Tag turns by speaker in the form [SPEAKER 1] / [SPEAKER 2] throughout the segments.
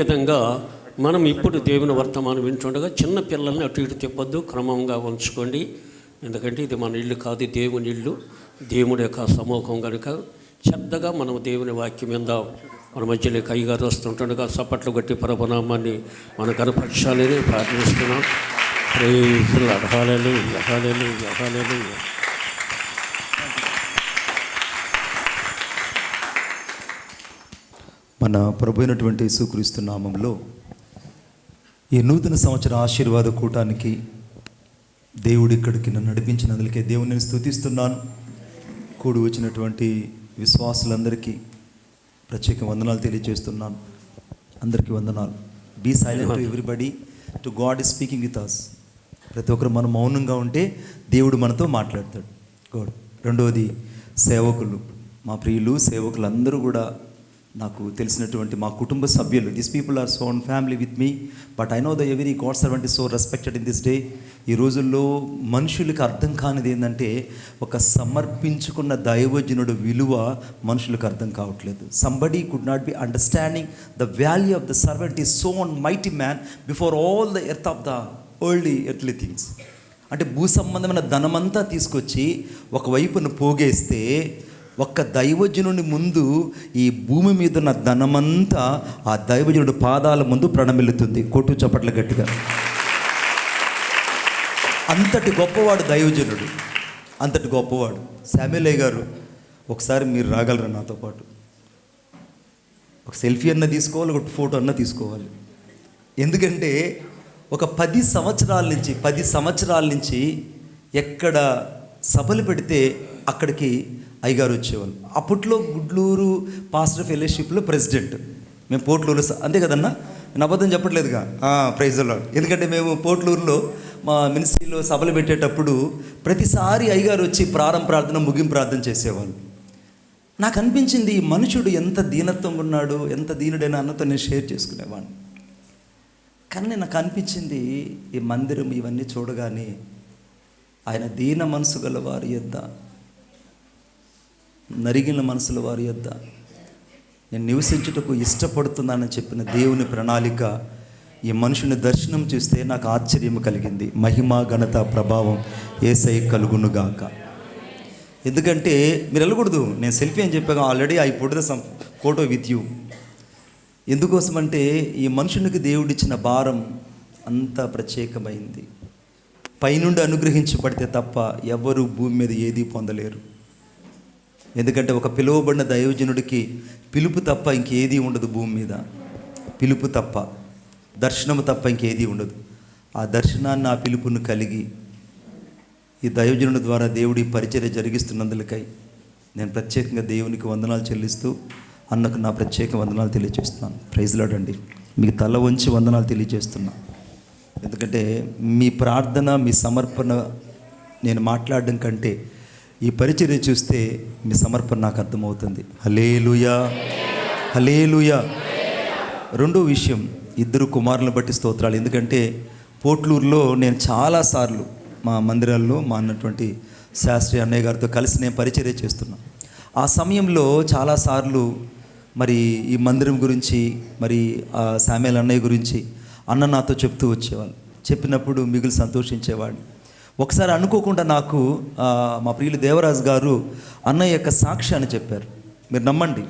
[SPEAKER 1] విధంగా మనం ఇప్పుడు దేవుని వర్తమానం వింటుండగా చిన్న పిల్లల్ని అటు ఇటు తిప్పొద్దు, క్రమంగా ఉంచుకోండి. ఎందుకంటే ఇది మన ఇల్లు కాదు, దేవుని ఇల్లు, దేవుడి యొక్క సమూహం కనుక శ్రద్ధగా మనం దేవుని వాక్యం విందాం. మన మధ్యలోకి అయ్యగారు వస్తుంటుండగా చప్పట్లు కొట్టి ప్రభునామాన్ని మన కనపరచాలని ప్రార్థిస్తున్నాం. Praise the lord. Hallelujah, hallelujah, hallelujah.
[SPEAKER 2] మన ప్రభు అయినటువంటి యేసుక్రీస్తు నామంలో ఈ నూతన సంవత్సర ఆశీర్వాద కూటానికి దేవుడు ఇక్కడికి నన్ను నడిపించినందుకే దేవుని నేను స్తుతిస్తున్నాను. కూడి వచ్చినటువంటి విశ్వాసులందరికీ ప్రత్యేక వందనాలు తెలియజేస్తున్నాను. అందరికీ వందనాలు. Be silent to everybody, to God is speaking with us. ప్రతి ఒక్కరు మనం మౌనంగా ఉంటే దేవుడు మనతో మాట్లాడతాడు. గాడ్. రెండవది సేవకులు, మా ప్రియులు సేవకులు అందరూ కూడా నాకు తెలిసినటువంటి మా కుటుంబ సభ్యులు. This people are so own family with me, but I know the every God servant is so respected in this day. ఈ రోజుల్లో మనుషులకు అర్థం కానిది ఏంటంటే, ఒక సమర్పించుకున్న దైవజనుడు విలువ మనుషులకు అర్థం కావట్లేదు. Somebody could not be understanding the value of the servant is so own mighty man before all the earth of the worldly earthly things. అంటే భూ సంబంధమైన ధనమంతా తీసుకొచ్చి ఒకవైపును పోగేస్తే, ఒక్క దైవజనుని ముందు ఈ భూమి మీద ఉన్న ధనమంతా ఆ దైవజనుడు పాదాల ముందు ప్రణమిల్లుతుంది. కొట్టు చప్పట్ల గట్టిగా. అంతటి గొప్పవాడు దైవజనుడు, అంతటి గొప్పవాడు. శామ్యూయల్ గారు, ఒకసారి మీరు రాగలరా నాతో పాటు? ఒక సెల్ఫీ అన్న తీసుకోవాలి, ఒక ఫోటో అన్న తీసుకోవాలి. ఎందుకంటే ఒక 10 సంవత్సరాల నుంచి ఎక్కడ సభలు పెడితే అక్కడికి అయ్యగారు వచ్చేవాళ్ళు. అప్పట్లో గుడ్లూరు పాస్టర్ ఫెలోషిప్లో ప్రెసిడెంట్ మేము పోట్లూరు. అంతే కదన్నా, నేను అబద్ధం చెప్పట్లేదుగా. Praise lord. ఎందుకంటే మేము పోట్లూరులో మా మినిస్ట్రీలో సభలు పెట్టేటప్పుడు ప్రతిసారి అయ్యగారు వచ్చి ప్రార్థన ముగింపు ప్రార్థన చేసేవాళ్ళు. నాకు అనిపించింది, ఈ మనుషుడు ఎంత దీనత్వంగా ఉన్నాడు, ఎంత దీనుడైనా అన్నతో నేను షేర్ చేసుకునేవాడిని. కానీ నాకు అనిపించింది, ఈ మందిరం ఇవన్నీ చూడగానే ఆయన దీన మనసు గల వారి యొద్ద, నరిగిన మనసుల వారి యొద్ద నేను నివసించుటకు ఇష్టపడుతున్నానని చెప్పిన దేవుని ప్రణాళిక, ఈ మనుషుని దర్శనం చూస్తే నాకు ఆశ్చర్యం కలిగింది. మహిమ ఘనత ప్రభావం యేసయ్య కలుగునుగాక. ఎందుకంటే మీరు వెళ్ళకూడదు, నేను సెల్ఫీ అని చెప్పాను already. I put the some photo with you. ఎందుకోసమంటే ఈ మనుషునికి దేవుడిచ్చిన భారం అంత ప్రత్యేకమైంది. పైనుండి అనుగ్రహించబడితే తప్ప ఎవరు భూమి మీద ఏదీ పొందలేరు. ఎందుకంటే ఒక పిలువబడిన దైవజనుడికి పిలుపు తప్ప ఇంకేదీ ఉండదు భూమి మీద. పిలుపు తప్ప, దర్శనము తప్ప ఇంకేదీ ఉండదు. ఆ దర్శనాన్ని, ఆ పిలుపును కలిగి ఈ దైవజనుడి ద్వారా దేవుడి పరిచర్య జరిగిస్తున్నందులకై నేను ప్రత్యేకంగా దేవునికి వందనాలు చెల్లిస్తూ అన్నకు నా ప్రత్యేక వందనాలు తెలియజేస్తున్నాను. ప్రైజ్ లార్డ్ అండి. మీకు తల వంచి వందనాలు తెలియజేస్తున్నా. ఎందుకంటే మీ ప్రార్థన, మీ సమర్పణ నేను మాట్లాడడం కంటే ఈ పరిచర్య చూస్తే మీ సమర్పణ నాకు అర్థమవుతుంది. హల్లెలూయా, హల్లెలూయా. రెండో విషయం, 2 కుమారులను బట్టి స్తోత్రాలు. ఎందుకంటే పోట్లూరులో నేను చాలాసార్లు మా మందిరాల్లో మా అన్నటువంటి శాస్త్రి అన్నయ్య గారితో కలిసి నేను పరిచర్య చేస్తున్నాను. ఆ సమయంలో చాలాసార్లు మరి ఈ మందిరం గురించి, మరి శామ్యూయల్ అన్నయ్య గురించి అన్న నాతో చెప్తూ వచ్చేవాళ్ళు. చెప్పినప్పుడు మిగులు సంతోషించేవాడిని. ఒకసారి అనుకోకుండా నాకు మా ప్రియులు దేవరాజు గారు అన్నయ్య యొక్క సాక్ష్యాన్ని చెప్పారు. మీరు నమ్మండి,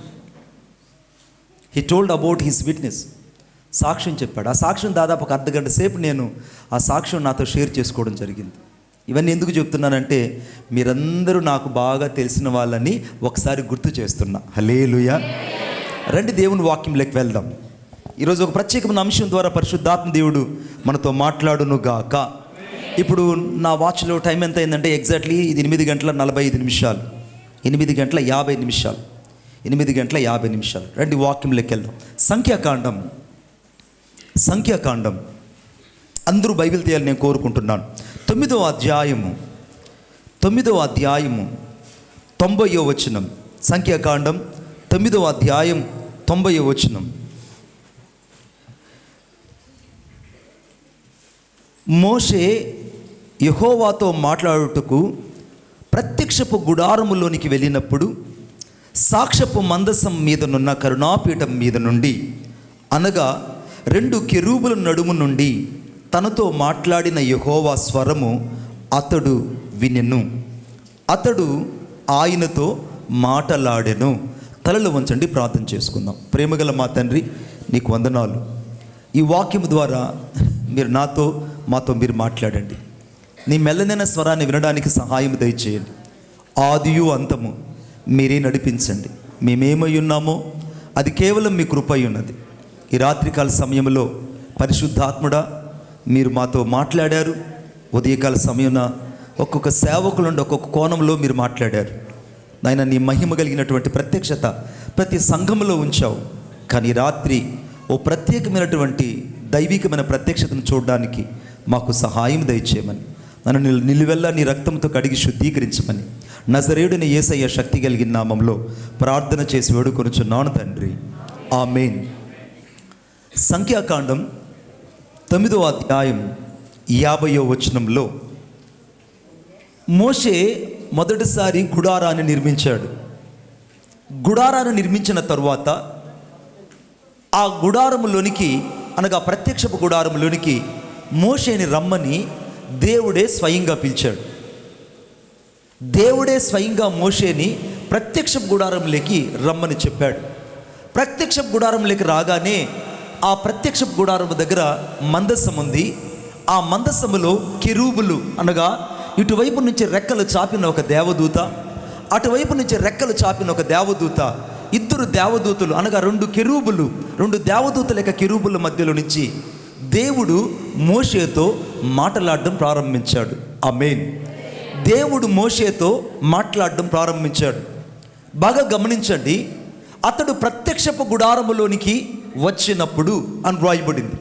[SPEAKER 2] he told about his witness. సాక్ష్యం చెప్పాడు. ఆ సాక్ష్యం దాదాపు ఒక అర్ధగంట సేపు నేను ఆ సాక్ష్యం నాతో షేర్ చేసుకోవడం జరిగింది. ఇవన్నీ ఎందుకు చెప్తున్నానంటే, మీరందరూ నాకు బాగా తెలిసిన వాళ్ళని ఒకసారి గుర్తు చేస్తున్నా. హల్లెలూయా. రండి దేవుని వాక్యంలోకి వెళ్దాం. ఈరోజు ఒక ప్రత్యేకమైన అంశం ద్వారా పరిశుద్ధాత్మ దేవుడు మనతో మాట్లాడునుగాక. ఇప్పుడు నా వాచ్లో టైం ఎంత అయిందంటే ఎగ్జాక్ట్లీ ఇది 8:45. 8:50. రండి వాక్యంలోకి వెళ్దాం. సంఖ్యాకాండం అందరూ బైబిల్ తీయాలని నేను కోరుకుంటున్నాను. 9వ అధ్యాయము 90వ వచనం. సంఖ్యాకాండం 9వ అధ్యాయం 90వ వచనం. మోషే యెహోవాతో మాట్లాడుటకు ప్రత్యక్షపు గుడారములోనికి వెళ్ళినప్పుడు సాక్ష్యపు మందసం మీదనున్న కరుణాపీఠం మీద నుండి, అనగా 2 కెరూబుల నడుము నుండి తనతో మాట్లాడిన యెహోవా స్వరము అతడు వినెను. అతడు ఆయనతో మాటలాడెను. తలలు వంచండి, ప్రార్థన చేసుకుందాం. ప్రేమగల మా తండ్రి, నీకు వందనాలు. ఈ వాక్యము ద్వారా మీరు మాతో మీరు మాట్లాడండి. నీ మెల్లనైన స్వరాన్ని వినడానికి సహాయం దయచేయండి. ఆదియు అంతము మీరే నడిపించండి. మేమేమై ఉన్నామో అది కేవలం మీ కృప అయి ఉన్నది. ఈ రాత్రికాల సమయంలో పరిశుద్ధాత్ముడా మీరు మాతో మాట్లాడారు. ఉదయకాల సమయంలో ఒక్కొక్క సేవకుల నుండి ఒక్కొక్క కోణంలో మీరు మాట్లాడారు. నాయన, నీ మహిమ కలిగినటువంటి ప్రత్యక్షత ప్రతి సంఘంలో ఉంచావు. కానీ రాత్రి ఓ ప్రత్యేకమైనటువంటి దైవికమైన ప్రత్యక్షతను చూడడానికి మాకు సహాయం దయచేయమని, నన్ను నిలువెల్లా నీ రక్తంతో కడిగి శుద్ధీకరించమని నజరేయుడైన యేసయ్య శక్తి కలిగిన నామంలో ప్రార్థన చేసి వేడుకొనుచున్నాను తండ్రి, ఆమేన్. సంఖ్యాకాండం 9వ అధ్యాయం 50వ వచనంలో మోషే మొదటిసారి గుడారాన్ని నిర్మించాడు. గుడారాన్ని నిర్మించిన తరువాత ఆ గుడారములోనికి, అనగా ప్రత్యక్షపు గుడారములోనికి మోషేని రమ్మని దేవుడే స్వయంగా పిలిచాడు. దేవుడే స్వయంగా మోషేని ప్రత్యక్షపు గుడారంలోకి రమ్మని చెప్పాడు. ప్రత్యక్షపు గుడారంలోకి రాగానే ఆ ప్రత్యక్షపు గుడారము దగ్గర మందసం ఉంది. ఆ మందసములో కెరూబులు, అనగా ఇటువైపు నుంచి రెక్కలు చాపిన ఒక దేవదూత, అటువైపు నుంచి రెక్కలు చాపిన ఒక దేవదూత, 2 దేవదూతలు, అనగా 2 కెరూబులు, 2 దేవదూతల యొక్క కెరూబుల మధ్యలో నుంచి దేవుడు మోషేతో మాట్లాడడం ప్రారంభించాడు. ఆమేన్. దేవుడు మోషేతో మాట్లాడడం ప్రారంభించాడు. బాగా గమనించండి, అతడు ప్రత్యక్షపు గుడారములోనికి వచ్చినప్పుడు అని వ్రాయబడింది.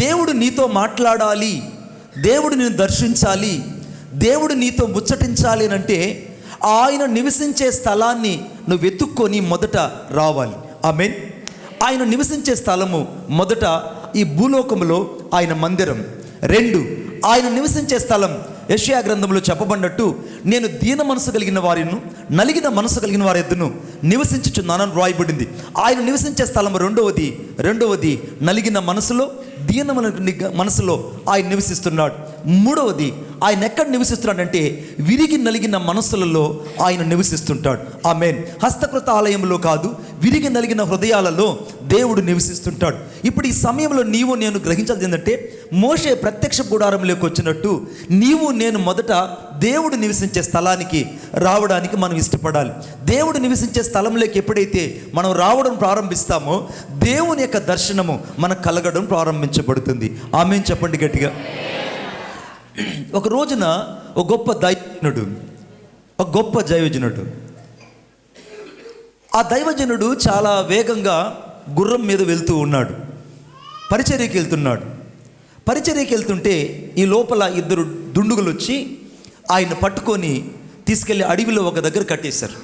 [SPEAKER 2] దేవుడు నీతో మాట్లాడాలి, దేవుడు నిన్ను దర్శించాలి, దేవుడు నీతో ముచ్చటించాలి అని అంటే ఆయన నివసించే స్థలాన్ని నువ్వు వెతుక్కొని మొదట రావాలి. ఆమేన్. ఆయన నివసించే స్థలము మొదట ఈ భూలోకములో ఆయన మందిరం. 2, ఆయన నివసించే స్థలం యెషయా గ్రంథంలో చెప్పబడినట్టు, నేను దీన మనసు కలిగిన వారిను నలిగిన మనసు కలిగిన వారి ఎద్దును నివసించుచున్నానని వ్రాయబడింది. ఆయన నివసించే స్థలం రెండవది నలిగిన మనసులో, దీన మనసులో ఆయన నివసిస్తున్నాడు. 3వది ఆయన ఎక్కడ నివసిస్తున్నాడంటే విరిగి నలిగిన మనసులలో ఆయన నివసిస్తుంటాడు. ఆమేన్. హస్తకృత ఆలయంలో కాదు, విరిగి నలిగిన హృదయాలలో దేవుడు నివసిస్తుంటాడు. ఇప్పుడు ఈ సమయంలో నీవు నేను గ్రహించాల్సింది ఏంటంటే, మోషే ప్రత్యక్ష గుడారంలోకి వచ్చినట్టు నీవు నేను మొదట దేవుడు నివసించే స్థలానికి రావడానికి మనం ఇష్టపడాలి. దేవుడు నివసించే స్థలంలోకి ఎప్పుడైతే మనం రావడం ప్రారంభిస్తామో దేవుని యొక్క దర్శనము మనకు కలగడం ప్రారంభించబడుతుంది. ఆమేన్ చెప్పండి గట్టిగా. ఒక రోజున ఒక గొప్ప దైవజనుడు, ఆ దైవజనుడు చాలా వేగంగా గుర్రం మీద వెళ్తూ ఉన్నాడు. పరిచర్యకి వెళ్తుంటే ఈ లోపల 2 దుండుగులు వచ్చి ఆయన పట్టుకొని తీసుకెళ్ళి అడవిలో ఒక దగ్గర కట్టేశారు.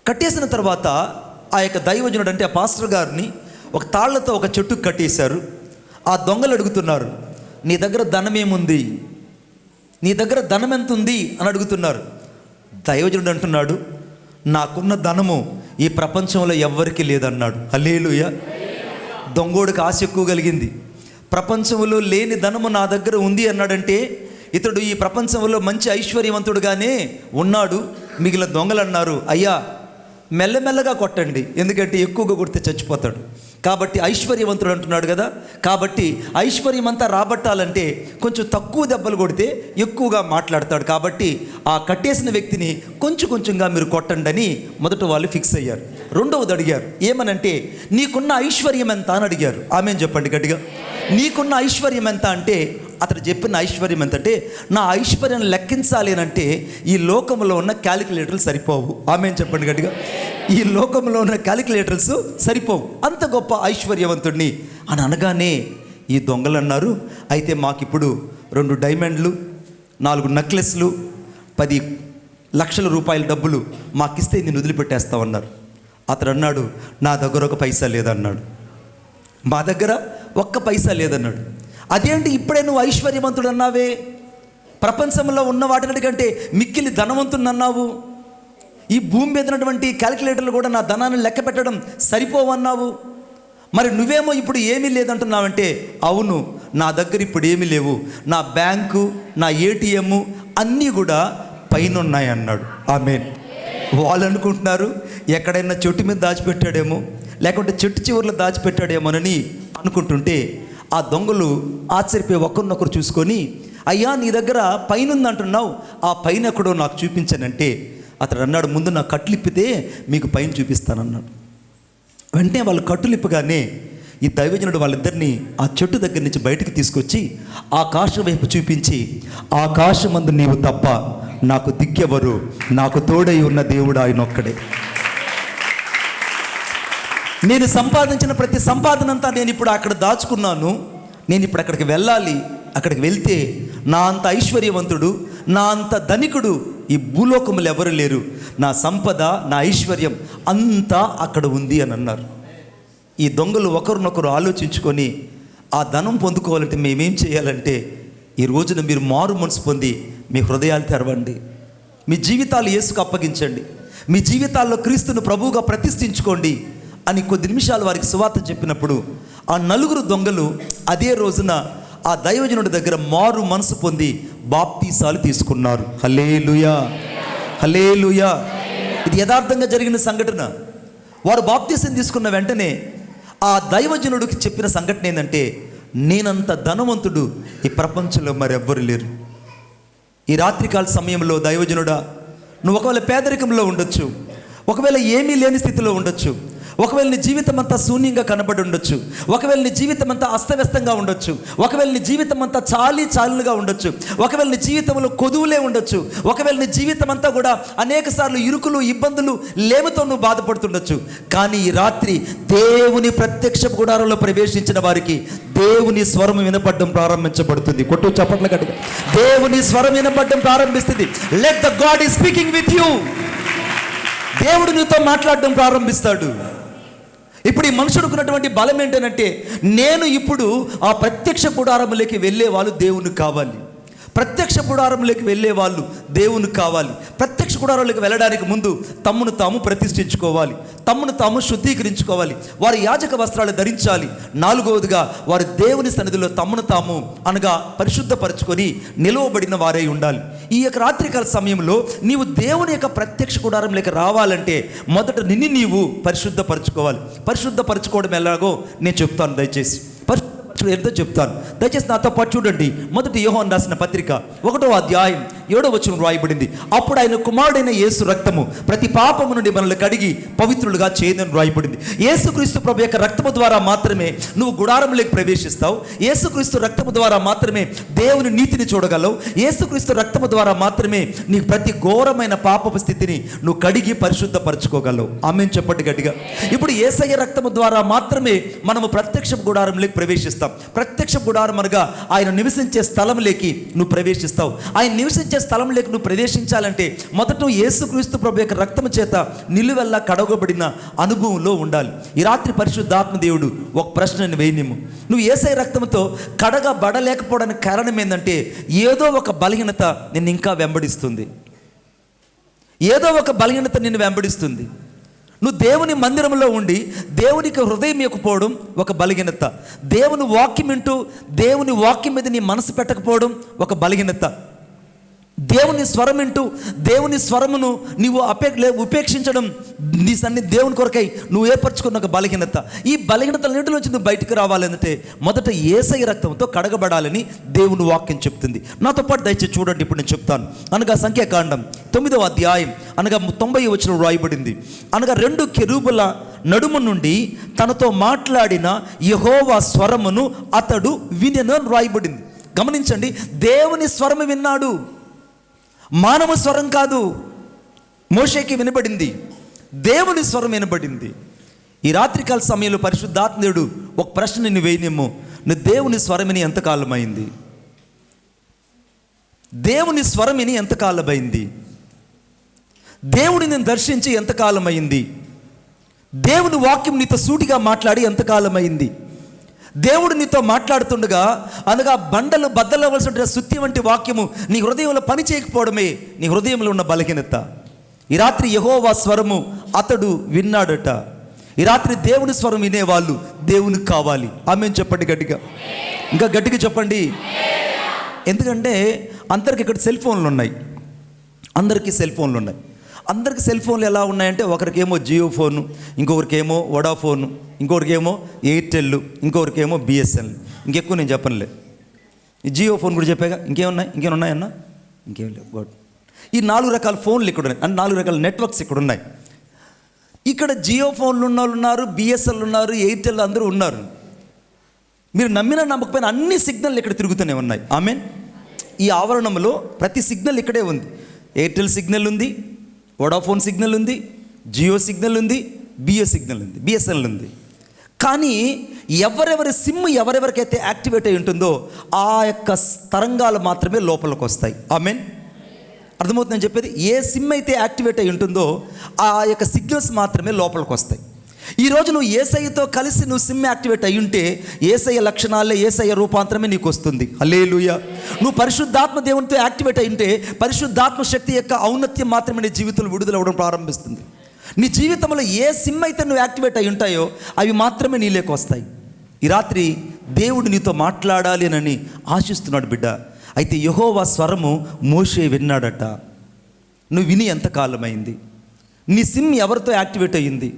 [SPEAKER 2] కట్టేసిన తర్వాత ఆ యొక్క దైవజనుడు, అంటే ఆ పాస్టర్ గారిని ఒక తాళ్లతో ఒక చెట్టుకు కట్టేశారు. ఆ దొంగలు అడుగుతున్నారు, నీ దగ్గర ధనం ఏముంది, నీ దగ్గర ధనం ఎంత ఉంది అని అడుగుతున్నారు. దైవజనుడు అంటున్నాడు, నాకున్న ధనము ఈ ప్రపంచంలో ఎవ్వరికీ లేదన్నాడు. హల్లెలూయా. దొంగోడికి ఆశ ఎక్కువ కలిగింది. ప్రపంచంలో లేని ధనము నా దగ్గర ఉంది అన్నాడంటే ఇతడు ఈ ప్రపంచంలో మంచి ఐశ్వర్యవంతుడుగానే ఉన్నాడు. మిగిలిన దొంగలు అన్నారు, అయ్యా మెల్లమెల్లగా కొట్టండి, ఎందుకంటే ఎక్కువగా కొడితే చచ్చిపోతాడు. కాబట్టి ఐశ్వర్యవంతుడు అంటున్నాడు కదా, కాబట్టి ఐశ్వర్యం అంతా రాబట్టాలంటే కొంచెం తక్కువ దెబ్బలు కొడితే ఎక్కువగా మాట్లాడతాడు. కాబట్టి ఆ కట్టేసిన వ్యక్తిని కొంచెంగా మీరు కొట్టండి అని మొదట వాళ్ళు ఫిక్స్ అయ్యారు. రెండవది అడిగారు, ఏమనంటే నీకున్న ఐశ్వర్యం ఎంత అని అడిగారు. ఆమెను చెప్పండి గట్టిగా. నీకున్న ఐశ్వర్యం ఎంత అంటే అతడు చెప్పిన ఐశ్వర్యం ఎంతంటే, నా ఐశ్వర్యాన్ని లెక్కించాలి అని అంటే ఈ లోకంలో ఉన్న క్యాలిక్యులేటర్లు సరిపోవు. ఆమెను చెప్పండి గట్టిగా. ఈ లోకంలో ఉన్న క్యాలిక్యులేటర్స్ సరిపోవు, అంత గొప్ప ఐశ్వర్యవంతుడిని అని అనగానే ఈ దొంగలు అన్నారు, అయితే మాకిప్పుడు 2 డైమండ్లు, 4 నెక్లెస్లు, 10 లక్షల రూపాయల డబ్బులు మాకిస్తే నేను వదిలిపెట్టేస్తామన్నారు. అతడు అన్నాడు, నా దగ్గర 1 పైసా లేదన్నాడు. మా దగ్గర 1 పైసా లేదన్నాడు. అదేంటి ఇప్పుడే నువ్వు ఐశ్వర్యవంతుడు అన్నావే, ప్రపంచంలో ఉన్న వాటికంటే మిక్కిలి ధనవంతుడు అన్నావు, ఈ భూమి మీద ఉన్నటువంటి క్యాలిక్యులేటర్లు కూడా నా ధనాన్ని లెక్క పెట్టడం సరిపోవన్నావు, మరి నువ్వేమో ఇప్పుడు ఏమీ లేదంటున్నావంటే, అవును, నా దగ్గర ఇప్పుడు ఏమీ లేవు, నా బ్యాంకు, నా ఏటీఎం అన్నీ కూడా పైన ఉన్నాయి అన్నాడు. ఆమేన్. వాళ్ళు అనుకుంటున్నారు ఎక్కడైనా చెట్టు మీద దాచిపెట్టాడేమో, లేకుంటే చెట్టు చివరిలో దాచిపెట్టాడేమోనని అనుకుంటుంటే, ఆ దొంగలు ఆశ్చర్యపోయి ఒకరినొకరు చూసుకొని, అయ్యా నీ దగ్గర పైన ఉందంటున్నావు, ఆ పైన ఎక్కడో నాకు చూపించానంటే, అతడు అన్నాడు, ముందు నా కట్లిప్పితే మీకు పైన చూపిస్తానన్నాడు. వెంటనే వాళ్ళు కట్టులిప్పగానే ఈ దైవజనుడు వాళ్ళిద్దరినీ ఆ చెట్టు దగ్గర నుంచి బయటకు తీసుకొచ్చి ఆకాశం వైపు చూపించి, ఆకాశమందు నీవు తప్ప నాకు దిక్కెవరు, నాకు తోడై ఉన్న దేవుడు ఆయన ఒక్కడే. నేను సంపాదించిన ప్రతి సంపాదన అంతా నేను ఇప్పుడు అక్కడ దాచుకున్నాను, నేను ఇప్పుడు అక్కడికి వెళ్ళాలి. అక్కడికి వెళ్తే నా అంత ఐశ్వర్యవంతుడు, నా అంత ధనికుడు ఈ భూలోకములు ఎవరు లేరు, నా సంపద, నా ఐశ్వర్యం అంతా అక్కడ ఉంది అని అన్నారు. ఈ దొంగలు ఒకరినొకరు ఆలోచించుకొని, ఆ ధనం పొందుకోవాలంటే మేమేం చేయాలంటే, ఈ రోజున మీరు మారు మనసు పొంది మీ హృదయాలు తెరవండి, మీ జీవితాలు యేసుకు అప్పగించండి, మీ జీవితాల్లో క్రీస్తును ప్రభువుగా ప్రతిష్ఠించుకోండి అని కొద్ది నిమిషాలు వారికి సువార్త చెప్పినప్పుడు, ఆ నలుగురు దొంగలు అదే రోజున ఆ దైవజనుడి దగ్గర మారు మనసు పొంది బాప్తీసాలు తీసుకున్నారు. హల్లెలూయా, హల్లెలూయా. ఇది యథార్థంగా జరిగిన సంఘటన. వారు బాప్తీసం తీసుకున్న వెంటనే ఆ దైవజనుడికి చెప్పిన సంఘటన ఏంటంటే, నేనంత ధనవంతుడు ఈ ప్రపంచంలో మరెవ్వరు లేరు. ఈ రాత్రికాల సమయంలో దైవజనుడా, నువ్వు ఒకవేళ పేదరికంలో ఉండొచ్చు, ఒకవేళ ఏమీ లేని స్థితిలో ఉండొచ్చు, ఒకవేళ నీ జీవితం అంతా శూన్యంగా కనబడి ఉండొచ్చు, ఒకవేళ నీ జీవితం అంతా అస్తవ్యస్తంగా ఉండొచ్చు, ఒకవేళ నీ జీవితం అంతా చాలుగా ఉండొచ్చు, ఒకవేళ నీ జీవితంలో కొదువులే ఉండొచ్చు, ఒకవేళ నీ జీవితం అంతా కూడా అనేక సార్లు ఇరుకులు, ఇబ్బందులు, లేమితో నువ్వు బాధపడుతుండొచ్చు. కానీ ఈ రాత్రి దేవుని ప్రత్యక్ష గుడారంలో ప్రవేశించిన వారికి దేవుని స్వరం వినపడడం ప్రారంభించబడుతుంది. కొట్టు చప్పట్ల గట్టిగా దేవుని స్వరం వినపడడం ప్రారంభిస్తుంది. Let the God is speaking with you. దేవుడు నీతో మాట్లాడడం ప్రారంభిస్తాడు. ఇప్పుడు ఈ మనుషుడికి ఉన్నటువంటి బలం ఏంటంటే, నేను ఇప్పుడు ఆ ప్రత్యక్ష గుడారంలోకి వెళ్ళే వాళ్ళు దేవునికి కావాలి, ప్రత్యక్ష గుడారంలోకి వెళ్ళే వాళ్ళు దేవునికి కావాలి. ప్రత్యక్ష గుడారంలోకి వెళ్ళడానికి ముందు తమ్మును తాము ప్రతిష్ఠించుకోవాలి, తమ్మును తాము శుద్ధీకరించుకోవాలి, వారి యాజక వస్త్రాలు ధరించాలి. నాలుగవదిగా వారి దేవుని సన్నిధిలో తమ్మును తాము అనగా పరిశుద్ధపరచుకొని నిలువబడిన వారై ఉండాలి. ఈ యొక్క రాత్రికాల సమయంలో నీవు దేవుని యొక్క ప్రత్యక్ష గుడారంలోకి రావాలంటే మొదట నిన్ను నీవు పరిశుద్ధపరచుకోవాలి. పరిశుద్ధపరచుకోవడం ఎలాగో నేను చెప్తాను, దయచేసి ఎంతో చెప్తాను, దయచేసి నాతో పాటు చూడండి. మొదటి యోహాను రాసిన పత్రిక 1వ అధ్యాయం 7వ వచనం రాయబడింది. అప్పుడు ఆయన కుమారుడైన యేసు రక్తము ప్రతి పాపము నుండి మనల్ని కడిగి పవిత్రులుగా చేయదని రాయబడింది. యేసుక్రీస్తు ప్రభు యొక్క రక్తము ద్వారా మాత్రమే నువ్వు గుడారంలోకి ప్రవేశిస్తావు. యేసుక్రీస్తు రక్తము ద్వారా మాత్రమే దేవుని నీతిని చూడగలవు. యేసుక్రీస్తు రక్తము ద్వారా మాత్రమే నీకు ప్రతి ఘోరమైన పాపపు స్థితిని నువ్వు కడిగి పరిశుద్ధపరచుకోగలవు. ఆమేన్ చెప్పండి గట్టిగా. ఇప్పుడు యేసయ్య రక్తము ద్వారా మాత్రమే మనము ప్రత్యక్ష గుడారంలోకి ప్రవేశిస్తాం. ప్రత్యక్ష గుడారం అనగా ఆయన నివసించే స్థలంలోకి నువ్వు ప్రవేశిస్తావు. ఆయన నివసించే స్థలంలోకి నువ్వు ప్రవేశించాలంటే మొదట యేసుక్రీస్తు ప్రభు యొక్క రక్తము చేత నిలువెల్లా కడగబడిన అనుభవంలో ఉండాలి. ఈ రాత్రి పరిశుద్ధాత్మ దేవుడు ఒక ప్రశ్నని వేయనిమ్ము. నువ్వు యేసయ్య రక్తంతో కడగబడలేకపోవడానికి కారణం ఏంటంటే, ఏదో ఒక బలహీనత నిన్ను ఇంకా వెంబడిస్తుంది, ఏదో ఒక బలహీనత నిన్ను వెంబడిస్తుంది. నువ్వు దేవుని మందిరంలో ఉండి దేవునికి హృదయం ఇవ్వకపోవడం ఒక బలహీనత, దేవుని వాక్యం వింటూ దేవుని వాక్యం మీద నీ మనసు పెట్టకపోవడం ఒక బలహీనత, దేవుని స్వరం వింటూ దేవుని స్వరమును నీవు ఉపేక్షించడం నీ దేవుని కొరకై నువ్వు ఏర్పరచుకున్న ఒక బలహీనత. ఈ బలహీనతలన్నింటిలోంచి నువ్వు బయటకు రావాలంటే మొదట యేసయ్య రక్తంతో కడగబడాలని దేవుని వాక్యం చెప్తుంది. నాతో పాటు దయచేసి చూడండి, ఇప్పుడు నేను చెప్తాను. అనగా సంఖ్యాకాండం 9వ అధ్యాయం అనగా 90వ వచనం రాయబడింది. అనగా 2 కెరూబుల నడుము నుండి తనతో మాట్లాడిన యెహోవా స్వరమును అతడు వినెను అని రాయబడింది. గమనించండి, దేవుని స్వరము విన్నాడు, మానవ స్వరం కాదు. మోషేకి వినబడింది, దేవుని స్వరం వినబడింది. ఈ రాత్రికాల సమయంలో పరిశుద్ధాత్ముడు ఒక ప్రశ్న నిన్ను వేయనేమో, నువ్వు దేవుని స్వరం విని ఎంతకాలమైంది? దేవుని స్వరం విని ఎంతకాలమైంది? దేవుడిని దర్శించి ఎంతకాలమైంది? దేవుని వాక్యం నీతో సూటిగా మాట్లాడి ఎంతకాలమైంది? దేవుడు నీతో మాట్లాడుతుండగా అనగా బండలు బద్దలవలసిన సుత్తి వంటి వాక్యము నీ హృదయంలో పని చేయకపోవడమే నీ హృదయంలో ఉన్న బలహీనత. ఈ రాత్రి యెహోవా స్వరము అతడు విన్నాడట. ఈ రాత్రి దేవుని స్వరం వినేవాళ్ళు దేవునికి కావాలి. ఆమేన్ చెప్పండి గట్టిగా, ఇంకా గట్టిగా చెప్పండి. ఎందుకంటే అందరికి ఇక్కడ సెల్ ఫోన్లు ఉన్నాయి, అందరికీ సెల్ ఫోన్లు ఉన్నాయి. అందరికి సెల్ ఫోన్లు ఎలా ఉన్నాయంటే ఒకరికేమో జియో ఫోను, ఇంకొకరికేమో వడాఫోను, ఇంకొకరికేమో ఎయిర్టెల్, ఇంకొకరికేమో బిఎస్ఎన్ఎల్. ఇంకెక్కువ నేను చెప్పనులే. ఈ జియో ఫోన్ కూడా చెప్పాగా. ఇంకేమైనా ఉన్నాయన్నా? ఇంకేం లేవు. గుడ్. ఈ 4 రకాల ఫోన్లు ఇక్కడ ఉన్నాయి, అంటే 4 రకాల నెట్వర్క్స్ ఇక్కడ ఉన్నాయి. ఇక్కడ జియో ఫోన్లు ఉన్న వాళ్ళు ఉన్నారు, బిఎస్ఎన్ఎల్ ఉన్నారు, ఎయిర్టెల్ అందరూ ఉన్నారు. మీరు నమ్మినా నమ్మకపోయినా అన్ని సిగ్నల్ ఇక్కడ తిరుగుతూనే ఉన్నాయి. ఆమేన్. ఈ ఆవరణంలో ప్రతి సిగ్నల్ ఇక్కడే ఉంది. ఎయిర్టెల్ సిగ్నల్ ఉంది, వడాఫోన్ సిగ్నల్ ఉంది, జియో సిగ్నల్ ఉంది, బిఎస్ఎన్ఎల్ ఉంది. కానీ ఎవరెవరి సిమ్ ఎవరెవరికైతే యాక్టివేట్ అయి ఉంటుందో ఆ యొక్క తరంగాలు మాత్రమే లోపలికి వస్తాయి. ఆమేన్. అర్థమవుతుంది నేను చెప్పేది? ఏ సిమ్ అయితే యాక్టివేట్ అయి ఉంటుందో ఆ యొక్క సిగ్నల్స్ మాత్రమే లోపలికి వస్తాయి. ఈరోజు నువ్వు యేసయ్యతో కలిసి నువ్వు సిమ్ యాక్టివేట్ అయి ఉంటే యేసయ్య లక్షణాలే, యేసయ్య రూపాంతరమే నీకు వస్తుంది. హల్లెలూయా. నువ్వు పరిశుద్ధాత్మ దేవునితో యాక్టివేట్ అయి ఉంటే పరిశుద్ధాత్మ శక్తి యొక్క ఔన్నత్యం మాత్రమే నీ జీవితంలో విడుదలవ్వడం ప్రారంభిస్తుంది. నీ జీవితంలో ఏ సిమ్ అయితే నువ్వు యాక్టివేట్ అయి ఉంటాయో అవి మాత్రమే నీలోకి వస్తాయి. ఈ రాత్రి దేవుడు నీతో మాట్లాడాలి అని ఆశిస్తున్నాడు బిడ్డ. అయితే యెహోవా స్వరము మోషే విన్నాడట. నువ్వు విని ఎంతకాలమైంది? నీ సిమ్ ఎవరితో యాక్టివేట్ అయ్యింది?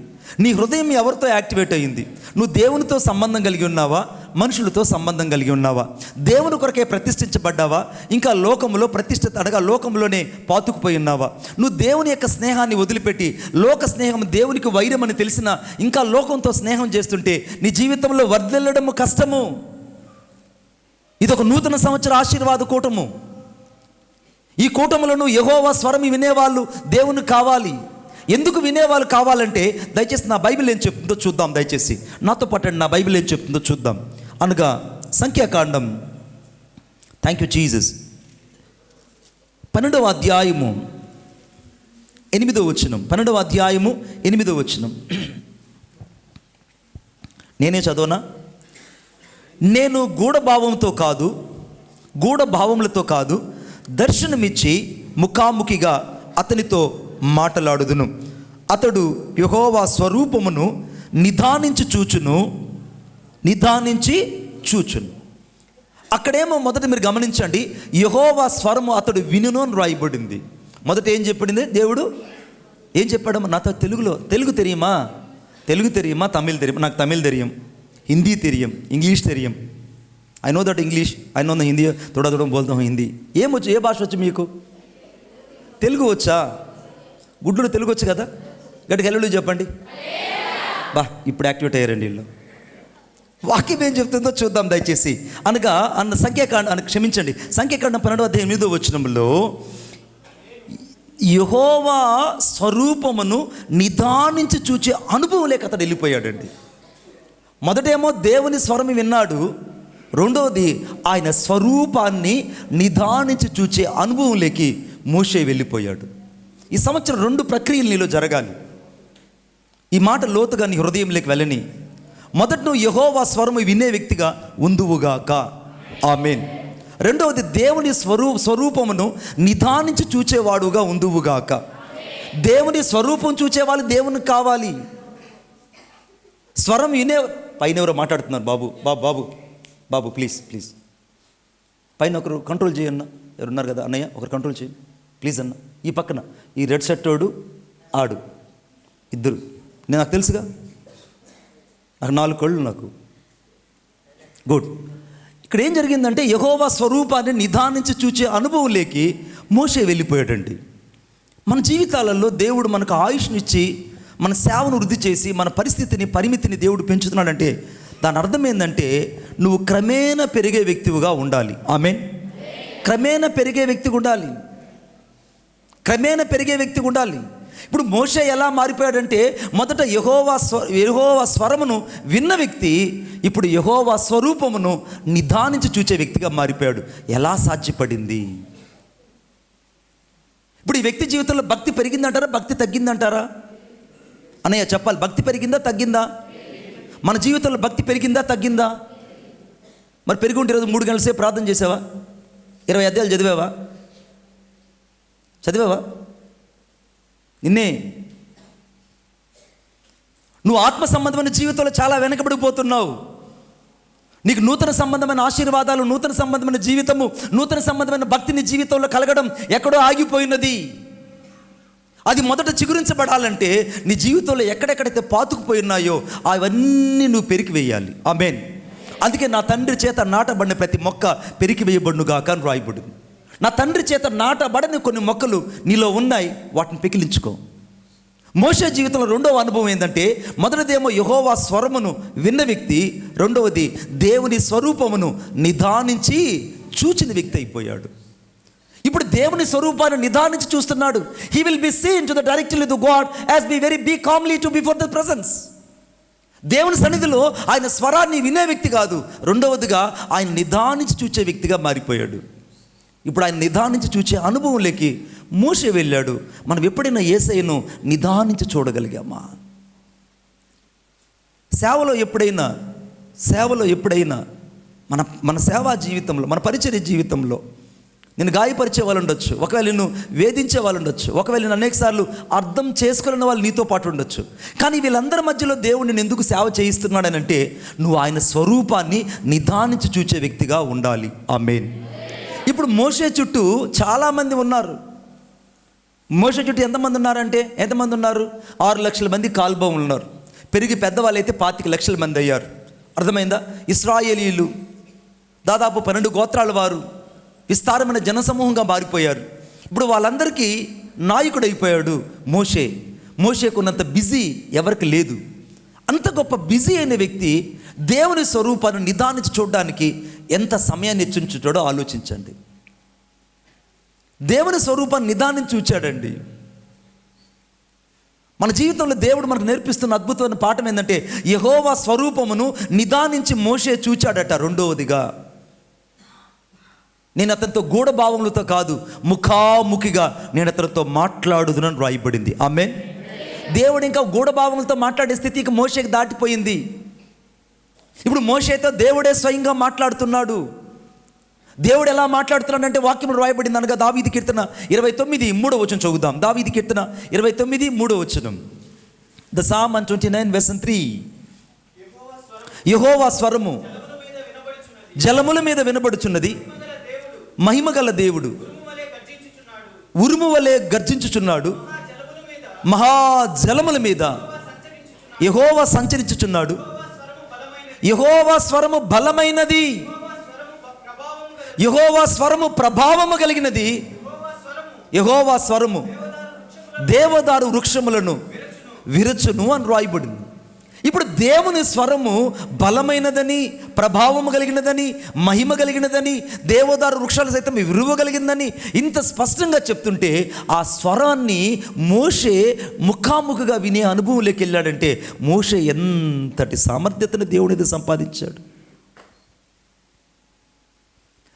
[SPEAKER 2] నీ హృదయం ఎవరితో యాక్టివేట్ అయ్యింది? నువ్వు దేవునితో సంబంధం కలిగి ఉన్నావా? మనుషులతో సంబంధం కలిగి ఉన్నావా? దేవుని కొరకే ప్రతిష్ఠించబడ్డావా? ఇంకా లోకంలో ప్రతిష్ఠిత అనగా లోకంలోనే పాతుకుపోయి ఉన్నావా? నువ్వు దేవుని యొక్క స్నేహాన్ని వదిలిపెట్టి లోక స్నేహం దేవునికి వైరమని తెలిసినా ఇంకా లోకంతో స్నేహం చేస్తుంటే నీ జీవితంలో వర్ధిల్లడం కష్టము. ఇదొక నూతన సంవత్సర ఆశీర్వాద కూటము. ఈ కూటములో నువ్వు యెహోవా స్వరం వినేవాళ్ళు దేవునికి కావాలి. ఎందుకు వినేవాళ్ళు కావాలంటే దయచేసి నా బైబిల్ ఏం చెప్తుందో చూద్దాం. దయచేసి నాతో పాటు నా బైబిల్ ఏం చెప్తుందో చూద్దాం. అనగా సంఖ్యాకాండం, థ్యాంక్ యూ జీసస్, 12వ అధ్యాయము 8వ వచనం. 12వ అధ్యాయము 8వ వచనం. నేనే చదవనా? నేను గూఢభావములతో కాదు దర్శనమిచ్చి ముఖాముఖిగా అతనితో మాట్లాడుదును. అతడు యెహోవా స్వరూపమును నిదానించి చూచును. అక్కడేమో మొదట మీరు గమనించండి, యెహోవా స్వరము అతడు వినును అని రాయబడింది. మొదట ఏం చెప్పబడింది? దేవుడు ఏం చెప్పాడమ్మా? నాతో తెలుగు తెలియమా? తమిళ్ తెలియమా? నాకు తమిళ్ తెలియం, हिंदी తెలియం, ఇంగ్లీష్ తెలియం. I know that English, I know the Hindi, తోడా బోల్తాం హిందీ. ఏమొచ్చు? ఏ భాష వచ్చు మీకు? తెలుగు వచ్చా? గుడ్లు తెలుగు వచ్చు కదా? గట్టిగా హల్లెలూయా చెప్పండి. ఇప్పుడు యాక్టివేట్ అయ్యారండి వీళ్ళు. వాక్యం ఏం చెప్తుందో చూద్దాం దయచేసి. అనగా సంఖ్యాకాండం 12వ అధ్యాయం 8వ వచనంలో యెహోవా స్వరూపమును నిదానించి చూచే అనుభవం లేక అతడు వెళ్ళిపోయాడండి. మొదటేమో దేవుని స్వరం విన్నాడు, రెండవది ఆయన స్వరూపాన్ని నిదానించి చూచే అనుభవం లేకి మోషే వెళ్ళిపోయాడు. ఈ సంవత్సరం 2 ప్రక్రియలు నీలో జరగాలి. ఈ మాట లోతుగా నీ హృదయంలోకి వెళ్ళని. మొదట నువ్వు యెహోవా స్వరము వినే వ్యక్తిగా ఉందువుగాక. ఆమేన్. రెండవది దేవుని స్వరూపమును నిదానించి చూచేవాడుగా ఉందువుగాక. దేవుని స్వరూపం చూచేవాళ్ళు దేవునికి కావాలి. స్వరం వినే పైన ఎవరో మాట్లాడుతున్నారు. బాబు ప్లీజ్ పైన ఒకరు కంట్రోల్ చేయన్న. ఎవరున్నారు కదా అన్నయ్య, ఒకరు కంట్రోల్ చేయండి ప్లీజ్ అన్న. ఈ పక్కన ఈ రెడ్ షర్ట్ వాడు ఆడు ఇద్దరు, నాకు తెలుసుగా, నాకు 4 కళ్ళు నాకు. గుడ్. ఇక్కడ ఏం జరిగిందంటే యెహోవా స్వరూపాన్ని నిదానించి చూచే అనుభవం లేకి మోషే వెళ్ళిపోయాడండి. మన జీవితాలలో దేవుడు మనకు ఆయుష్నిచ్చి మన సేవను వృద్ధి చేసి మన పరిమితిని దేవుడు పెంచుతున్నాడంటే దాని అర్థం ఏంటంటే నువ్వు క్రమేణా పెరిగే వ్యక్తిగా ఉండాలి. ఆమేన్. క్రమేణా పెరిగే వ్యక్తిగా ఉండాలి. ఇప్పుడు మోషే ఎలా మారిపోయాడంటే మొదట యెహోవా స్వరమును విన్న వ్యక్తి ఇప్పుడు యెహోవా స్వరూపమును నిదానించి చూచే వ్యక్తిగా మారిపోయాడు. ఎలా సాధ్యపడింది? ఇప్పుడు ఈ వ్యక్తి జీవితంలో భక్తి పెరిగిందంటారా, భక్తి తగ్గిందంటారా? అన్నయ్య చెప్పాలి. భక్తి పెరిగిందా తగ్గిందా? మన జీవితంలో భక్తి పెరిగిందా తగ్గిందా? మరి పెరిగి ఉంటే ఈరోజు 3 గంటల సేపు ప్రార్థన చేసావా? 20 అధ్యాయాలు చదివావా? నిన్నే నువ్వు ఆత్మ సంబంధమైన జీవితంలో చాలా వెనకబడిపోతున్నావు. నీకు నూతన సంబంధమైన ఆశీర్వాదాలు, నూతన సంబంధమైన జీవితము, నూతన సంబంధమైన భక్తిని జీవితంలో కలగడం ఎక్కడో ఆగిపోయినది. అది మొదట చిగురించబడాలంటే నీ జీవితంలో ఎక్కడెక్కడైతే పాతుకుపోయినాయో అవన్నీ నువ్వు పెరికి వేయాలి. ఆమేన్. అందుకే నా తండ్రి చేత నాటబడిన ప్రతి మొక్క పెరికి వేయబడునుగాక అని రాయబడింది. నా తండ్రి చేత నాటబడని కొన్ని మొక్కలు నీలో ఉన్నాయి, వాటిని పెకిలించుకో. మోషే జీవితంలో రెండవ అనుభవం ఏంటంటే, మొదటిదేమో యెహోవా స్వరమును విన్న వ్యక్తి, రెండవది దేవుని స్వరూపమును నిదానించి చూచిన వ్యక్తి అయిపోయాడు. ఇప్పుడు దేవుని స్వరూపాన్ని నిదానించి చూస్తున్నాడు. He will be seen to the directly to God as be calmly to before the presence. దేవుని సన్నిధిలో ఆయన స్వరాన్ని వినే వ్యక్తి కాదు, రెండవదిగా ఆయన నిదానించి చూచే వ్యక్తిగా మారిపోయాడు. ఇప్పుడు ఆయన నిదానించి చూచే అనుభవంలోకి మోషే వెళ్ళాడు. మనం ఎప్పుడైనా యేసయ్యను నిదానించి చూడగలిగామా? సేవలో ఎప్పుడైనా మన సేవా జీవితంలో, మన పరిచర్య జీవితంలో నేను గాయపరిచే వాళ్ళు ఉండొచ్చు, ఒకవేళ నిన్ను వేధించే వాళ్ళు ఉండొచ్చు, ఒకవేళ నేను అనేకసార్లు అర్థం చేసుకోలేని వాళ్ళు నీతో పాటు ఉండొచ్చు. కానీ వీళ్ళందరి మధ్యలో దేవుడు నేను ఎందుకు సేవ చేయిస్తున్నాడనంటే, నువ్వు ఆయన స్వరూపాన్ని నిదానించి చూచే వ్యక్తిగా ఉండాలి. ఆమేన్. ఇప్పుడు మోషే చుట్టూ చాలామంది ఉన్నారు. మోషే చుట్టూ ఎంతమంది ఉన్నారు? 6 లక్షల మంది కాల్బోములు ఉన్నారు. పెరిగి పెద్దవాళ్ళు అయితే 25 లక్షల మంది అయ్యారు. అర్థమైందా? ఇశ్రాయేలీలు దాదాపు 12 గోత్రాల వారు విస్తారమైన జనసమూహంగా మారిపోయారు. ఇప్పుడు వాళ్ళందరికీ నాయకుడైపోయాడు మోషే. మోషేకున్నంత బిజీ ఎవరికి లేదు. అంత గొప్ప బిజీ అయిన వ్యక్తి దేవుని స్వరూపాన్ని నిదానించి చూడడానికి ఎంత సమయాన్ని హెచ్చించుతాడో ఆలోచించండి. దేవుని స్వరూపాన్ని నిదానించి చూచాడండి. మన జీవితంలో దేవుడు మనకు నేర్పిస్తున్న అద్భుతమైన పాఠం ఏంటంటే, యెహోవా స్వరూపమును నిదానించి మోషే చూచాడట. రెండవదిగా, నేను అతనితో గూఢభావములతో కాదు, ముఖాముఖిగా నేను అతనితో మాట్లాడుదునని రాయబడింది. ఆమేన్. దేవుడు ఇంకా గూఢభావములతో మాట్లాడే స్థితికి మోషేకి దాటిపోయింది. ఇప్పుడు మోషేతో దేవుడే స్వయంగా మాట్లాడుతున్నాడు. దేవుడు ఎలా మాట్లాడుతున్నాడంటే వాక్యంలో రాయబడింది అనగా దావీదు కీర్తన 29:3 చదువుదాం. దావీదు కీర్తన 29:3. The Sam 129:3. యెహోవా స్వరము జలముల మీద వినబడుచున్నది, మహిమగల దేవుడు ఉరుము వలె గర్జించుచున్నాడు, మహాజలముల మీద యెహోవా సంచరించుచున్నాడు. యెహోవా స్వరము బలమైనది, యెహోవా స్వరము ప్రభావము కలిగినది. యెహోవా స్వరము దేవదారు వృక్షములను విరచును అని రాయబడింది. ఇప్పుడు దేవుని స్వరము బలమైనదని, ప్రభావము కలిగినదని, మహిమ కలిగినదని, దేవదారు వృక్షాలు సైతం విరువగలిగిందని ఇంత స్పష్టంగా చెప్తుంటే, ఆ స్వరాన్ని మోషే ముఖాముఖిగా వినే అనుభవంలోకి వెళ్ళాడంటే, మోషే ఎంతటి సామర్థ్యతను దేవునిది సంపాదించాడు.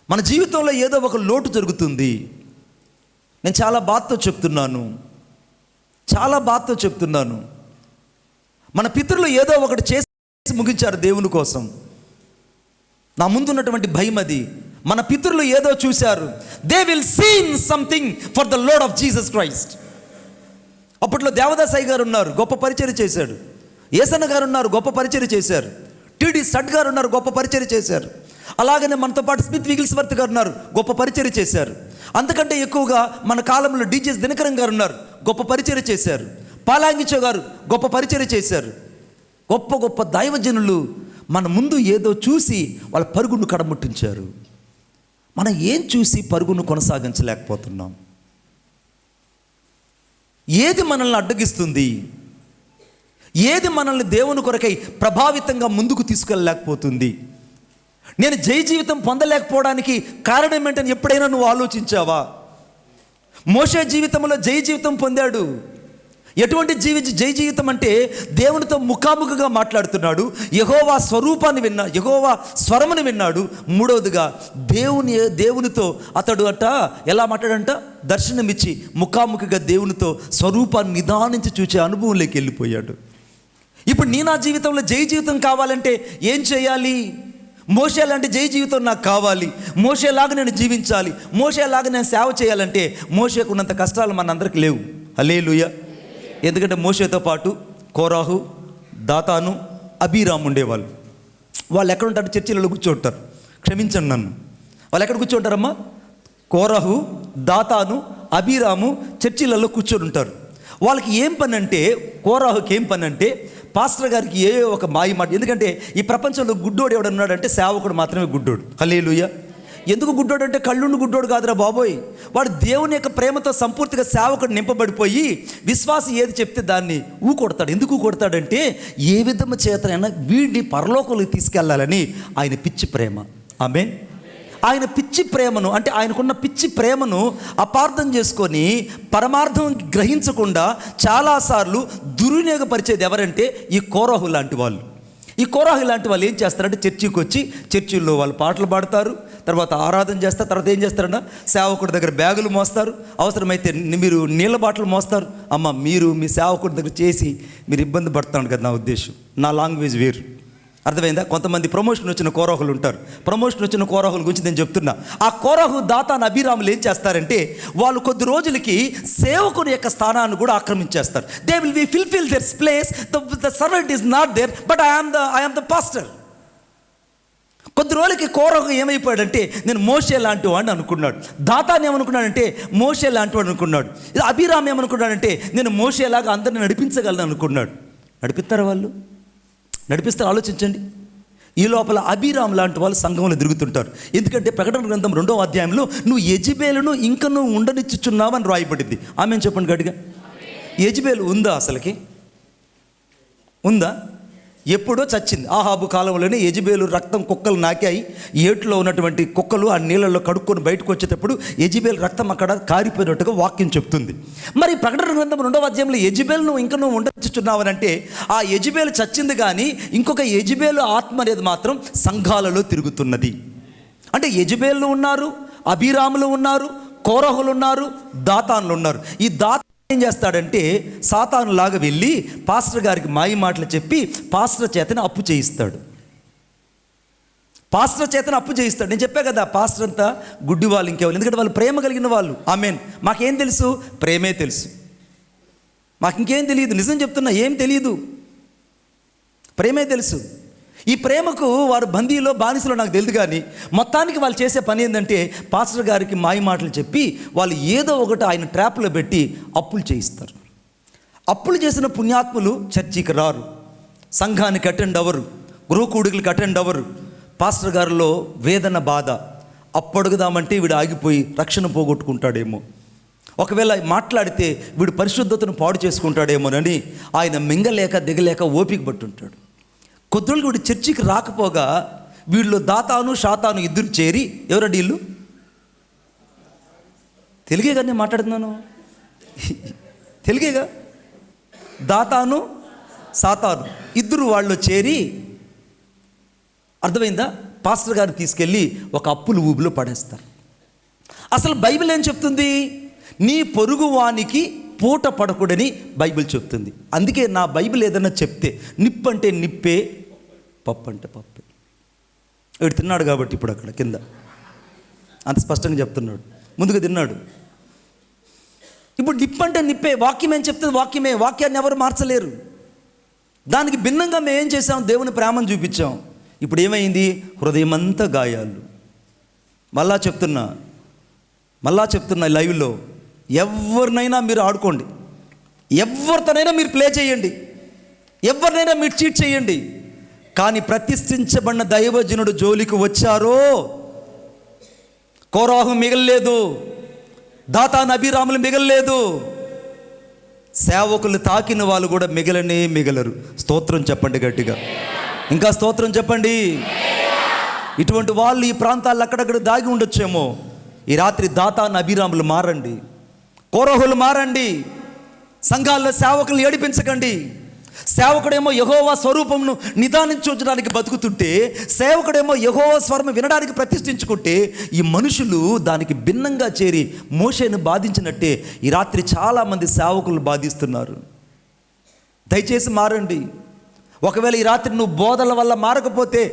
[SPEAKER 2] మన జీవితంలో ఏదో ఒక లోటు జరుగుతుంది. నేను చాలా బాధతో చెప్తున్నాను. మన పితరులు ఏదో ఒకటి చేసి ముగించారు దేవుని కోసం. నా ముందున్నటువంటి భయం అది. మన పితరులు ఏదో చూశారు. They will scene something for the lord of Jesus Christ. అప్పట్లో దేవదాసాయి గారు ఉన్నారు, గొప్ప పరిచర్య చేశాడు. ఏసన్న గారు ఉన్నారు, గొప్ప పరిచర్య చేశారు. టిడి సడ్ గారు ఉన్నారు, గొప్ప పరిచర్య చేశారు. అలాగనే మనతో పాటు స్మిత్ విగిల్స్వర్త్ గారు ఉన్నారు, గొప్ప పరిచర్య చేశారు. అంతకంటే ఎక్కువగా మన కాలంలో డిజెస్ దినకరం గారు ఉన్నారు, గొప్ప పరిచర్య చేశారు. పాలాంగిచో గారు గొప్ప పరిచర్య చేశారు. గొప్ప గొప్ప దైవజనులు మన ముందు ఏదో చూసి వాళ్ళ పరుగును కడముట్టించారు. మనం ఏం చూసి పరుగును కొనసాగించలేకపోతున్నాం? ఏది మనల్ని అడ్డగిస్తుంది? ఏది మనల్ని దేవుని కొరకై ప్రభావితంగా ముందుకు తీసుకెళ్ళలేకపోతుంది? నేను జయ జీవితం పొందలేకపోవడానికి కారణం ఏంటని ఎప్పుడైనా నువ్వు ఆలోచించావా? మోషే జీవితంలో జయ జీవితం పొందాడు. ఎటువంటి జయ జీవితం అంటే, దేవునితో ముఖాముఖిగా మాట్లాడుతున్నాడు, యెహోవా యెహోవా స్వరమును విన్నాడు. మూడవదిగా దేవునితో అతడు ఎలా మాట్లాడంట, దర్శనమిచ్చి ముఖాముఖిగా దేవునితో స్వరూపాన్ని నిదానించి చూచే అనుభవంలోకి వెళ్ళిపోయాడు. ఇప్పుడు నా జీవితంలో జయ జీవితం కావాలంటే ఏం చేయాలి? మోషే లాంటి జయ జీవితం నాకు కావాలి. మోషేలాగా నేను జీవించాలి, మోషేలాగా నేను సేవ చేయాలంటే మోషేకు ఉన్నంత కష్టాలు మనందరికీ లేవు. హల్లెలూయా. ఎందుకంటే మోషేతో పాటు కోరాహు, దాతాను, అబీరాము ఉండేవాళ్ళు. వాళ్ళు ఎక్కడ ఉంటారు? చర్చిలలో కూర్చోంటారు. క్షమించండి నన్ను, వాళ్ళు ఎక్కడ కూర్చోంటారమ్మా? కోరహు, దాతాను, అబీరాము చర్చిలలో కూర్చొని ఉంటారు. వాళ్ళకి ఏం పని అంటే, కోరాహుకి ఏం పని అంటే, పాస్టర్ గారికి ఏ ఒక మాయ మాట. ఎందుకంటే ఈ ప్రపంచంలో గుడ్డోడు ఎవడన్నాడంటే సేవకుడు మాత్రమే గుడ్డోడు. హల్లెలూయా. ఎందుకు గుడ్డోడు అంటే కళ్ళుండి గుడ్డోడు కాదురా బాబోయ్. వాడు దేవుని యొక్క ప్రేమతో సంపూర్తిగా సేవకుడు నింపబడిపోయి విశ్వాసం ఏది చెప్తే దాన్ని కొడతాడు. ఎందుకు కొడతాడంటే ఏ విధము చేతనైనా వీడిని పరలోకంలోకి తీసుకెళ్లాలని ఆయన పిచ్చి ప్రేమ. ఆమేన్. ఆయన పిచ్చి ప్రేమను, అంటే ఆయనకున్న పిచ్చి ప్రేమను అపార్థం చేసుకొని పరమార్థం గ్రహించకుండా చాలాసార్లు దుర్వినియోగపరిచేది ఎవరంటే ఈ కోరహు లాంటి వాళ్ళు. ఈ కోరహు లాంటి వాళ్ళు ఏం చేస్తారంటే చర్చికి వచ్చి చర్చిల్లో వాళ్ళు పాటలు పాడతారు, తర్వాత ఆరాధన చేస్తారు, తర్వాత ఏం చేస్తారన్నా సేవకుడి దగ్గర బ్యాగులు మోస్తారు, అవసరమైతే మీరు నీళ్ళ బాటలు మోస్తారు. అమ్మ మీరు మీ సేవకుడి దగ్గర చేసి మీరు ఇబ్బంది పడుతున్నాడు కదా, నా ఉద్దేశం, నా లాంగ్వేజ్ వేరు, అర్థమైందా? కొంతమంది ప్రమోషన్ వచ్చిన కోరహులు ఉంటారు. ప్రమోషన్ వచ్చిన కోరహుల గురించి నేను చెప్తున్నా. ఆ కోరహు, దాతాను, అబీరాములు ఏం చేస్తారంటే వాళ్ళు కొద్ది రోజులకి సేవకుని యొక్క స్థానాన్ని కూడా ఆక్రమించేస్తారు. They will be fulfil their place. The servant is not there, but I am the pastor. కొద్ది రోజులకి కోరహు ఏమైపోయాడంటే నేను మోషే లాంటి వాడిని అనుకున్నాడు. దాతాను ఏమనుకున్నాడంటే మోషే లాంటి వాడు అనుకున్నాడు. అబీరామ్ ఏమనుకున్నాడంటే నేను మోషేలాగా అందరిని నడిపించగలను అనుకున్నాడు. నడిపిస్తారా వాళ్ళు? నడిపిస్తారు? ఆలోచించండి. ఈ లోపల అబీరామ్ లాంటి వాళ్ళు సంఘంలో తిరుగుతుంటారు. ఎందుకంటే ప్రకటన గ్రంథం 2వ అధ్యాయంలో నువ్వు యెజబేలును ఇంకా నువ్వు ఉండనిచ్చుచున్నావు అని రాయబడింది. ఆమెను చెప్పండి గట్టిగా. యెజబేలు ఉందా? అసలుకి ఉందా? ఎప్పుడో చచ్చింది. ఆహాబు కాలంలోనే యెజబేలు రక్తం కుక్కలు నాకాయి. ఏట్లో ఉన్నటువంటి కుక్కలు ఆ నీళ్ళల్లో కడుక్కొని బయటకు వచ్చేటప్పుడు యెజబేలు రక్తం అక్కడ కారిపోయినట్టుగా వాక్యం చెప్తుంది. మరి ప్రకటన గ్రంథం 2వ అధ్యాయంలో యెజబేలును ఇంకా నువ్వు ఉండనిచ్చుచున్నావనంటే ఆ యెజబేలు చచ్చింది, కానీ ఇంకొక యెజబేలు ఆత్మ అనేది మాత్రం సంఘాలలో తిరుగుతున్నది. అంటే యెజబేలు ఉన్నారు, అబీరాములు ఉన్నారు, కోరహులు ఉన్నారు, దాతానులు ఉన్నారు. ఈ ఏం చేస్తాడంటే సాతాను లాగా వెళ్ళి పాస్టర్ గారికి మాయ మాటలు చెప్పి పాస్టర్ చేతనే అప్పు చేయిస్తాడు. పాస్టర్ చేతనే అప్పు చేయిస్తాడు. నేను చెప్పా కదా, పాస్టర్ అంతా గుడ్డి వాళ్ళు, ఇంకెవాళ్ళు. ఎందుకంటే వాళ్ళు ప్రేమ కలిగిన వాళ్ళు. ఆమేన్. మాకేం తెలుసు? ప్రేమే తెలుసు. మాకు ఇంకేం తెలియదు. నిజం చెప్తున్నా, ఏం తెలియదు, ప్రేమే తెలుసు. ఈ ప్రేమకు వారు బందీలో బానిసలో నాకు తెలియదు, కానీ మొత్తానికి వాళ్ళు చేసే పని ఏంటంటే పాస్టర్ గారికి మాయ మాటలు చెప్పి వాళ్ళు ఏదో ఒకటి ఆయన ట్రాప్లో పెట్టి అప్పులు చేయిస్తారు. అప్పులు చేసిన పుణ్యాత్ములు చర్చికి రారు, సంఘానికి అటెండ్ అవ్వరు, గృహకూడికలకు అటెండ్ అవ్వరు. పాస్టర్ గారిలో వేదన, బాధ. అప్పడుగుదామంటే వీడు ఆగిపోయి రక్షణ పోగొట్టుకుంటాడేమో, ఒకవేళ మాట్లాడితే వీడు పరిశుద్ధతను పాడు చేసుకుంటాడేమోనని ఆయన మింగలేక దిగలేక ఓపిక పట్టుంటాడు. కొద్దులు వీడు చర్చికి రాకపోగా వీళ్ళు దాతాను, శాతాను ఇద్దరు చేరి, ఎవరండి వీళ్ళు? తెలుగేగా నేను మాట్లాడుతున్నాను, తెలుగేగా. దాతాను, సాతాను ఇద్దరు వాళ్ళు చేరి, అర్థమైందా? పాస్టర్ గారు తీసుకెళ్ళి ఒక అప్పులు ఊబిలో పడేస్తారు. అసలు బైబిల్ ఏం చెప్తుంది? నీ పొరుగు వానికి పూట పడకూడని బైబిల్ చెప్తుంది. అందుకే నా బైబిల్ ఏదన్నా చెప్తే నిప్పు అంటే నిప్పే, పప్పు అంటే పప్పే. వీడు తిన్నాడు కాబట్టి ఇప్పుడు అక్కడ కింద అంత స్పష్టంగా చెప్తున్నాడు, ముందుగా తిన్నాడు. ఇప్పుడు నిప్పు అంటే నిప్పే. వాక్యం ఏం చెప్తుంది? వాక్యమే. వాక్యాన్ని ఎవరు మార్చలేరు. దానికి భిన్నంగా మేము ఏం చేసాం? దేవుని ప్రేమను చూపించాం. ఇప్పుడు ఏమైంది? హృదయం అంతా గాయాలు. మళ్ళా చెప్తున్నా లైవ్లో, ఎవరినైనా మీరు ఆడుకోండి, ఎవరితోనైనా మీరు ప్లే చేయండి, ఎవరినైనా మీరు చీట్ చేయండి, కానీ ప్రతిష్ఠించబడిన దైవజనుడు జోలికి వచ్చారో కోరాహు మిగలలేదు, దాతాను, అబీరాములు మిగలలేదు, సేవకులు తాకిన వాళ్ళు కూడా మిగలరు. స్తోత్రం చెప్పండి గట్టిగా, ఇంకా స్తోత్రం చెప్పండి. ఇటువంటి వాళ్ళు ఈ ప్రాంతాల్లో అక్కడక్కడ దాగి ఉండొచ్చేమో. ఈ రాత్రి దాతాను, అబీరాములు మారండి, కోరహులు మారండి. సంఘాల్లో సేవకులను ఏడిపించకండి. సేవకుడేమో యెహోవా స్వరూపమును నిదానించడానికి బతుకుతుంటే, సేవకుడేమో యెహోవా స్వరం వినడానికి ప్రతిష్ఠించుకుంటే, ఈ మనుషులు దానికి భిన్నంగా చేరి మోషేను బాధించినట్టే ఈ రాత్రి చాలామంది సేవకులు బాధిస్తున్నారు. దయచేసి మారండి. ఒకవేళ ఈ రాత్రి నువ్వు బోధల వల్ల మారకపోతే,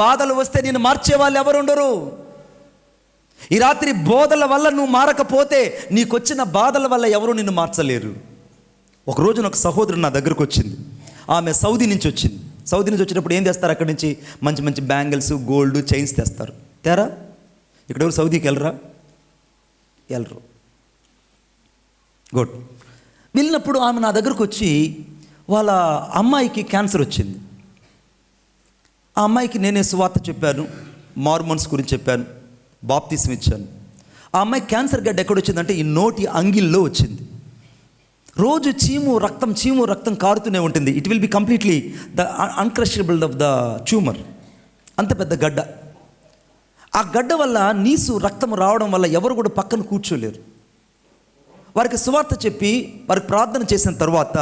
[SPEAKER 2] బాధలు వస్తే నేను మార్చే వాళ్ళు ఎవరు ఉండరు. ఈ రాత్రి బోధల వల్ల నువ్వు మారకపోతే, నీకొచ్చిన బాధల వల్ల ఎవరు నిన్ను మార్చలేరు. ఒకరోజు ఒక సహోదరుడు నా దగ్గరకు వచ్చింది. ఆమె సౌదీ నుంచి వచ్చింది. సౌదీ నుంచి వచ్చినప్పుడు ఏం తెస్తారు? అక్కడి నుంచి మంచి మంచి బ్యాంగిల్స్, గోల్డ్ చైన్స్ తెస్తారు. తేరా ఇక్కడ ఎవరు సౌదీకి వెళ్ళరు. గుడ్. వెళ్ళినప్పుడు ఆమె నా దగ్గరకు వచ్చి వాళ్ళ అమ్మాయికి క్యాన్సర్ వచ్చింది. ఆ అమ్మాయికి నేనే సువార్త చెప్పాను, మార్మన్స్ గురించి చెప్పాను, బాప్తిసం ఇచ్చాను. ఆ అమ్మాయి క్యాన్సర్ గడ్డ ఎక్కడొచ్చిందంటే ఈ నోటి అంగిల్లో వచ్చింది. రోజు చీము రక్తం కారుతూనే ఉంటుంది. It will be completely the uncrushable of the tumour. అంత పెద్ద గడ్డ. ఆ గడ్డ వల్ల నీసు రక్తం రావడం వల్ల ఎవరు కూడా పక్కన కూర్చోలేరు. వారికి సువార్త చెప్పి వారికి ప్రార్థన చేసిన తర్వాత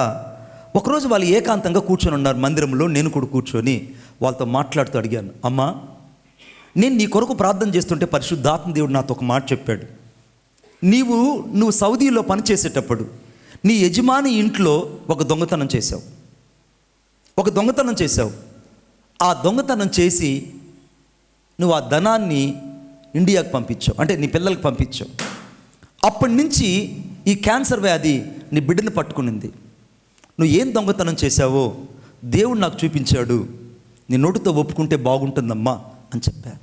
[SPEAKER 2] ఒకరోజు వాళ్ళు ఏకాంతంగా కూర్చొని ఉన్నారు మందిరంలో. నేను కూడా కూర్చొని వాళ్ళతో మాట్లాడుతూ అడిగాను, అమ్మా, నేను నీ కొరకు ప్రార్థన చేస్తుంటే పరిశుద్ధాత్మ దేవుడు నాతో ఒక మాట చెప్పాడు. నువ్వు సౌదీలో పనిచేసేటప్పుడు నీ యజమాని ఇంట్లో ఒక దొంగతనం చేశావు. ఆ దొంగతనం చేసి నువ్వు ఆ ధనాన్ని ఇండియాకు పంపించావు, అంటే నీ పిల్లలకు పంపించావు. అప్పటి నుంచి ఈ క్యాన్సర్ వ్యాధి నీ బిడ్డను పట్టుకునింది. నువ్వు ఏం దొంగతనం చేశావో దేవుడు నాకు చూపించాడు, నీ నోటితో ఒప్పుకుంటే బాగుంటుందమ్మా అని చెప్పాను.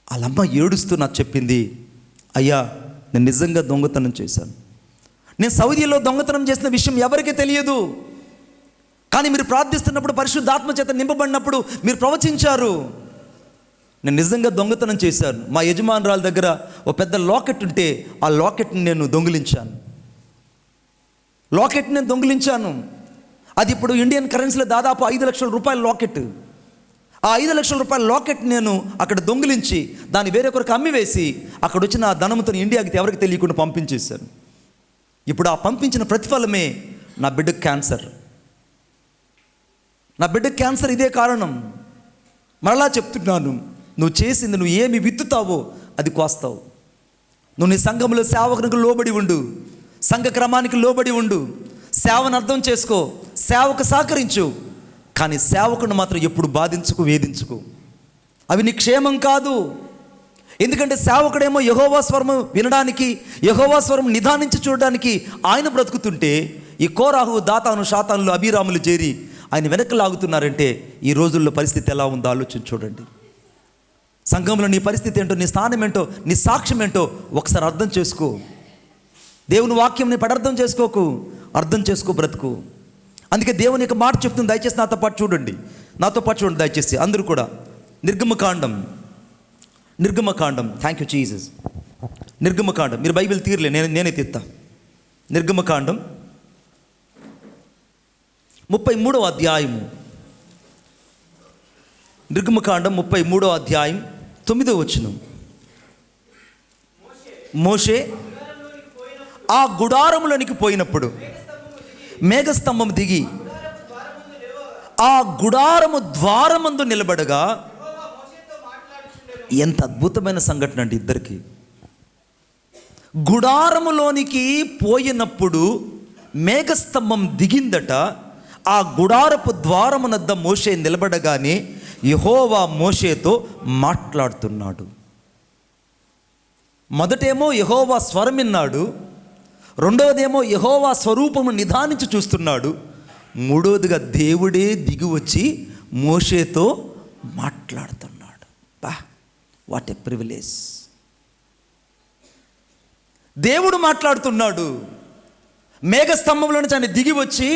[SPEAKER 2] వాళ్ళమ్మ ఏడుస్తూ నాకు చెప్పింది, అయ్యా, నేను నిజంగా దొంగతనం చేశాను. నేను సౌదీలో దొంగతనం చేసిన విషయం ఎవరికీ తెలియదు. కానీ మీరు ప్రార్థిస్తున్నప్పుడు, పరిశుద్ధాత్మ చేత నింపబడినప్పుడు మీరు ప్రవచించారు. నేను నిజంగా దొంగతనం చేశాను. మా యజమానురాల దగ్గర ఓ పెద్ద లాకెట్ ఉంటే ఆ లాకెట్ని నేను దొంగిలించాను. అది ఇప్పుడు ఇండియన్ కరెన్సీలో దాదాపు 5 లక్షల రూపాయల లాకెట్. ఆ 5 లక్షల రూపాయల లాకెట్ నేను అక్కడ దొంగిలించి దాన్ని వేరొకరికి అమ్మివేసి అక్కడ వచ్చిన ఆ ధనంతో ఇండియాకి ఎవరికి తెలియకుండా పంపించేశాను. ఇప్పుడు ఆ పంపించిన ప్రతిఫలమే నా బిడ్డకు క్యాన్సర్. ఇదే కారణం. మరలా చెప్తున్నాను, నువ్వు చేసింది, నువ్వు ఏమి విత్తుతావో అది కోస్తావు. నువ్వు నీ సంఘంలో సేవకునికి లోబడి ఉండు, సంఘ క్రమానికి లోబడి ఉండు, సేవను అర్థం చేసుకో, సేవకు సహకరించు. కానీ సేవకుని మాత్రం ఎప్పుడు బాధించుకు, వేధించుకు. అవి నీ క్షేమం కాదు. ఎందుకంటే సేవకుడేమో యెహోవా స్వరము వినడానికి, యెహోవా స్వరం నిదానించి చూడడానికి ఆయన బ్రతుకుతుంటే, ఈ కోరాహు, దాతాను, శాతానులు, అభిరాములు చేరి ఆయన వెనక్కి లాగుతున్నారంటే ఈ రోజుల్లో పరిస్థితి ఎలా ఉందో ఆలోచించి చూడండి. సంఘంలో నీ పరిస్థితి ఏంటో, నీ స్థానం ఏంటో, నీ సాక్ష్యం ఏంటో ఒకసారి అర్థం చేసుకో. దేవుని వాక్యంని పడర్థం చేసుకోకు, అర్థం చేసుకో, బ్రతుకు. అందుకే దేవుని యొక్క మాట చెప్తుంది. దయచేసి నాతో పాటు చూడండి దయచేసి అందరూ కూడా. నిర్గమకాండం. Thank you Jesus. నిర్గమకాండం. మీరు బైబిల్ తీరలే, నేనే తీస్తా. నిర్గమకాండం 33వ అధ్యాయము. నిర్గమకాండం 33వ అధ్యాయం 9వ వచనం. మోషే ఆ గుడారములోనికి పోయినప్పుడు మేఘస్తంభం దిగి ఆ గుడారము ద్వారమందు నిలబడగా, ఎంత అద్భుతమైన సంఘటన అండి ఇద్దరికి. గుడారములోనికి పోయినప్పుడు మేఘస్తంభం దిగిందట. ఆ గుడారపు ద్వారమునద్ద మోషే నిలబడగానే యెహోవా మోషేతో మాట్లాడుతున్నాడు. మొదటేమో యెహోవా స్వరం విన్నాడు, రెండవదేమో యెహోవా స్వరూపము నిదానించి చూస్తున్నాడు, మూడవదిగా దేవుడే దిగి వచ్చి మోషేతో మాట్లాడుతున్నాడు. What a privilege. దేవుడు మాట్లాడుతున్నాడు. మేఘస్తంభంలో నుంచి ఆయన దిగి వచ్చి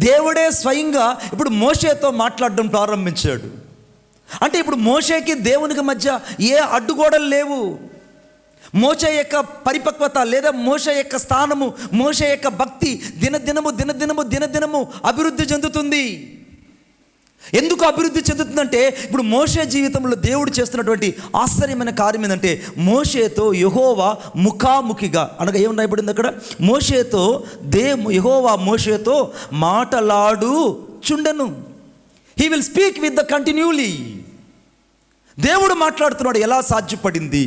[SPEAKER 2] దేవుడే స్వయంగా ఇప్పుడు మోషేతో మాట్లాడడం ప్రారంభించాడు. అంటే ఇప్పుడు మోషేకి దేవునికి మధ్య ఏ అడ్డుగోడలు లేవు. మోషే యొక్క పరిపక్వత లేదా మోషే యొక్క స్థానము, మోషే యొక్క భక్తి దినదినము అభివృద్ధి చెందుతుంది. ఎందుకు అభివృద్ధి చెందుతుందంటే, ఇప్పుడు మోషే జీవితంలో దేవుడు చేస్తున్నటువంటి ఆశ్చర్యమైన కార్యం ఏంటంటే, మోషేతో యెహోవా ముఖాముఖిగా, అనగా ఏం రాయబడింది అక్కడ, యెహోవా మోషేతో మాటలాడుచుండెను. He will speak with the continuously. దేవుడు మాట్లాడుతున్నాడు. ఎలా సాధ్యపడింది?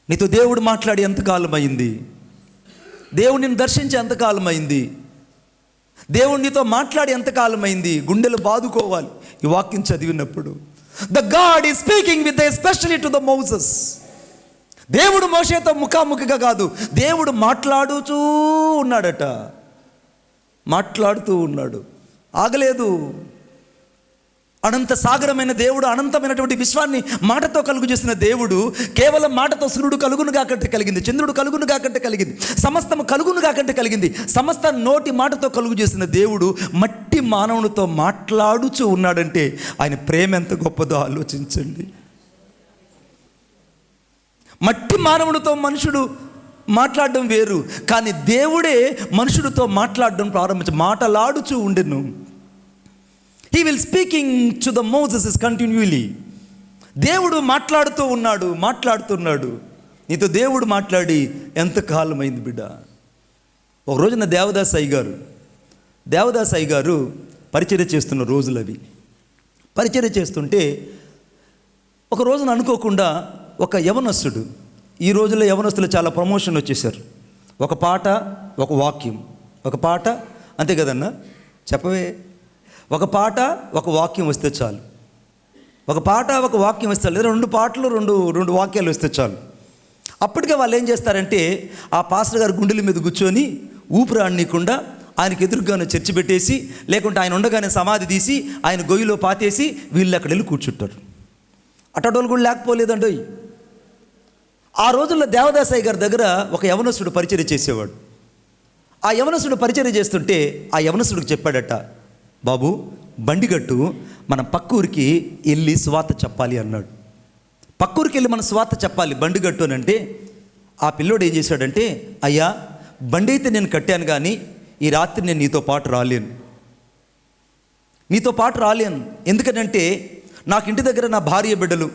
[SPEAKER 2] నీతో దేవుడు మాట్లాడి ఎంతకాలం అయింది? దేవుడిని దర్శించి ఎంతకాలం అయింది? దేవుడు నీతో మాట్లాడి ఎంతకాలం అయింది? గుండెలు బాదుకోవాలి ఈ వాక్యం చదివినప్పుడు. The God is speaking with especially to the Moses. దేవుడు మోషేతో ముఖాముఖిగా కాదు, దేవుడు మాట్లాడుతూ ఉన్నాడట. మాట్లాడుతూ ఉన్నాడు, ఆగలేదు. అనంత సాగరమైన దేవుడు, అనంతమైనటువంటి విశ్వాన్ని మాటతో కలుగు చేసిన దేవుడు కేవలం మాటతో సూర్యుడు కలుగును కాకంటే కలిగింది, చంద్రుడు కలుగును కాకంటే కలిగింది, సమస్తము కలుగును కాకంటే కలిగింది. సమస్త నోటి మాటతో కలుగు చేసిన దేవుడు మట్టి మానవునితో మాట్లాడుచూ ఉన్నాడంటే ఆయన ప్రేమ ఎంత గొప్పదో ఆలోచించండి. మట్టి మానవునితో మనుషుడు మాట్లాడడం వేరు, కానీ దేవుడే మనుషుడితో మాట్లాడడం మాటలాడుచూ ఉండెను. He will speaking to the Moses continually. దేవుడు మాట్లాడుతున్నాడు. నీతో దేవుడు మాట్లాడి ఎంతకాలమైంది బిడ్డ. ఒక రోజున దేవదాస్ అయ్య గారు పరిచర్య చేస్తున్న రోజులు అవి. పరిచర్య చేస్తుంటే ఒక రోజున అనుకోకుండా ఒక యవనస్తుడు, ఈ రోజుల్లో యవనస్తులు చాలా ప్రమోషన్ వచ్చేసారు. ఒక పాట, ఒక వాక్యం, ఒక పాట, అంతే కదన్నా, చెప్పవే. ఒక పాట, ఒక వాక్యం వస్తే చాలు. ఒక పాట, ఒక వాక్యం వస్తే చాలు, లేదా రెండు పాటలు, రెండు వాక్యాలు వస్తే చాలు. అప్పటికే వాళ్ళు ఏం చేస్తారంటే ఆ పాస్టర్ గారు గుండెల మీద కూర్చొని ఊపిరి ఆడనీయకుండా ఆయనకు ఎదురుగానే చర్చి పెట్టేసి, లేకుంటే ఆయన ఉండగానే సమాధి తీసి ఆయన గొయ్యిలో పాతేసి వీళ్ళు అక్కడ వెళ్ళి కూర్చుంటారు. అటోళ్ళు కూడా లేకపోలేదండి. ఆ రోజుల్లో దేవదాసయ్య గారి దగ్గర ఒక యవనస్తుడు పరిచర్య చేసేవాడు. ఆ యవనస్తుడు పరిచర్య చేస్తుంటే ఆ యవనస్తుడికి చెప్పాడట, బాబు బండిగట్టు మనం పక్కూరికి వెళ్ళి సువార్త చెప్పాలి అన్నాడు. పక్కూరికి వెళ్ళి మనం సువార్త చెప్పాలి బండిగట్టు అని అంటే ఆ పిల్లోడు ఏం చేశాడంటే, అయ్యా బండి అయితే నేను కట్టాను, కానీ ఈ రాత్రి నేను నీతో పాటు రాలేను. ఎందుకంటే నాకు ఇంటి దగ్గర నా భార్య బిడ్డలు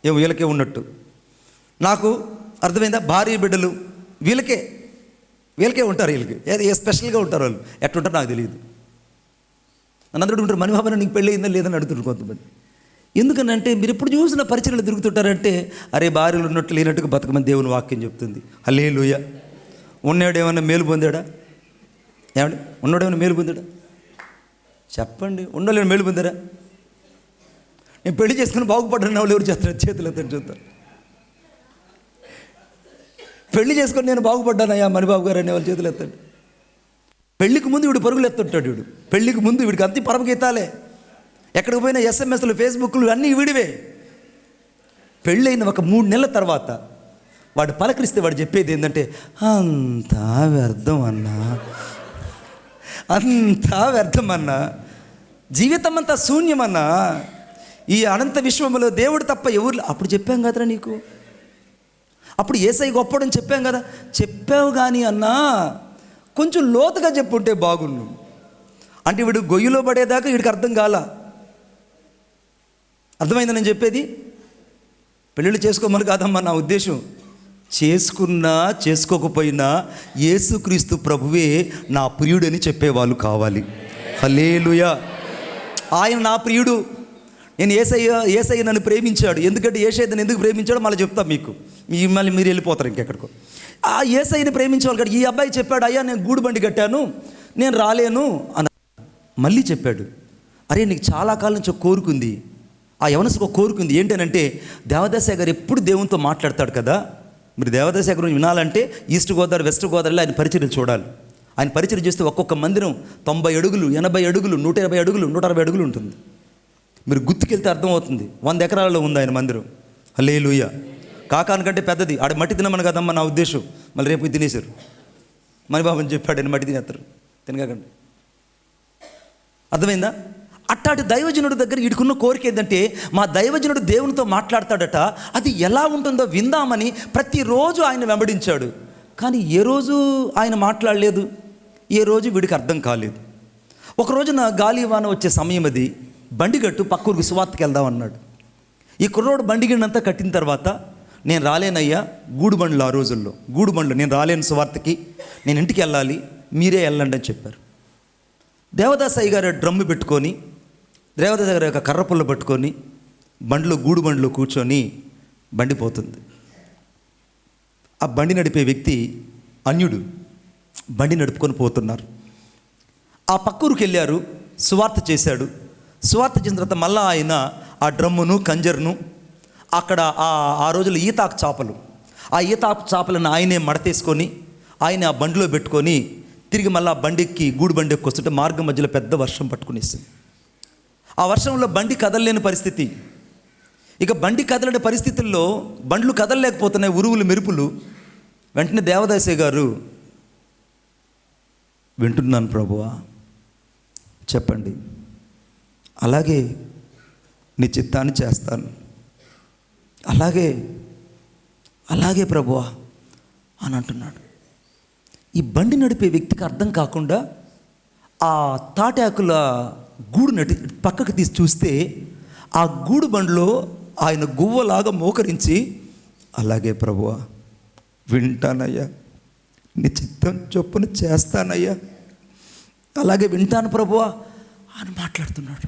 [SPEAKER 2] ఏమో వీళ్ళకే ఉన్నట్టు, నాకు అర్థమైందా, భార్య బిడ్డలు వీళ్ళకే ఉంటారు. వీళ్ళకి ఏ స్పెషల్గా ఉంటారు, వాళ్ళు ఎట్లుంటారో నాకు తెలియదు. నన్ను అందరూ ఉంటారు, మణిబాబు నీకు పెళ్ళి అయిందా లేదని అడుగుతుంటారు కొంతమంది. ఎందుకనంటే మీరు ఎప్పుడు చూసిన పరిచర్యలు తిరుగుతుంటారంటే, అరే భార్యలు ఉన్నట్టు లేనట్టుగా బతకమని దేవుని వాక్యం చెప్తుంది. హల్లెలూయా. ఉన్నాడు ఏమన్నా మేలు పొందాడా? ఏమండి, ఉన్నాడేమన్నా మేలు పొందాడా? చెప్పండి, ఉండలేని మేలు పొందారా? నేను పెళ్లి చేసుకుని బాగుపడ్డాను వాళ్ళు ఎవరు చేస్తారు? చేతులు ఎత్తండి చూస్తారు. పెళ్లి చేసుకొని నేను బాగుపడ్డానయ్యా మణిబాబు గారు అనే వాళ్ళు చేతులు ఎత్తండి. పెళ్లికి ముందు వీడు పరుగులు ఎత్తుంటాడు. పెళ్లికి ముందు వీడికి అంతే పరమగీతాలే, ఎక్కడికి పోయినా ఎస్ఎంఎస్లు, ఫేస్బుక్లు అన్నీ వీడివే. పెళ్ళైన ఒక 3 నెలల తర్వాత వాడు పలకరిస్తే వాడు చెప్పేది ఏంటంటే, అంతా వ్యర్థం అన్నా, జీవితం అంతా శూన్యమన్నా, ఈ అనంత విశ్వంలో దేవుడు తప్ప ఎవరు. అప్పుడు చెప్పాం కదరా నీకు, అప్పుడు యేసయ్య గొప్పడని చెప్పాం కదా. చెప్పావు కానీ అన్నా కొంచెం లోతుగా చెప్పుంటే బాగుండు. అంటే వీడు గొయ్యిలో పడేదాకా వీడికి అర్థం కాల. అర్థమైందా నేను చెప్పేది? పెళ్ళిళ్ళు చేసుకోమని కాదమ్మా నా ఉద్దేశం. చేసుకున్నా చేసుకోకపోయినా యేసుక్రీస్తు ప్రభువే నా ప్రియుడని చెప్పేవాళ్ళు హల్లెలూయా. ఆయన నా ప్రియుడు. నేను యేసయ్య నన్ను ప్రేమించాడు. ఎందుకంటే యేసయ్య నన్ను ఎందుకు ప్రేమించాడో మళ్ళీ చెప్తాను మీకు. మళ్ళీ మీరు వెళ్ళిపోతారు ఇంకెక్కడికో. ఆ యేసయ్యని ప్రేమించేవాళ్ళు కదా. ఈ అబ్బాయి చెప్పాడు, అయ్యా నేను గూడు బండి కట్టాను, నేను రాలేను అని. మళ్ళీ చెప్పాడు, అరే నీకు చాలా కాలం నుంచి ఒక కోరుకుంది. ఆ యవనసుకు ఒక కోరుకుంది ఏంటనంటే, దేవదాసయ్య గారు ఎప్పుడు దేవునితో మాట్లాడతాడు కదా. మీరు దేవదాసయ్య గారు వినాలంటే ఈస్ట్ గోదావరి, వెస్ట్ గోదావరిలో ఆయన పరిచర్యలు చూడాలి. ఆయన పరిచర్య చేస్తే ఒక్కొక్క మందిరం 90 అడుగులు, 80 అడుగులు, 150 అడుగులు, 160 అడుగులు ఉంటుంది. మీరు గుర్తుకెళ్తే అర్థమవుతుంది. 100 ఎకరాలలో ఉంది ఆయన మందిరం. హల్లెలూయా. కాకానికంటే పెద్దది. ఆడ మట్టి తినమని కదమ్మా నా ఉద్దేశం. మళ్ళీ రేపు తినేశారు. మణిబాబు అని చెప్పాడు, ఆయన మట్టి తినేస్తారు, తినకండి. అర్థమైందా? అట్టాటి దైవజనుడి దగ్గర వీడికున్న కోరిక ఏంటంటే, మా దైవజనుడు దేవునితో మాట్లాడతాడట, అది ఎలా ఉంటుందో విందామని ప్రతిరోజు ఆయన వెంబడించాడు. కానీ ఏ రోజు ఆయన మాట్లాడలేదు, ఏ రోజు వీడికి అర్థం కాలేదు. ఒకరోజున గాలివాన వచ్చే సమయం అది, బండిగట్టు పక్కూరికి సువార్తకి వెళ్దాం అన్నాడు. ఈ కుర్రోడు బండిగినంతా కట్టిన తర్వాత, నేను రాలేనయ్యా, గూడు బండ్లు, ఆ రోజుల్లో గూడు బండ్లు, నేను రాలేను సువార్తకి, నేను ఇంటికి వెళ్ళాలి, మీరే వెళ్ళండి అని చెప్పారు. దేవదాసయ్య గారు డ్రమ్ము పెట్టుకొని, దేవదాసయ్య గారు యొక్క కర్రపుల్ల పట్టుకొని బండిలో, గూడు బండిలో కూర్చొని బండి పోతుంది. ఆ బండి నడిపే వ్యక్తి అన్యుడు. బండి నడుపుకొని పోతున్నారు. ఆ పక్కూరికి వెళ్ళారు, సువార్త చేశాడు. సువార్త చేసిన తర్వాత మళ్ళా ఆయన ఆ డ్రమ్మును, కంజర్ను, అక్కడ ఆ రోజుల్లో ఈతాకు చేపలు, ఆ ఈతాకు చేపలను ఆయనే మడతేసుకొని ఆయన ఆ బండిలో పెట్టుకొని తిరిగి మళ్ళీ ఆ బండికి గూడు బండి ఎక్కి వస్తుంటే మార్గం మధ్యలో పెద్ద వర్షం పట్టుకునేసింది. ఆ వర్షంలో బండి కదలలేని పరిస్థితి. ఇక బండి కదలే పరిస్థితుల్లో బండ్లు కదలలేకపోతున్నాయి, ఉరువులు మెరుపులు. వెంటనే దేవదాసే గారు, వింటున్నాను ప్రభువా, చెప్పండి, అలాగే నీ చిత్తాన్ని చేస్తాను, అలాగే ప్రభువా అని అంటున్నాడు. ఈ బండి నడిపే వ్యక్తికి అర్థం కాకుండా ఆ తాటాకుల గూడు పక్కకు తీసి చూస్తే ఆ గూడు బండిలో ఆయన గువ్వలాగా మోకరించి, అలాగే ప్రభువా, వింటానయ్యా, నీ చిత్తం చొప్పున చేస్తానయ్యా, అలాగే వింటాను ప్రభువా అని మాట్లాడుతున్నాడు.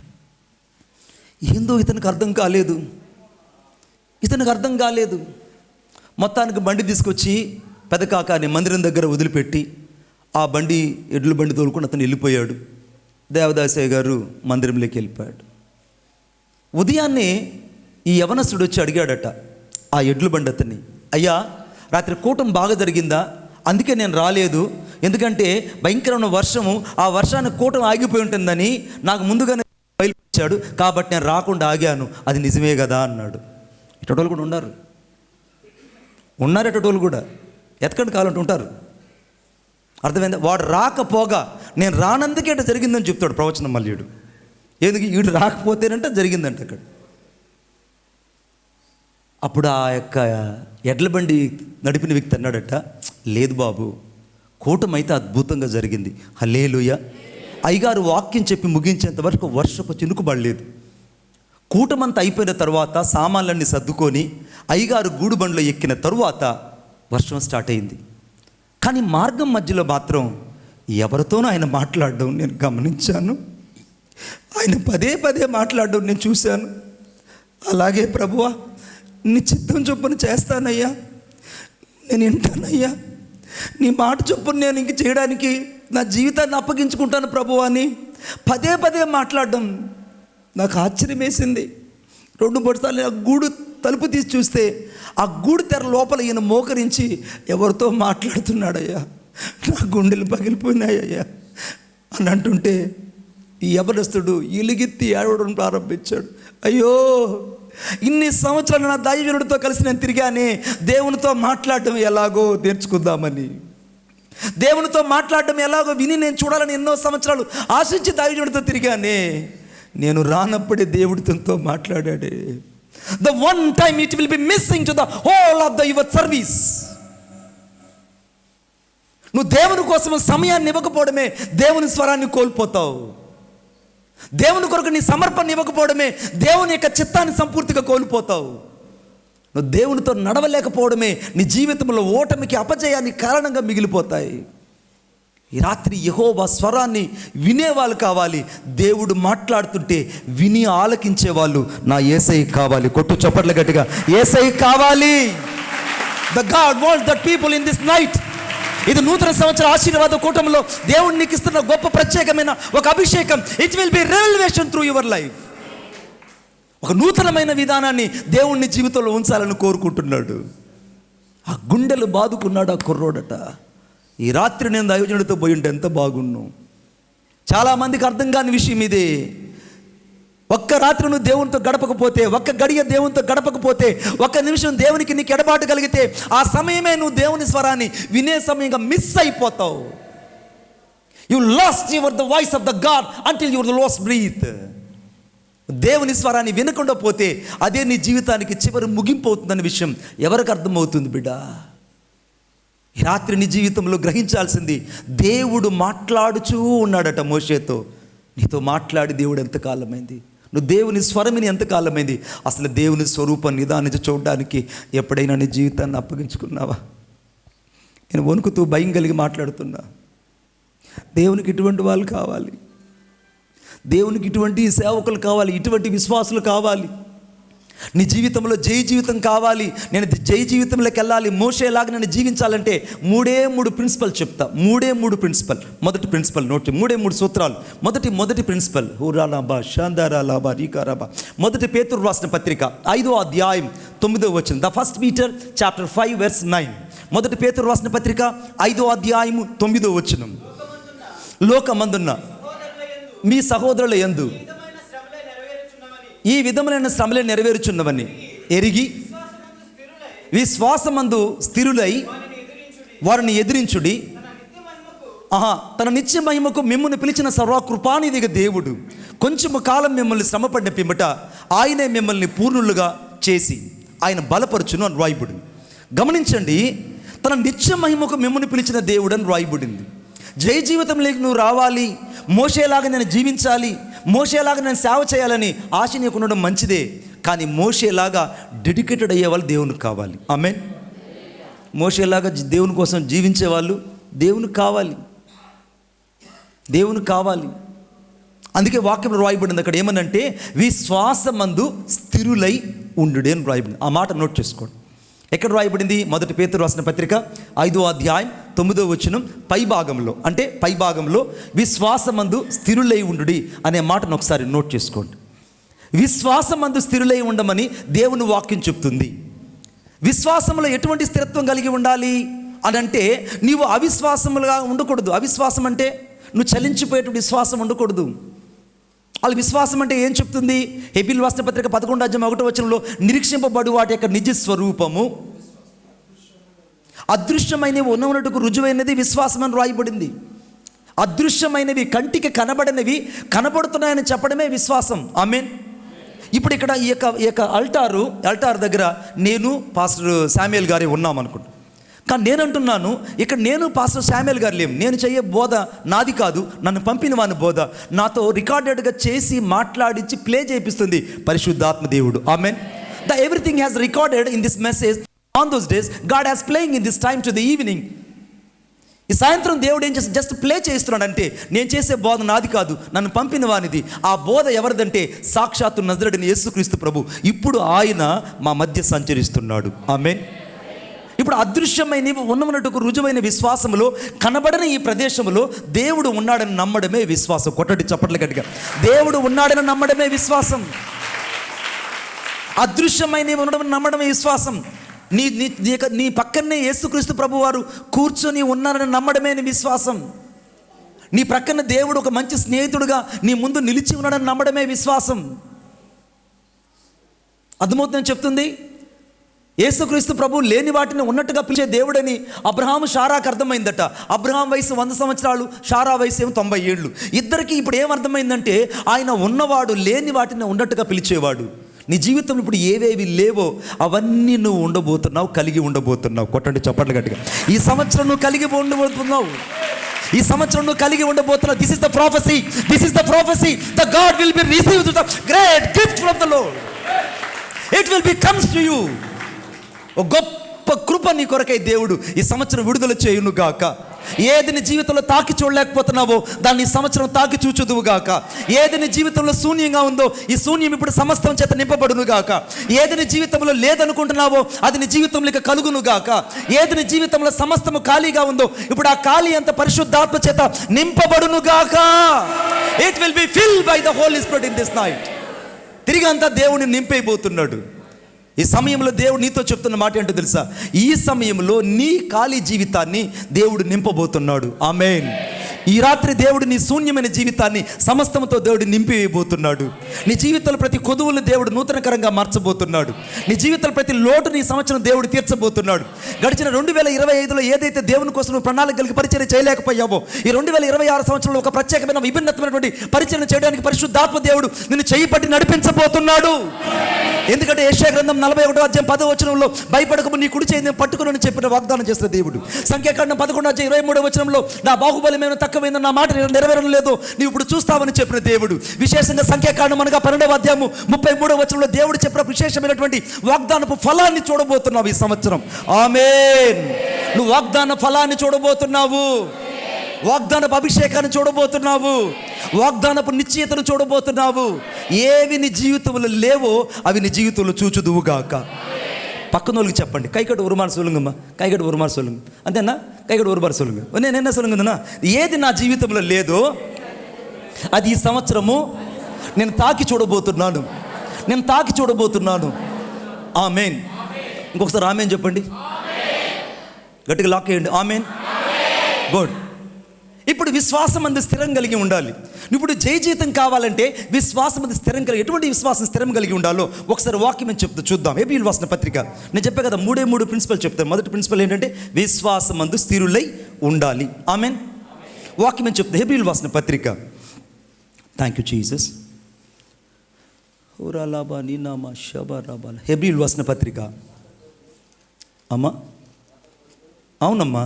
[SPEAKER 2] ఏందో ఇతనికి అర్థం కాలేదు. మొత్తానికి బండి తీసుకొచ్చి పెదకాకాని మందిరం దగ్గర వదిలిపెట్టి ఆ బండి ఎడ్ల బండి తోలుకొని అతను వెళ్ళిపోయాడు. దేవదాసయ్య గారు మందిరంలోకి వెళ్ళిపోయాడు. ఉదయాన్నే ఈ యవనస్తుడు వచ్చి అడిగాడట ఆ ఎడ్ల బండి అతన్ని, అయ్యా, రాత్రి కూటం బాగా జరిగిందా? అందుకే నేను రాలేదు, ఎందుకంటే భయంకరమైన వర్షము, ఆ వర్షానికి కూటం ఆగిపోయి ఉంటుందని నాకు ముందుగానే బయలుపరిచాడు, కాబట్టి నేను రాకుండా ఆగాను. అది నిజమే కదా అన్నాడు. ఇటోళ్ళు కూడా ఉన్నారు ఎటోళ్ళు కూడా ఎతకండి కావాలంటూ ఉంటారు. అర్థమైందా? వాడు రాకపోగా నేను రానందుకే అట్లా జరిగిందని చెప్తాడు ప్రవచనం మల్లుడు. ఎందుకు వీడు రాకపోతేనంటే జరిగిందంట అక్కడ. అప్పుడు ఆ యొక్క ఎడ్ల బండి నడిపిన వ్యక్తి అన్నాడట, లేదు బాబు, కూటమైతే అద్భుతంగా జరిగింది, హల్లెలూయా. అయ్యగారు వాక్యం చెప్పి ముగించేంత వరకు వర్షపు చినుకు పడలేదు. కూటమంతా అయిపోయిన తర్వాత సామాన్లన్నీ సర్దుకొని అయ్యగారు గూడు బండిలో ఎక్కిన తరువాత వర్షం స్టార్ట్ అయింది. కానీ మార్గం మధ్యలో మాత్రం ఎవరితోనూ ఆయన మాట్లాడడం నేను గమనించాను. ఆయన పదే మాట్లాడడం నేను చూశాను. అలాగే ప్రభువా, నీ చిత్తం చొప్పున చేస్తానయ్యా, నేను వింటానయ్యా, నీ మాట చొప్పున నేను ఇంక చేయడానికి నా జీవితాన్ని అప్పగించుకుంటాను ప్రభువా అని పదే మాట్లాడడం నాకు ఆశ్చర్యం వేసింది. 2-3 సార్లు ఆ గూడు తలుపు తీసి చూస్తే ఆ గూడు తెర లోపల ఈయన మోకరించి ఎవరితో మాట్లాడుతున్నాడయ్యా, నా గుండెలు పగిలిపోయినాయ్యా అని అంటుంటే ఈ యవనస్తుడు ఇలిగిత్తి ఏడవడం ప్రారంభించాడు. అయ్యో, ఇన్ని సంవత్సరాలు నా దైవజనుడితో కలిసి నేను తిరిగానే, దేవునితో మాట్లాడడం ఎలాగో నేర్చుకుందామని, దేవునితో మాట్లాడడం ఎలాగో విని నేను చూడాలని ఎన్నో సంవత్సరాలు ఆశించి దైవజనుడితో తిరిగానే, నేను రానప్పుడే దేవుడితో మాట్లాడాడే. The one time it will be missing to the whole of the your service. నువ్వు దేవుని కోసం సమయాన్ని ఇవ్వకపోవడమే దేవుని స్వరాన్ని కోల్పోతావు. దేవుని కొరకు నీ సమర్పణ ఇవ్వకపోవడమే దేవుని యొక్క చిత్తాన్ని సంపూర్తిగా కోల్పోతావు. నువ్వు దేవునితో నడవలేకపోవడమే నీ జీవితంలో ఓటమికి, అపజయానికి కారణంగా మిగిలిపోతాయి. ఈ రాత్రి యెహోవా స్వరాన్ని వినేవాళ్ళు కావాలి. దేవుడు మాట్లాడుతుంటే విని ఆలకించే వాళ్ళు నా యేసయ్య కావాలి. కొట్టు చప్పట్లు గట్టిగా, యేసయ్య కావాలి. The God wants that people in this night. ఇది నూతన సంవత్సర ఆశీర్వాద కూటమిలో దేవుడు నీకు ఇస్తున్న గొప్ప ప్రత్యేకమైన ఒక అభిషేకం. It will B revolution through your life. ఒక నూతనమైన విధానాన్ని దేవుణ్ణి జీవితంలో ఉంచాలని కోరుకుంటున్నాడు. ఆ గుండెలు బాదుకున్నాడు ఆ కుర్రోడట. ఈ రాత్రి నేను దైవజనుడితో పోయి ఉంటే ఎంత బాగున్ను. చాలామందికి అర్థం కాని విషయం ఇదే. ఒక్క రాత్రి నువ్వు దేవునితో గడపకపోతే, ఒక్క గడియ దేవునితో గడపకపోతే, ఒక్క నిమిషం దేవునికి నీకు ఎడబాటు కలిగితే, ఆ సమయమే నువ్వు దేవుని స్వరాన్ని వినే సమయంగా మిస్ అయిపోతావు. You lost the voice of the God until your the last breath. దేవుని స్వరాన్ని వినకుండా పోతే అదే నీ జీవితానికి చివరి ముగింపు అవుతుందనే విషయం ఎవరికి అర్థమవుతుంది బిడ్డ? ఈ రాత్రి నీ జీవితంలో గ్రహించాల్సింది, దేవుడు మాట్లాడుచూ ఉన్నాడట మోషేతో. నీతో మాట్లాడి దేవుడు ఎంతకాలమైంది? నువ్వు దేవుని స్వరమిని ఎంతకాలమైంది? అసలు దేవుని స్వరూపాన్ని నిదానించి చూడడానికి ఎప్పుడైనా నీ జీవితాన్ని అప్పగించుకున్నావా? నేను వణుకుతూ భయం కలిగి మాట్లాడుతున్నా. దేవునికి ఇటువంటి వాళ్ళు కావాలి, దేవునికి ఇటువంటి సేవకులు కావాలి, ఇటువంటి విశ్వాసులు కావాలి. నీ జీవితంలో జై జీవితం కావాలి. నేను జై జీవితంలోకి వెళ్ళాలి, మోషేలాగా నేను జీవించాలంటే 3 ప్రిన్సిపల్ చెప్తా. 3 ప్రిన్సిపల్. మొదటి ప్రిన్సిపల్ నోటి 3 సూత్రాలు. మొదటి ప్రిన్సిపల్ హూరాలాబా షాందారాలాబా రీకారాబా. మొదటి పేతురు రాసిన పత్రిక 5వ అధ్యాయం 9వ వచనం. The first Peter chapter 5 verse 9. మొదటి పేతురు రాసిన పత్రిక 5వ అధ్యాయం 9వ వచనం. లోకమందున్న మీ సహోదరుల యందు ఈ విధములైన శ్రమలే నెరవేరుచున్నవని ఎరిగి విశ్వాసమందు స్థిరులై వారిని ఎదిరించుడి. తన నిత్య మహిమకు మిమ్మల్ని పిలిచిన సర్వకృపానిధిగా దేవుడు కొంచెము కాలం మిమ్మల్ని శ్రమపడిన పిమ్మట ఆయనే మిమ్మల్ని పూర్ణులుగా చేసి ఆయన బలపరచును అని రాయబడింది. గమనించండి, తన నిత్య మహిమకు మిమ్మల్ని పిలిచిన దేవుడు అని రాయబడింది. జయ జీవితంలోకి నువ్వు రావాలి, మోషేలాగా నేను జీవించాలి, మోషేలాగా నేను సేవ చేయాలని ఆశ నీకు ఉండడం మంచిదే. కానీ మోషేలాగా డెడికేటెడ్ అయ్యే వాళ్ళు దేవునికి కావాలి. ఆమేన్. మోషేలాగా దేవుని కోసం జీవించే వాళ్ళు దేవునికి కావాలి, దేవునికి కావాలి. అందుకే వాక్యంలో రాయబడింది అక్కడ ఏమనంటే విశ్వాసమందు స్థిరులై ఉండుడే అని రాయబడింది. ఆ మాట నోట్ చేసుకోండి. ఎక్కడ రాయబడింది? మొదటి పేతురు రాసిన పత్రిక 5వ అధ్యాయం 9వ వచనం పై భాగంలో విశ్వాసమందు స్థిరులై ఉండుడి అనే మాటను ఒకసారి నోట్ చేసుకోండి. విశ్వాసమందు స్థిరులై ఉండమని దేవుని వాక్యం చెప్తుంది. విశ్వాసంలో ఎటువంటి స్థిరత్వం కలిగి ఉండాలి అని అంటే నీవు అవిశ్వాసములుగా ఉండకూడదు. అవిశ్వాసం అంటే నువ్వు చలించిపోయేటువంటి విశ్వాసం ఉండకూడదు. వాళ్ళ విశ్వాసం అంటే ఏం చెప్తుంది? హెబీలు రాసిన పత్రిక 11వ అధ్యాయం 1వ వచనంలో నిరీక్షింపబడు వాటి యొక్క నిజ స్వరూపము అదృశ్యమైనవి ఉన్నట్టుకు రుజువైనది విశ్వాసం అని రాయబడింది. అదృశ్యమైనవి, కంటికి కనబడనివి కనబడుతున్నాయని చెప్పడమే విశ్వాసం. ఆమేన్. ఇప్పుడు ఇక్కడ ఈ యొక్క అల్టార్ దగ్గర నేను పాస్టర్ శామ్యుయల్ గారే ఉన్నాం అనుకుంటా. కానీ నేను అంటున్నాను, ఇక్కడ నేను పాస్టర్ శామ్యుయల్ గారు లేము. నేను చెయ్యే బోధ నాది కాదు, నన్ను పంపిన వాని బోధ. నాతో రికార్డెడ్గా చేసి మాట్లాడించి ప్లే చేపిస్తుంది పరిశుద్ధాత్మ దేవుడు. ఆమేన్. The everything has recorded in this message on those days. God has playing in this time to the evening. ఈ సాయంత్రం దేవుడు ఏం చేసి జస్ట్ ప్లే చేస్తున్నాడు అంటే నేను చేసే బోధ నాది కాదు, నన్ను పంపిన వానిది. ఆ బోధ ఎవరిదంటే సాక్షాత్తు నజరేయుడైన యేసుక్రీస్తు ప్రభు. ఇప్పుడు ఆయన మా మధ్య సంచరిస్తున్నాడు. ఆమేన్. ఇప్పుడు అదృశ్యమైన ఉన్నట్టుకు రుజువైన విశ్వాసములో కనబడని ఈ ప్రదేశంలో దేవుడు ఉన్నాడని నమ్మడమే విశ్వాసం. కొట్టటి చప్పట్ల గట్టిగా. దేవుడు ఉన్నాడని నమ్మడమే విశ్వాసం. అదృశ్యమైన ఉండడం నమ్మడమే విశ్వాసం. నీ పక్కనే యేసుక్రీస్తు ప్రభు వారు కూర్చొని ఉన్నారని నమ్మడమే విశ్వాసం. నీ ప్రక్కన దేవుడు ఒక మంచి స్నేహితుడుగా నీ ముందు నిలిచి ఉన్నాడని నమ్మడమే విశ్వాసం. అర్థమవుతుందని చెప్తుంది. యేసుక్రీస్తు ప్రభు లేని వాటిని ఉన్నట్టుగా పిలిచే దేవుడని అబ్రహాము షారాకు అర్థమైందట. అబ్రహాం వయసు 100 సంవత్సరాలు, షారా వయసు ఏమో 90 ఏళ్ళు. ఇద్దరికి ఇప్పుడు ఏమర్థమైందంటే ఆయన ఉన్నవాడు లేని వాటిని ఉన్నట్టుగా పిలిచేవాడు. నీ జీవితంలో ఇప్పుడు ఏవేవి లేవో అవన్నీ నువ్వు ఉండబోతున్నావు, కలిగి ఉండబోతున్నావు. కొట్టండి చప్పట్లు గట్టిగా. ఈ సంవత్సరం నువ్వు కలిగి ఉండబోతున్నావు. ఈ సంవత్సరం నువ్వు కలిగి ఉండబోతున్నావు. This is the prophecy. This is the prophecy. The God will be received the great gift from the Lord. It will be comes to you. ఓ గొప్ప కృప నీ కొరకై దేవుడు ఈ సంవత్సరం విడుదల చేయును గాక. ఏది నీ జీవితంలో తాకి చూడలేకపోతున్నావో దాన్ని ఈ సంవత్సరం తాకి చూచుదువు గాక. ఏది నీ జీవితంలో శూన్యంగా ఉందో ఈ శూన్యం ఇప్పుడు సమస్తం చేత నింపబడును గాక. ఏది నీ జీవితంలో లేదనుకుంటున్నావో అది నీ జీవితంలో ఇక కలుగును గాక. ఏది నీ జీవితంలో సమస్తము ఖాళీగా ఉందో ఇప్పుడు ఆ ఖాళీ అంత పరిశుద్ధాత్మ చేత నింపబడును గాక. It will be filled by the Holy Spirit in this night. తిరిగి అంతా దేవుని నింపైపోతున్నాడు. ఈ సమయంలో దేవుడు నీతో చెప్తున్న మాట ఏంటో తెలుసా? ఈ సమయంలో నీ ఖాళీ జీవితాన్ని దేవుడు నింపబోతున్నాడు. ఆమేన్. ఈ రాత్రి దేవుడు నీ శూన్యమైన జీవితాన్ని సమస్తముతో దేవుడు నింపివేయబోతున్నాడు. నీ జీవితంలో ప్రతి కొదువులు దేవుడు నూతనకరంగా మార్చబోతున్నాడు. నీ జీవితంలో ప్రతి లోటుని ఈ సంవత్సరం దేవుడు తీర్చబోతున్నాడు. గడిచిన 2025లో ఏదైతే దేవుని కోసం నువ్వు ప్రణాళిక కలిగి పరిచయం చేయలేకపోయావో ఈ 2026 సంవత్సరంలో ఒక ప్రత్యేకమైన విభిన్నతమైనటువంటి పరిచయం చేయడానికి పరిశుద్ధాత్మ దేవుడు నిన్ను చేయి పట్టి నడిపించబోతున్నాడు. ఎందుకంటే యెషయా గ్రంథం 41వ అధ్యాయం 10వ వచనంలో భయపడకము నీ కుడి చేయి పట్టుకుని చెప్పిన వాగ్దానం చేసిన దేవుడు. సంఖ్యాకాండం 11వ అధ్యాయం 23వ వచనంలో నా బాహుబలమైన తక్కువైంది, నా మాట నెరవేరడం లేదు, నీవు ఇప్పుడు చూస్తావని చెప్పిన దేవుడు. విశేషంగా సంఖ్యాకాండం అనగా 12వ అధ్యాయము 33వ వచనంలో దేవుడు చెప్పిన విశేషమైనటువంటి వాగ్దానపు ఫలాన్ని చూడబోతున్నావు ఈ సంవత్సరం. ఆమేన్. నువ్వు వాగ్దాన ఫలాన్ని చూడబోతున్నావు. వాగ్దానపు అభిషేకాన్ని చూడబోతున్నావు. వాగ్దానపు నిశ్చయతను చూడబోతున్నావు. ఏవి నీ జీవితంలో లేవో అవి నీ జీవితంలో చూచుదువుగాక. పక్కన వాళ్ళకి చెప్పండి, కైకట్టు ఉరుమారు సొల్లుంగమ్మా, కైకట్టు ఉరుమారు సొల్లుంగ. అంతేనా? కైకట్టు ఉరుమారు సొల్లుంగ. నేను ఎన్న సొల్లుంగదనా? ఏది నా జీవితంలో లేదో అది ఈ సంవత్సరము నేను తాకి చూడబోతున్నాను. నేను తాకి చూడబోతున్నాను. ఆమేన్. ఇంకొకసారి ఆమేన్ చెప్పండి. గట్టిగా లాక్ చేయండి. ఆమేన్. గుడ్. ఇప్పుడు విశ్వాసమందు స్థిరం కలిగి ఉండాలి. ఇప్పుడు జయ జీతం కావాలంటే విశ్వాసమందు స్థిరం కలిగి, ఎటువంటి విశ్వాసం స్థిరం కలిగి ఉండాలో ఒకసారి వాక్యం అని చెప్తూ చూద్దాం. హెబ్రీయులకు రాసిన పత్రిక, నేను చెప్పే కదా 3 ప్రిన్సిపల్ చెప్తాను. మొదటి ప్రిన్సిపల్ ఏంటంటే విశ్వాసమందు స్థిరులై ఉండాలి. ఆమెన్. వాక్యం అని చెప్తా. హెబ్రీయులకు రాసిన పత్రిక, థ్యాంక్ యూ జీసస్. ఓరాలాబా నీనామా షబా రాబాల. హెబ్రీయులకు రాసిన పత్రిక. అమ్మా, అవునమ్మా.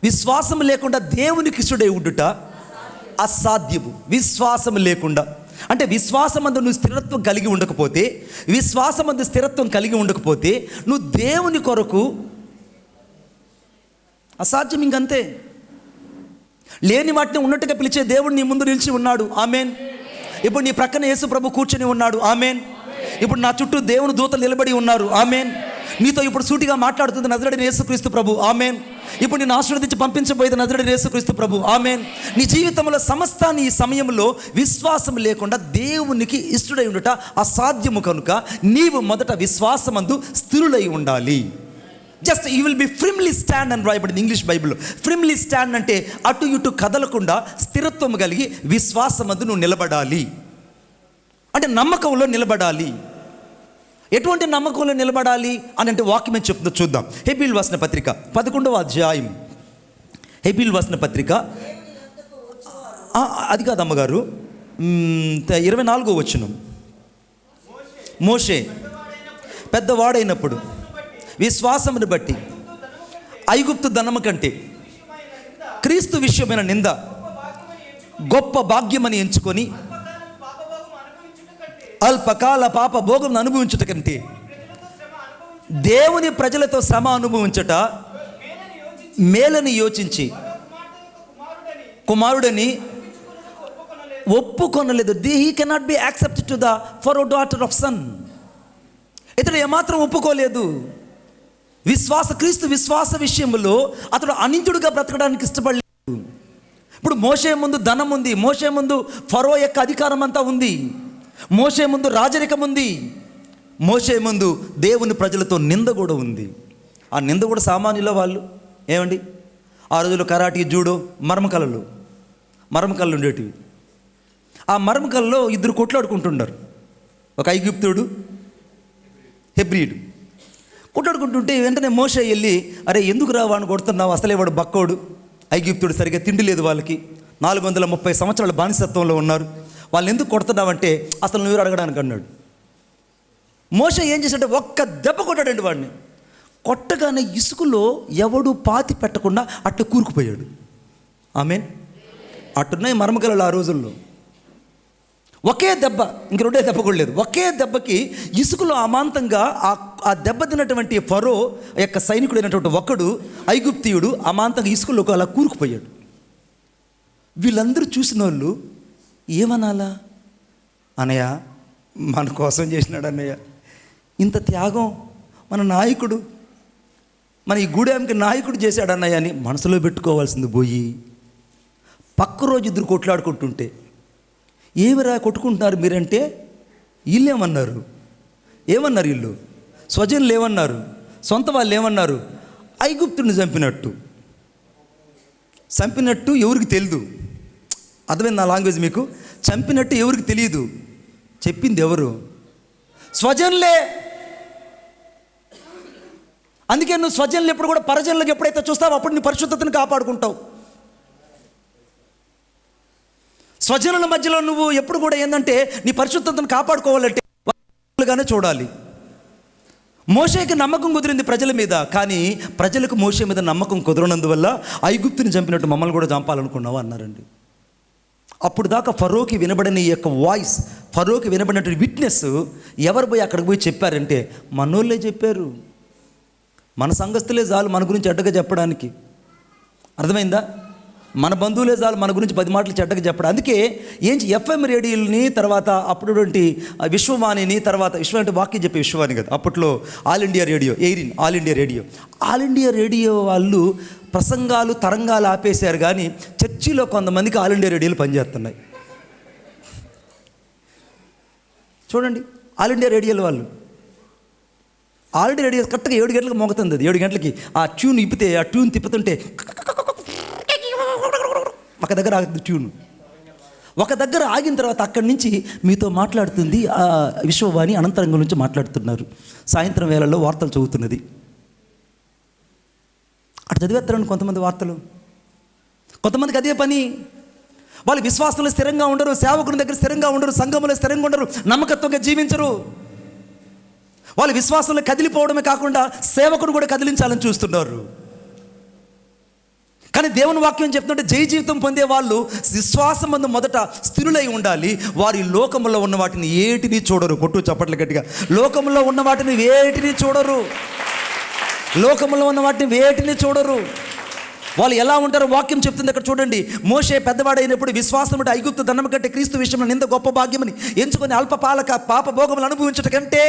[SPEAKER 2] విశ్వాసం లేకుండా దేవునికి ఇష్టడై ఉండుట అసాధ్యము. విశ్వాసం లేకుండా అంటే విశ్వాసమందు నువ్వు స్థిరత్వం కలిగి ఉండకపోతే, విశ్వాసమందు స్థిరత్వం కలిగి ఉండకపోతే నువ్వు దేవుని కొరకు అసాధ్యం. ఇంకంతే. లేని వాటిని ఉన్నట్టుగా పిలిచే దేవుడు నీ ముందు నిలిచి ఉన్నాడు. ఆమెన్. ఇప్పుడు నీ ప్రక్కన యేసు ప్రభు కూర్చొని ఉన్నాడు. ఆమెన్. ఇప్పుడు నా చుట్టూ దేవుని దూతలు నిలబడి ఉన్నారు. ఆమెన్. నీతో ఇప్పుడు సూటిగా మాట్లాడుతుంది నజరేయుడైన యేసుక్రీస్తు ప్రభు. ఆమెన్. ఇప్పుడు నేను ఆశీర్వదించి పంపించబోయేది నజరేయుడైన యేసుక్రీస్తు ప్రభు. ఆమెన్. నీ జీవితంలో సమస్తాన్ని ఈ సమయంలో విశ్వాసం లేకుండా దేవునికి ఇష్టడై ఉండుట అసాధ్యము కనుక నీవు మొదట విశ్వాసమందు స్థిరులై ఉండాలి. Just you will be firmly stand అని రాయబడింది ఇంగ్లీష్ బైబిల్లో. ఫ్రిమ్లీ స్టాండ్ అంటే అటు ఇటు కదలకుండా స్థిరత్వం కలిగి విశ్వాసమందు నువ్వు నిలబడాలి. అంటే నమ్మకంలో నిలబడాలి. ఎటువంటి నమ్మకంలో నిలబడాలి అని అంటే వాక్యమే చెప్తుందో చూద్దాం. హెబ్రీయులకు రాసిన పత్రిక 11వ అధ్యాయం. హెబ్రీయులకు రాసిన పత్రిక, అది కాదు అమ్మగారు, 24వ వచనం. మోషే పెద్దవాడైనప్పుడు విశ్వాసమును బట్టి ఐగుప్తు ధనము కంటే క్రీస్తు విషయమైన నింద గొప్ప భాగ్యమని ఎంచుకొని అల్పకాల పాప భోగం అనుభవించుట కంటే దేవుని ప్రజలతో శ్రమ అనుభవించుట మేలని యోచించి కుమారుడని ఒప్పుకొనలేదు. He cannot be accepted to the for o daughter of son. ఇతడు ఏమాత్రం ఒప్పుకోలేదు. క్రీస్తు విశ్వాస విషయంలో అతడు అనిందుడుగా బ్రతకడానికి ఇష్టపడలేదు. ఇప్పుడు మోషే ముందు ధనం ఉంది, మోషే ముందు ఫరో యొక్క అధికారం అంతా ఉంది, మోషే ముందు రాజరికం ఉంది, మోషే ముందు దేవుని ప్రజలతో నింద కూడా ఉంది. ఆ నింద కూడా సామాన్యుల వాళ్ళు ఏమండి, ఆ రోజుల్లో కరాటీ, జూడో, మరమకళ్ళు ఉండేటివి. ఆ మరమకల్లో ఇద్దరు కొట్లాడుకుంటున్నారు. ఒక ఐగుప్తుడు, హెబ్రీయుడు కొట్లాడుకుంటుంటే వెంటనే మోషే వెళ్ళి, అరే ఎందుకు రా వాడిని కొడుతున్నావు, అసలే వాడు బక్కోడు, ఐగుప్తుడు సరిగ్గా తిండి లేదు, వాళ్ళకి 430 సంవత్సరాల బానిసత్వంలో ఉన్నారు, వాళ్ళని ఎందుకు కొడుతున్నావంటే అసలు నువ్వు అడగడానికి అన్నాడు. మోషే ఏం చేశాడంటే ఒక్క దెబ్బ కొట్టాడండి వాడిని. కొట్టగానే ఇసుకలో ఎవడు పాతి పెట్టకుండా అట్టు కూరుకుపోయాడు. ఆమెన్. అట్టున్నాయి మరమకలలు ఆ రోజుల్లో. ఒకే దెబ్బ, ఇంక రెండే దెబ్బ కూడా లేదు, ఒకే దెబ్బకి ఇసుకలో అమాంతంగా ఆ దెబ్బ తిన్నటువంటి ఫరో యొక్క సైనికుడైనటువంటి ఒకడు ఐగుప్తీయుడు అమాంతంగా ఇసుకలోకి అలా కూరుకుపోయాడు. వీళ్ళందరూ చూసిన వాళ్ళు ఏమనాలా, అన్నయ్య మన కోసం చేసినాడు అన్నయ్య, ఇంత త్యాగం మన నాయకుడు, మన ఈ గూడెంకి నాయకుడు చేశాడు అన్నయ్య అని మనసులో పెట్టుకోవాల్సింది పోయి పక్క రోజు ఇద్దరు కొట్లాడుకుంటుంటే, ఏమిరా కొట్టుకుంటున్నారు మీరంటే, వీళ్ళేమన్నారు, వీళ్ళు స్వజనులు ఏమన్నారు, సొంత వాళ్ళు ఏమన్నారు, ఐగుప్తుని చంపినట్టు ఎవరికి తెలియదు. అర్థమైంది నా లాంగ్వేజ్ మీకు? చంపినట్టు ఎవరికి తెలియదు, చెప్పింది ఎవరు? స్వజనులే. అందుకే నువ్వు స్వజనులు ఎప్పుడు కూడా పరజనులకు ఎప్పుడైతే చూస్తావో అప్పుడు నీ పరిశుద్ధతను కాపాడుకుంటావు. స్వజనుల మధ్యలో నువ్వు ఎప్పుడు కూడా ఏంటంటే నీ పరిశుద్ధతను కాపాడుకోవాలంటే గానే చూడాలి. మోషేకి నమ్మకం కుదిరింది ప్రజల మీద, కానీ ప్రజలకు మోషే మీద నమ్మకం కుదరనందువల్ల ఐగుప్తుని చంపినట్టు మమ్మల్ని కూడా చంపాలనుకున్నావా అన్నారండి. అప్పుడు దాకా ఫరోకి వినబడిన ఈ యొక్క వాయిస్, ఫరోకి వినబడినటువంటి విట్నెస్ ఎవరు పోయి అక్కడికి పోయి చెప్పారంటే మనోళ్ళే చెప్పారు. మన సంఘస్థులే చాలు మన గురించి చెడ్డగా చెప్పడానికి. అర్థమైందా? మన బంధువులే చాలు మన గురించి 10 మాటలు చెడ్డగా చెప్పడం. అందుకే ఎఫ్ఎం రేడియోని, తర్వాత అప్పుడుటువంటి విశ్వవాణిని, తర్వాత విశ్వం అంటే వాక్యం చెప్పే విశ్వవాణి కదా, అప్పట్లో all India radio, all India radio వాళ్ళు ప్రసంగాలు తరంగాలు ఆపేశారు, కానీ చర్చిలో కొంతమందికి ఆల్ ఇండియా రేడియోలు పనిచేస్తున్నాయి. చూడండి, ఆల్ ఇండియా రేడియోల వాళ్ళు ఆల్రెడీ రెడీ కరెక్ట్గా 7 గంటలకు మోగుతుంది. అది 7 గంటలకి ఆ ట్యూన్ ఇప్పితే, ఆ ట్యూన్ తిప్పుతుంటే ఒక దగ్గర ఆగుతుంది ట్యూన్. ఒక దగ్గర ఆగిన తర్వాత అక్కడి నుంచి మీతో మాట్లాడుతుంది ఆ విశ్వవాణి అనంతరంగం నుంచి మాట్లాడుతున్నారు. సాయంత్రం వేళల్లో వార్తలు చదువుతున్నది. అటు చదివేస్తారండి కొంతమంది వార్తలు. కొంతమందికి అదే పని. వాళ్ళు విశ్వాసంలో స్థిరంగా ఉండరు, సేవకుని దగ్గర స్థిరంగా ఉండరు, సంఘంలో స్థిరంగా ఉండరు, నమ్మకత్వంగా జీవించరు. వాళ్ళు విశ్వాసంలో కదిలిపోవడమే కాకుండా సేవకుడు కూడా కదిలించాలని చూస్తున్నారు. కానీ దేవుని వాక్యం చెప్తుంటే జయ జీవితం పొందే వాళ్ళు విశ్వాసం మందు మొదట స్థిరులై ఉండాలి. వారి లోకంలో ఉన్న వాటిని ఏటిని చూడరు. కొట్టు చప్పట్లు గట్టిగా. లోకంలో ఉన్న వాటిని వేటిని చూడరు. లోకంలో ఉన్న వాటిని వేటిని చూడరు. వాళ్ళు ఎలా ఉంటారో వాక్యం చెప్తుంది. అక్కడ చూడండి, మోషే పెద్దవాడైనప్పుడు విశ్వాసం అంటే ఐగుప్తు దండం కంటే క్రీస్తు విషయంలో నింద గొప్ప భాగ్యమని ఎంచుకొని అల్పపాలక పాప భోగములు అనుభవించట కంటే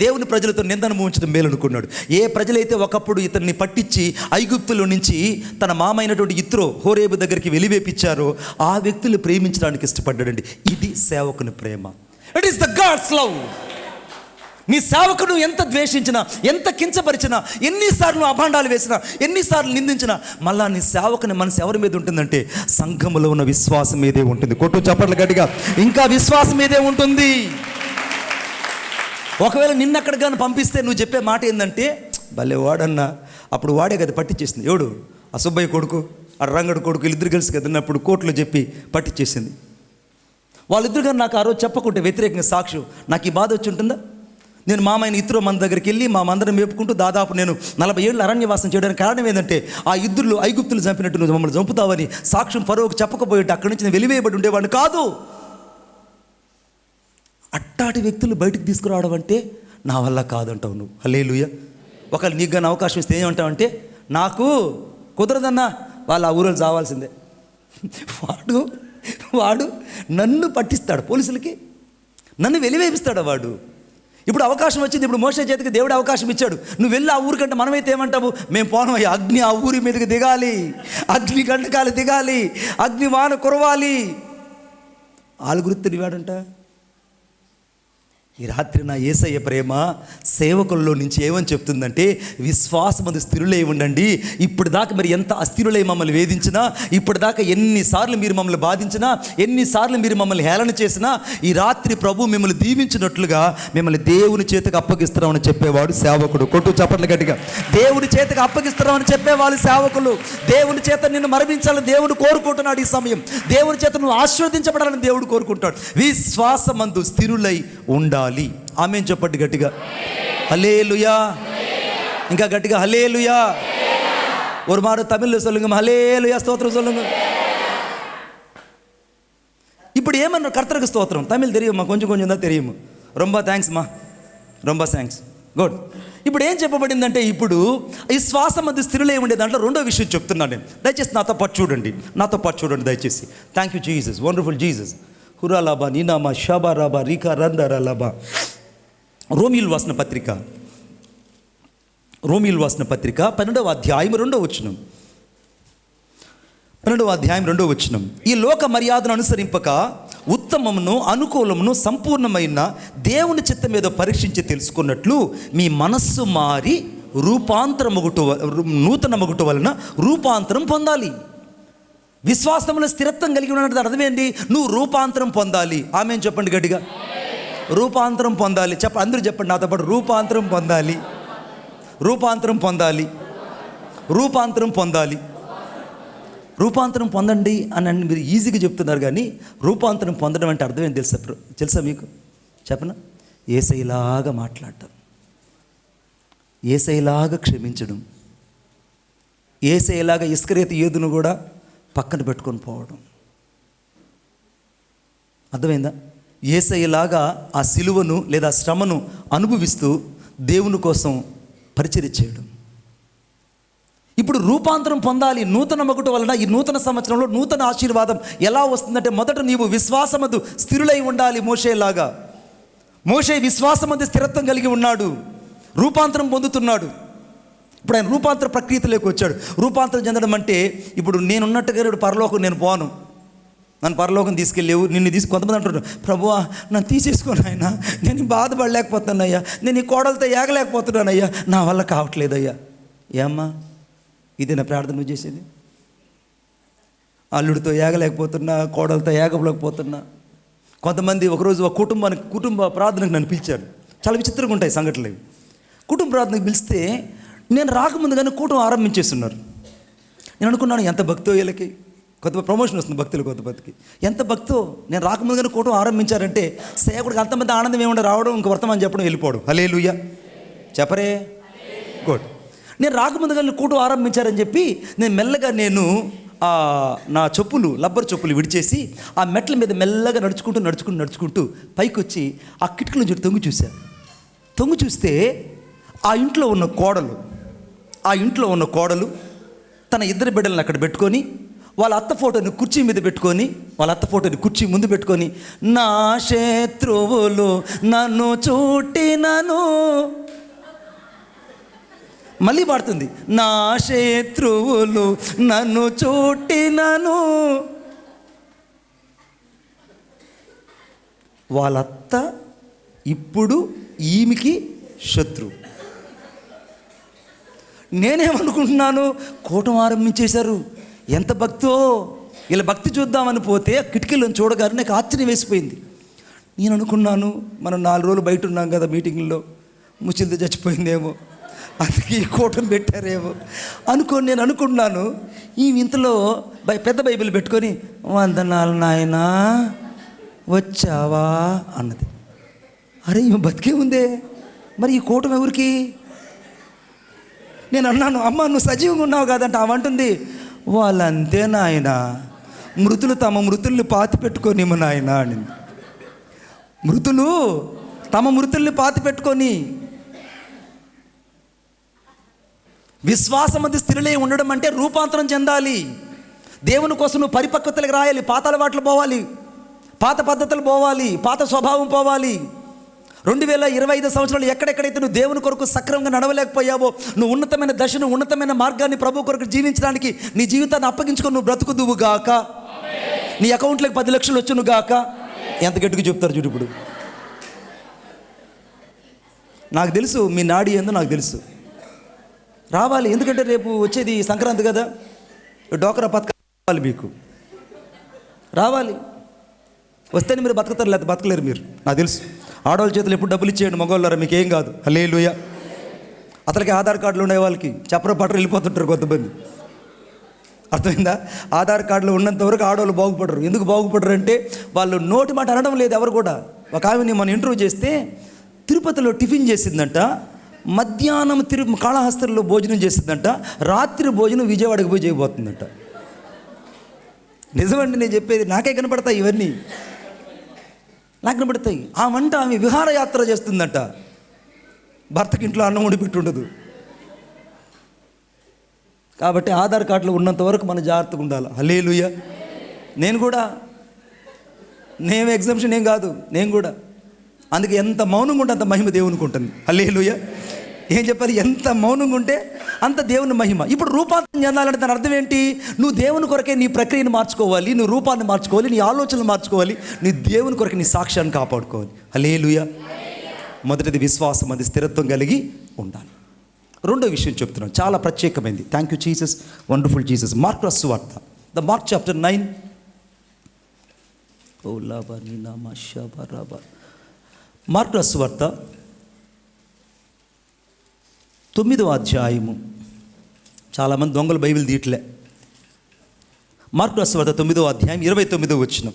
[SPEAKER 2] దేవుని ప్రజలతో నింద అనుభవించడం మేలనుకున్నాడు. ఏ ప్రజలైతే ఒకప్పుడు ఇతన్ని పట్టించి ఐగుప్తులో నుంచి తన మామైనటువంటి ఇత్రో హోరేబు దగ్గరికి వెలివేపించారో ఆ వ్యక్తులు ప్రేమించడానికి ఇష్టపడ్డాడండి. ఇది సేవకుని ప్రేమ. It is the God's love. నీ సేవకుడు ఎంత ద్వేషించినా, ఎంత కించపరిచినా, ఎన్నిసార్లు అభాండాలు వేసినా, ఎన్నిసార్లు నిందించినా, మళ్ళా నీ సేవకుని మనసు ఎవరి మీద ఉంటుందంటే సంఘములో ఉన్న విశ్వాసం మీదే ఉంటుంది. కొట్టు చప్పట్లు గట్టిగా. ఇంకా విశ్వాసం మీదే ఉంటుంది. ఒకవేళ నిన్నక్కడ కానీ పంపిస్తే నువ్వు చెప్పే మాట ఏంటంటే, భలే వాడన్నా, అప్పుడు వాడే కదా పట్టించేసింది. ఎవడు? ఆ సుబ్బయ్య కొడుకు, ఆ రంగడు కొడుకు, వీళ్ళిద్దరు కలిసి కదిలినప్పుడు కోర్టులో చెప్పి పట్టించేసింది. వాళ్ళిద్దరు కానీ నాకు ఆ రోజు చెప్పకుంటే వ్యతిరేకంగా సాక్ష్యం, నాకు ఈ బాధ వచ్చి ఉంటుందా? నేను మామైన ఇతరు మన దగ్గరికి వెళ్ళి మా మందరం మేపుకుంటూ దాదాపు నేను 40 ఏళ్ళు అరణ్యవాసం చేయడానికి కారణం ఏంటంటే ఆ ఇద్దరు ఐగుప్తులు చంపినట్టు నువ్వు మమ్మల్ని చంపుతావని సాక్ష్యం ఫరోకు చెప్పకపోయేట్టు అక్కడి నుంచి నేను వెలివేయబడి ఉండేవాడిని కాదు. అట్టాటి వ్యక్తులు బయటకు తీసుకురావడం అంటే నా వల్ల కాదంటావు నువ్వు. హల్లెలూయా. ఒకవేళ నీకు కానీ అవకాశం ఇస్తే ఏమంటావంటే, నాకు కుదరదన్నా, వాళ్ళు ఆ ఊరిలో చావాల్సిందే. వాడు నన్ను పట్టిస్తాడు పోలీసులకి, నన్ను వెలివేపిస్తాడు వాడు. ఇప్పుడు అవకాశం వచ్చింది. ఇప్పుడు మోషే చేతికి దేవుడు అవకాశం ఇచ్చాడు. నువ్వు వెళ్ళి ఆ ఊరికంటే మనమైతే ఏమంటావు? మేము పోనమయ్యా, అగ్ని ఆ ఊరి మీదకి దిగాలి, అగ్ని గంటకాలు దిగాలి, అగ్ని వాన కురవాలి. ఆలుగురుత్తుని వాడంట. ఈ రాత్రి నా యేసయ్య ప్రేమ సేవకుల్లో నుంచి ఏమని చెప్తుందంటే, విశ్వాసమందు స్థిరులై ఉండండి. ఇప్పుడు దాకా మరి ఎంత అస్థిరులై మమ్మల్ని వేధించినా, ఇప్పుడు దాకా ఎన్నిసార్లు మీరు మమ్మల్ని బాధించినా, ఎన్నిసార్లు మీరు మమ్మల్ని హేళన చేసినా, ఈ రాత్రి ప్రభు మిమ్మల్ని దీవించినట్లుగా మిమ్మల్ని దేవుని చేతికి అప్పగిస్తున్నామని చెప్పేవాడు సేవకుడు. కొట్టు చప్పట్ల గట్టిగా. దేవుని చేతికి అప్పగిస్తున్నామని చెప్పేవాళ్ళు సేవకులు. దేవుని చేత నిన్ను మరణించాలని దేవుడు కోరుకుంటున్నాడు. ఈ సమయం దేవుని చేత నువ్వు ఆశీర్వదించబడాలని దేవుడు కోరుకుంటాడు. విశ్వాసమందు స్థిరులై ఉండాలి. ఆమేన్ చెప్పండి గట్టిగా. హల్లెలూయా. ఇంకా గట్టిగా హల్లెలూయా. ஒரு மாறு தமிழ்ல சொல்லுங்க, హల్లెలూయా, స్తోత్రం சொல்லுங்க. ఇప్పుడు ఏమన్నా కర్తருக்கு స్తోత్రం తమిళ్ తెలియమ్మా? కొంచెం కొంచెం దా తెలియము. రొంబ థ్యాంక్స్ మా, రొంబ థ్యాంక్స్. గుడ్. ఇప్పుడు ఏం చెప్పబడిందంటే, ఇప్పుడు ఈ శ్వాస మధ్య స్థిరులై ఉండే దాంట్లో రెండో విషయం చెప్తున్నాను నేను. దయచేసి నాతో పాటు చూడండి దయచేసి. Thank you Jesus, wonderful Jesus. హురాలాబా నీనామా షాబారాబా రీకా రందరాలాబా. రోమిల్ వాసన పత్రిక 12వ అధ్యాయం 2వ వచనం. 12వ అధ్యాయం 2వ వచనం. ఈ లోక మర్యాదను అనుసరింపక ఉత్తమమును అనుకూలమును సంపూర్ణమైన దేవుని చిత్తం మీద పరీక్షించి తెలుసుకున్నట్లు మీ మనస్సు మారి నూతన మగుట వలన రూపాంతరం పొందాలి. విశ్వాసంలో స్థిరత్వం కలిగి ఉన్నట్టు అర్థమేంటి? నువ్వు రూపాంతరం పొందాలి. ఆమేన్ చెప్పండి గట్టిగా. రూపాంతరం పొందాలి. అందరూ చెప్పండి నాతో పాటు. రూపాంతరం పొందాలి, రూపాంతరం పొందాలి, రూపాంతరం పొందాలి. రూపాంతరం పొందండి అని మీరు ఈజీగా చెప్తున్నారు, కానీ రూపాంతరం పొందడం అంటే అర్థం ఏం తెలుసా మీకు? చెప్పనా? యేసయ్యలాగా మాట్లాడటం, యేసయ్యలాగా క్షమించడం, యేసయ్యలాగా ఇస్కరియోతు యూదును కూడా పక్కన పెట్టుకొని పోవడం. అర్థమైందా? యేసయ్యలాగా ఆ సిలువను లేదా శ్రమను అనుభవిస్తూ దేవుని కోసం పరిచర్య చేయడం. ఇప్పుడు రూపాంతరం పొందాలి. నూతన మగుట వలన ఈ నూతన సంవత్సరంలో నూతన ఆశీర్వాదం ఎలా వస్తుందంటే, మొదట నీవు విశ్వాసమందు స్థిరులై ఉండాలి. మోషేలాగా. మోషే విశ్వాసమందు స్థిరత్వం కలిగి ఉన్నాడు, రూపాంతరం పొందుతున్నాడు. ఇప్పుడు ఆయన రూపాంతర ప్రక్రియలోకి వచ్చాడు. రూపాంతరం చెందడం అంటే, ఇప్పుడు నేనున్నట్టుగా పరలోకం నేను పోను, నన్ను పరలోకం తీసుకెళ్ళేవు, నిన్ను కొంతమంది అంటున్నారు, ప్రభువా నన్ను తీసేసుకోను ఆయన, నేను బాధపడలేకపోతున్నానయ్యా, నేను ఈ కోడలతో ఏగలేకపోతున్నానయ్యా, నా వల్ల కావట్లేదయ్యా. ఏమ్మా, ఇది నా ప్రార్థన నువ్వు చేసేది? అల్లుడితో ఏగలేకపోతున్నా, కోడలతో ఏగలేకపోతున్నా. కొంతమంది ఒకరోజు ఒక కుటుంబ ప్రార్థనకు నన్ను పిలిచారు. చాలా విచిత్రంగా ఉంటాయి సంఘటనలు ఇవి. కుటుంబ ప్రార్థనకు పిలిస్తే నేను రాకముందు కానీ కూటం ఆరంభించేస్తున్నారు. నేను అనుకున్నాను, ఎంత భక్తో వీళ్ళకి, కొత్త ప్రమోషన్ వస్తుంది భక్తులు, కొత్త బతికి ఎంత భక్తో. నేను రాకముందు కానీ కూటం ఆరంభించారంటే సేవకుడికి అంతమంది ఆనందం ఏముండే, రావడం ఇంక వర్తమానం చెప్పడం, వెళ్ళిపోవడం. హల్లెలూయా చెప్పరే, గుడ్. నేను రాకముందు కానీ కూటం ఆరంభించారని చెప్పి నేను మెల్లగా నా లబ్బర్ చెప్పులు విడిచేసి ఆ మెట్ల మీద మెల్లగా నడుచుకుంటూ పైకి వచ్చి ఆ కిటికీ నుంచి తొంగి చూస్తే ఆ ఇంట్లో ఉన్న కోడలు తన ఇద్దరు బిడ్డలను అక్కడ పెట్టుకొని, వాళ్ళ అత్త ఫోటోని కుర్చీ మీద పెట్టుకొని, కుర్చీ ముందు పెట్టుకొని, నా శత్రువులు నన్ను చూటినను, మళ్ళీ పాడుతుంది, నా శత్రువులు నన్ను చూటినను. వాళ్ళత్త ఇప్పుడు ఈమెకి శత్రువు. నేనేమనుకుంటున్నాను, కూటం ఆరంభించేశారు, ఎంత భక్తో. ఇలా భక్తి చూద్దామని పోతే కిటికీలను చూడగానే నాకు ఆశ్చర్యం వేసిపోయింది. నేను అనుకున్నాను, మనం 4 రోజులు బయట ఉన్నాం కదా మీటింగ్లో, ముచ్చిలతో చచ్చిపోయిందేమో, అందుకే ఈ కూటం పెట్టారేమో అనుకోని నేను అనుకున్నాను. ఈ ఇంతలో పెద్ద బైబిల్ పెట్టుకొని, వందనాలు నాయనా వచ్చావా అన్నది. అరే ఈమె బతికే ఉందే, మరి ఈ కూటం ఎవరికి? నేను అన్నాను, అమ్మ నువ్వు సజీవంగా ఉన్నావు కాదంటే అవంటుంది, వాళ్ళంతే నాయన, మృతులు తమ మృతుల్ని పాతి పెట్టుకొని నాయన అనింది. మృతులు తమ మృతుల్ని పాతి పెట్టుకొని. విశ్వాసమందు స్థిరులై ఉండడం అంటే రూపాంతరం చెందాలి. దేవుని కోసం నువ్వు పరిపక్వతలకు రాయాలి, పాత అలవాట్లు పోవాలి, పాత పద్ధతులు పోవాలి, పాత స్వభావం పోవాలి. 2025 సంవత్సరాలు ఎక్కడెక్కడైతే నువ్వు దేవుని కొరకు సక్రమంగా నడవలేకపోయావో, నువ్వు ఉన్నతమైన దశను, ఉన్నతమైన మార్గాన్ని ప్రభు కొరకు జీవించడానికి నీ జీవితాన్ని అప్పగించుకొని నువ్వు బ్రతుకుదువు గాక. నీ అకౌంట్లోకి 10 లక్షలు వచ్చును గాక. ఎంత గట్టిగా చెప్తారు చూడు. ఇప్పుడు నాకు తెలుసు మీ నాడి ఏందో నాకు తెలుసు. రావాలి, ఎందుకంటే రేపు వచ్చేది సంక్రాంతి కదా, డోక్రా పథకం రావాలి, మీకు రావాలి. వస్తేనే మీరు బతుకుతారు, లేకపోతే బతకలేరు మీరు, నాకు తెలుసు. ఆడవాళ్ళ చేతులు ఎప్పుడు డబ్బులు ఇచ్చేయండి, మగవాళ్ళారా మీకు ఏం కాదు. హల్లెలూయా. అతనికి ఆధార్ కార్డులు ఉండే వాళ్ళకి చెప్పర పట్టరు వెళ్ళిపోతుంటారు కొంతమంది, అర్థమైందా? ఆధార్ కార్డులు ఉన్నంత వరకు ఆడవాళ్ళు బాగుపడరు. ఎందుకు బాగుపడరు అంటే వాళ్ళు నోటి మాట అనడం లేదు ఎవరు కూడా. ఒక ఆమెని మనం ఇంటర్వ్యూ చేస్తే తిరుపతిలో టిఫిన్ చేసిందంట, మధ్యాహ్నం కాళహస్తిలో భోజనం చేసిందంట, రాత్రి భోజనం విజయవాడకి పోయి చేయబోతుందంట. నిజమండి నేను చెప్పేది, నాకే కనపడతాయి ఇవన్నీ, నాకు కనపడతాయి. ఆ వంట ఆమె విహారయాత్ర చేస్తుందంట, భర్తకి ఇంట్లో అన్నం వండి పెట్టుండదు. కాబట్టి ఆధార్ కార్డులో ఉన్నంత వరకు మనం జాగ్రత్తగా ఉండాలి. హల్లెలూయా. నేను ఎగ్జామ్షన్ ఏం కాదు, నేను కూడా. అందుకే ఎంత మౌనంగా ఉంటే అంత మహిమ దేవునికి ఉంటుంది. హల్లెలూయా. ఏం చెప్పాలి? ఎంత మౌనంగా ఉంటే అంత దేవుని మహిమ. ఇప్పుడు రూపాంతరం చెందాలంటే దాని అర్థం ఏంటి? నువ్వు దేవుని కొరకే నీ ప్రక్రియను మార్చుకోవాలి, నువ్వు రూపాన్ని మార్చుకోవాలి, నీ ఆలోచనలు మార్చుకోవాలి, నీ దేవుని కొరకు నీ సాక్ష్యాన్ని కాపాడుకోవాలి. హల్లెలూయా. మొదటిది విశ్వాసం, అది స్థిరత్వం కలిగి ఉండాలి. రెండో విషయం చెప్తున్నాను, చాలా ప్రత్యేకమైంది. Thank you Jesus, wonderful Jesus. Mark సువార్త, ద మార్క్ చాప్టర్ 9. మార్కు సువార్త 9వ అధ్యాయము. చాలామంది దొంగలు బైబిల్ తీయట్లే. మార్కు సువార్త 9వ అధ్యాయం 29వ వచనం.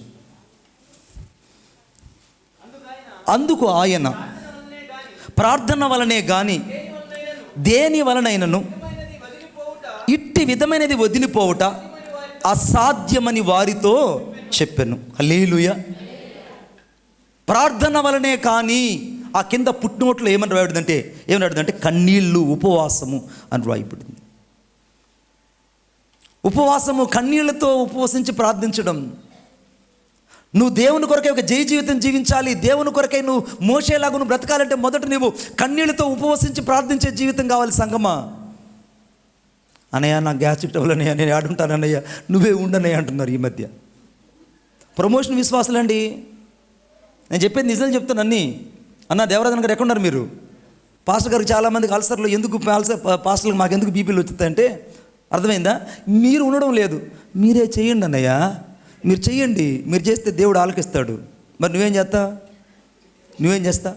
[SPEAKER 2] అందుకు ఆయన ప్రార్థన వలనే గాని దేని వలనైనను ఇట్టి విధమైనది వదిలిపోవుట అసాధ్యమని వారితో చెప్పాను. హల్లెలూయా. ప్రార్థన వలనే కానీ, ఆ కింద పుట్టినోట్లో ఏమని రాయబడిందంటే కన్నీళ్ళు, ఉపవాసము అని రాయబడింది. ఉపవాసము, కన్నీళ్లతో ఉపవసించి ప్రార్థించడం. నువ్వు దేవుని కొరకే ఒక జయ జీవితం జీవించాలి, దేవుని కొరకై నువ్వు మోషేలాగా నువ్వు బ్రతకాలంటే మొదట నువ్వు కన్నీళ్లతో ఉపవసించి ప్రార్థించే జీవితం కావాలి. సంగమా, అన్నయ్య నాకు గ్యాస్ట్రిక్ ట్రబుల్ అన్నయ్య, నేను ఆడుంటానన్నయ్య, నువ్వే ఉండనయ్య అంటున్నారు ఈ మధ్య. ప్రమోషన్ విశ్వాసులండి. నేను చెప్పేది నిజం చెప్తాను అన్నీ. అన్న దేవరాజన్ గారు ఎక్కడున్నారు మీరు? పాస్టర్ గారికి చాలామందికి అల్సర్లో ఎందుకు పాస్టర్లకు మాకెందుకు బీపీలు వచ్చుతాయంటే అర్థమైందా? మీరు ఉండడం లేదు. మీరే చేయండి అన్నయ్య, మీరు చెయ్యండి. మీరు చేస్తే దేవుడు ఆలకిస్తాడు. మరి నువ్వేం చేస్తా?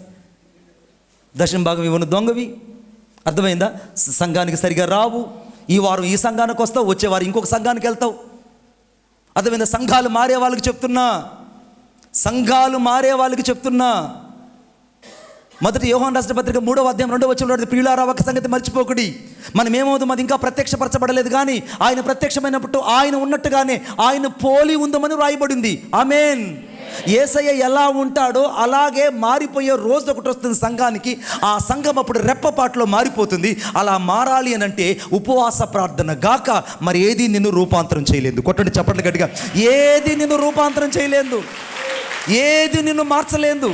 [SPEAKER 2] దశమ భాగం ఇవ్వను దొంగవి. అర్థమైందా? సంఘానికి సరిగా రావు. ఈ వారం ఈ సంఘానికి వస్తావు, వచ్చే వారం ఇంకొక సంఘానికి వెళ్తావు. అర్థమైందా? సంఘాలు మారే వాళ్ళకి చెప్తున్నా. మొదటి యోహాను రాసిన పత్రిక 3వ అధ్యాయం 2వ వచనంలో, ప్రియులారా ఒక సంగతి మర్చిపోకుడి, మనం ఏమవుతాం, అది ఇంకా ప్రత్యక్షపరచబడలేదు కానీ ఆయన ప్రత్యక్షమైనప్పుడు ఆయన ఉన్నట్టుగానే ఆయన పోలి ఉందమని రాయబడింది. ఆమేన్. యేసయ్య ఎలా ఉంటాడో అలాగే మారిపోయే రోజు ఒకటి వస్తుంది సంఘానికి. ఆ సంఘం అప్పుడు రెప్పపాటులో మారిపోతుంది. అలా మారాలి అని అంటే ఉపవాస ప్రార్థన గాక మరి ఏది నిన్ను రూపాంతరం చేయలేదు. కొట్టండి చప్పట్లు గట్టిగా. ఏది నిన్ను రూపాంతరం చేయలేదు, ఏది నిన్ను మార్చలేదు.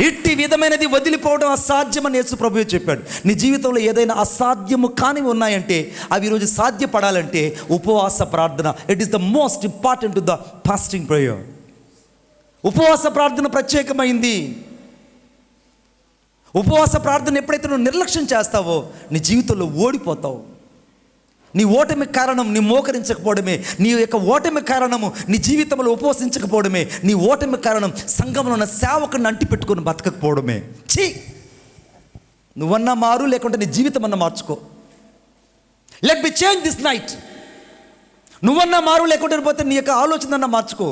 [SPEAKER 2] ఇట్టి విధమైనది వదిలిపోవడం అసాధ్యమని యేసు ప్రభువే చెప్పాడు. నీ జీవితంలో ఏదైనా అసాధ్యము కానివి ఉన్నాయంటే అవి ఈరోజు సాధ్యపడాలంటే ఉపవాస ప్రార్థన. It is the most important to the fasting prayer. ఉపవాస ప్రార్థన ప్రత్యేకమైంది. ఉపవాస ప్రార్థన ఎప్పుడైతే నువ్వు నిర్లక్ష్యం చేస్తావో నీ జీవితంలో ఓడిపోతావు. నీ ఓటమి కారణం నీ మోకరించకపోవడమే. నీ యొక్క ఓటమి కారణము నీ జీవితంలో ఉపవసించకపోవడమే. నీ ఓటమి కారణం సంఘంలో ఉన్న సేవకుని అంటి పెట్టుకొని బతకకపోవడమే. నువ్వన్నా మారు, లేకుంటే నీ జీవితం అన్నా మార్చుకో. Let me change this night. నువ్వన్నా మారు, లేకుంటే పోతే నీ యొక్క ఆలోచన అన్నా మార్చుకో.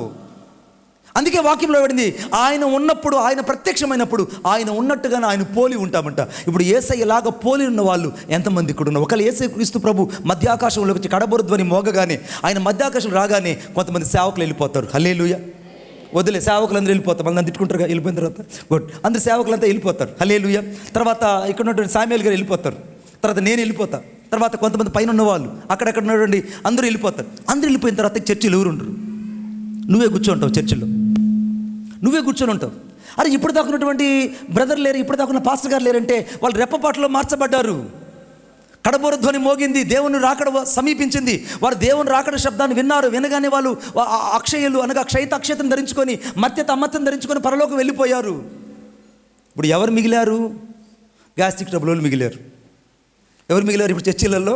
[SPEAKER 2] అందుకే వాక్యంలో పడింది, ఆయన ఉన్నప్పుడు, ఆయన ప్రత్యక్షమైనప్పుడు ఆయన ఉన్నట్టుగానే ఆయన పోలి ఉంటామంట. ఇప్పుడు యేసయ్యలాగా పోలి ఉన్న వాళ్ళు ఎంతమంది ఇక్కడ ఉన్నారు? ఒకవేళ యేసు క్రీస్తు ప్రభు మధ్యాకాశంలోకి వచ్చి కడబొరుధ్వని మోగగానే, ఆయన మధ్యాకాశం రాగానే కొంతమంది సేవకులు వెళ్ళిపోతారు. హల్లెలూయా. వదిలే సేవకులందరూ వెళ్ళిపోతారు. మళ్ళీ తిట్టుకుంటారు. వెళ్ళిపోయిన తర్వాత అందరు సేవకులంతా వెళ్ళిపోతారు. హల్లెలూయా. తర్వాత ఇక్కడ ఉన్నటువంటి సామ్యూయల్ గారు వెళ్ళిపోతారు. తర్వాత నేను వెళ్ళిపోతా. తర్వాత కొంతమంది పైన ఉన్న వాళ్ళు అక్కడక్కడ ఉన్నటువంటి అందరూ వెళ్ళిపోతారు. అందరూ వెళ్ళిపోయిన తర్వాత చర్చిలో ఎవరు ఉండరు. నువ్వే కూర్చోంటావు. చర్చిలో నువ్వే కూర్చొని ఉంటావు. అరే ఇప్పుడు దాకా ఉన్నటువంటి బ్రదర్ లేరు, ఇప్పుడు దాకా ఉన్న పాస్టర్ గారు లేరంటే వాళ్ళు రెప్పపాటులో మార్చబడ్డారు. కడబొరుధ్వని మోగింది, దేవుని రాకడ సమీపించింది. వారు దేవుని రాకడ శబ్దాన్ని విన్నారు. వినగానే వాళ్ళు అక్షయులు అనగా అక్షయతను ధరించుకొని అమ్మత్యం ధరించుకొని పరలోకం వెళ్ళిపోయారు. ఇప్పుడు ఎవరు మిగిలారు? గ్యాస్ట్రిక్ ట్రబుల్ వాళ్ళు మిగిలారు. ఎవరు మిగిలారు? ఇప్పుడు చర్చిలలో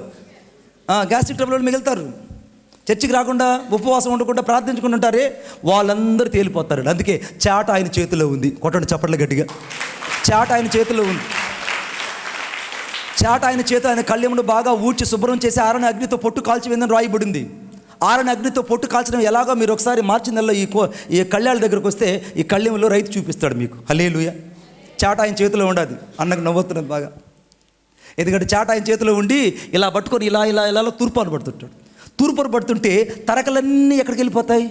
[SPEAKER 2] గ్యాస్ట్రిక్ ట్రబుల్ వాళ్ళు మిగులుతారు. చర్చికి రాకుండా ఉపవాసం ఉండకుండా ప్రార్థించుకుని ఉంటారే వాళ్ళందరూ తేలిపోతారు. అందుకే చాట ఆయన చేతిలో ఉంది. కొట్టండి చప్పట్లు గట్టిగా. చాట ఆయన చేతిలో ఉంది. చాట ఆయన చేత ఆయన కళ్యమును బాగా ఊడ్చి శుభ్రం చేసి ఆరని అగ్నితో పొట్టు కాల్చివేందని రాయబడింది. ఆరని అగ్నితో పొట్టు కాల్చడం ఎలాగో మీరు ఒకసారి మార్చి నెలలో ఈ కళ్యాణ దగ్గరకు వస్తే ఈ కళ్యంలో రైతు చూపిస్తాడు మీకు. హల్లెలూయా. చాట ఆయన చేతిలో ఉండదు. అన్నకు నవ్వుతున్నది బాగా. ఎందుకంటే చాట ఆయన చేతిలో ఉండి ఇలా పట్టుకొని ఇలా ఇలా ఇలా తూర్పాను పడుతుంటాడు. తూర్పును పడుతుంటే తరకలన్నీ ఎక్కడికి వెళ్ళిపోతాయి?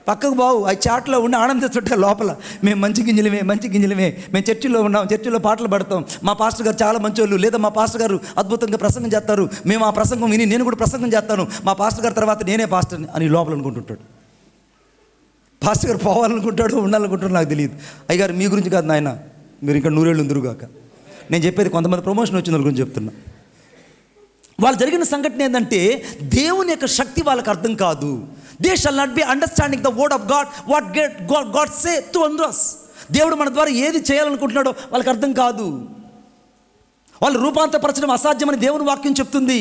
[SPEAKER 2] పక్కకు బావు. ఆ చాట్లో ఉండి ఆనందిస్తుంటే లోపల మేము మంచి గింజలమే, మేము చర్చిలో ఉన్నాం, చర్చిలో పాటలు పాడతాం, మా పాస్టర్ గారు చాలా మంచోళ్ళు, లేదా మా పాస్టర్ గారు అద్భుతంగా ప్రసంగం చేస్తారు, మేము ఆ ప్రసంగం విని నేను కూడా ప్రసంగం చేస్తాను, మా పాస్టర్ గారి తర్వాత నేనే పాస్టర్ అని లోపల అనుకుంటుంటాడు. పాస్టర్ గారు పోవాలనుకుంటాడు, ఉండాలనుకుంటాడు నాకు తెలియదు. అయ్యగారు మీ గురించి కాదు నాయన, మీరు ఇంకా 100 ఏళ్ళు ఉందరుగాక. నేను చెప్పేది కొంతమంది ప్రమోషన్ వచ్చిన వాళ్ళ గురించి చెప్తున్నా. వాళ్ళు జరిగిన సంఘటన ఏంటంటే దేవుని యొక్క శక్తి వాళ్ళకి అర్థం కాదు. They shall not be understanding the word of God, what God say to us. దేవుడు మన ద్వారా ఏది చేయాలనుకుంటున్నాడో వాళ్ళకి అర్థం కాదు. వాళ్ళు రూపాంతరపరచడం అసాధ్యమని దేవుని వాక్యం చెప్తుంది.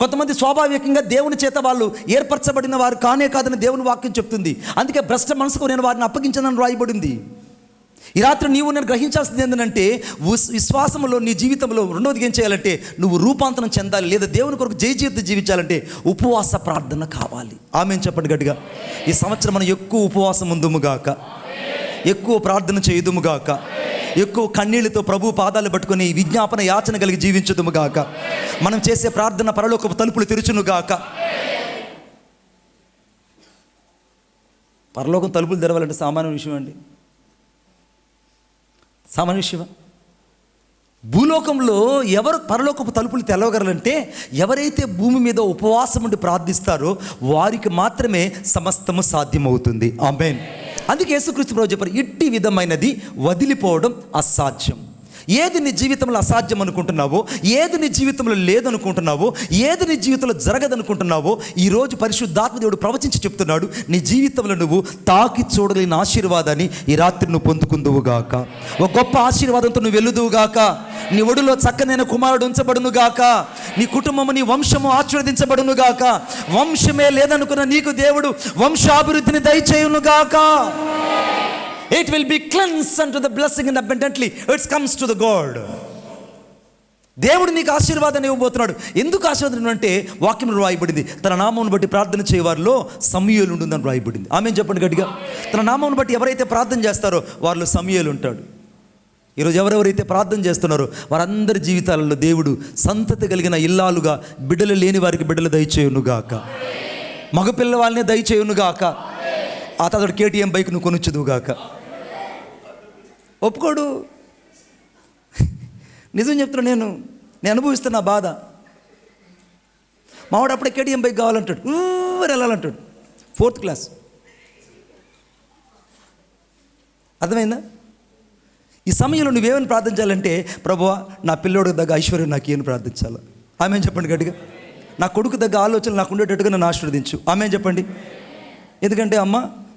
[SPEAKER 2] కొంతమంది స్వాభావికంగా దేవుని చేత వాళ్ళు ఏర్పరచబడిన వారు కానే కాదని దేవుని వాక్యం చెప్తుంది. అందుకే భ్రష్ట మనసుకు నేను వారిని అప్పగించానని రాయబడింది. ఈ రాత్రి నీవు నేను గ్రహించాల్సింది ఏంటంటే విశ్వాసంలో నీ జీవితంలో రెండవది ఏం చేయాలంటే నువ్వు రూపాంతరం చెందాలి, లేదా దేవుని కొరకు జీవితం జీవించాలంటే ఉపవాస ప్రార్థన కావాలి. ఆమేన్ చెప్పండి గట్టిగా. ఈ సంవత్సరం మనం ఎక్కువ ఉపవాసం ఉందుముగాక, ఎక్కువ ప్రార్థన చేయుదుముగాక, ఎక్కువ కన్నీళ్లతో ప్రభు పాదాలు పట్టుకొని విజ్ఞాపన యాచన కలిగి జీవించుదుముగాక. మనం చేసే ప్రార్థన పరలోకపు తలుపులు తెరుచునుగాక. పరలోకం తలుపులు తెరవాలంటే సామాన్య విషయం అండి, సామాన్య విషయం. భూలోకంలో ఎవరు పరలోకపు తలుపులు తెరవగలరంటే ఎవరైతే భూమి మీద ఉపవాసం ఉండి ప్రార్థిస్తారో వారికి మాత్రమే సమస్తము సాధ్యమవుతుంది. ఆమేన్. అందుకే యేసుక్రీస్తు ప్రభు చెప్పారు, ఇట్టి విధమైనది వదిలిపోవడం అసాధ్యం. ఏది నీ జీవితంలో అసాధ్యం అనుకుంటున్నావో, ఏది నీ జీవితంలో లేదనుకుంటున్నావో, ఏది నీ జీవితంలో జరగదనుకుంటున్నావో, ఈరోజు పరిశుద్ధాత్మ దేవుడు ప్రవచించి చెప్తున్నాడు, నీ జీవితంలో నువ్వు తాకి చూడలేని ఆశీర్వాదాన్ని ఈ రాత్రి నువ్వు పొందుకుందువుగాక. ఒక గొప్ప ఆశీర్వాదంతో నువ్వు వెలుదువుగాక. నీ ఒడిలో చక్కనైన కుమారుడు ఉంచబడునుగాక. నీ కుటుంబము, నీ వంశము ఆశీర్వదించబడునుగాక. వంశమే లేదనుకున్న నీకు దేవుడు వంశాభివృద్ధిని దయచేయునుగాక. It will be cleansed unto the blessing and abundantly it comes to the God. దేవుడు నీకు ఆశీర్వాదాన్ని ఇవ్వబోతున్నాడు. ఎందుకు ఆశీర్వాదం అంటే వాక్యంలో రాయబడింది, తన నామమును బట్టి ప్రార్థన చేయవారిలో సమూయేలు ఉంటుందని రాయబడింది. ఆమేన్ చెప్పండి గట్టిగా. తన నామమును బట్టి ఎవరైతే ప్రార్థన చేస్తారో వారిలో సమూయేలు ఉంటాడు. ఈరోజు ఎవరెవరైతే ప్రార్థన చేస్తున్నారో వారందరి జీవితాలలో దేవుడు సంతతి కలిగిన ఇల్లాలుగా, బిడ్డలు లేని వారికి బిడ్డలు దయచేయునుగాక. మగపిల్ల వాళ్ళనే దయచేయునుగాక. ఆ తర్వాత KTM బైక్ నువ్వు కొనుచ్చుదువుగాక. ఒప్పుకోడు. నిజం చెప్తున్నా, నేను అనుభవిస్తున్నా బాధ. మావాడు అప్పుడే KTM బైక్ కావాలంటాడు, ఊరు వెళ్ళాలంటాడు, 4th క్లాస్. అర్థమైందా? ఈ సమయంలో నువ్వేమని ప్రార్థించాలంటే, ప్రభువా నా పిల్లోడికి దగ్గర ఐశ్వర్యం నాకు ఏమని ప్రార్థించాలా? ఆమేన్ చెప్పండి గట్టిగా. నా కొడుకు దగ్గర ఆలోచనలు నాకు ఉండేటట్టుగా నన్ను ఆశీర్వదించు. ఆమేన్ చెప్పండి. ఎందుకంటే అమ్మ,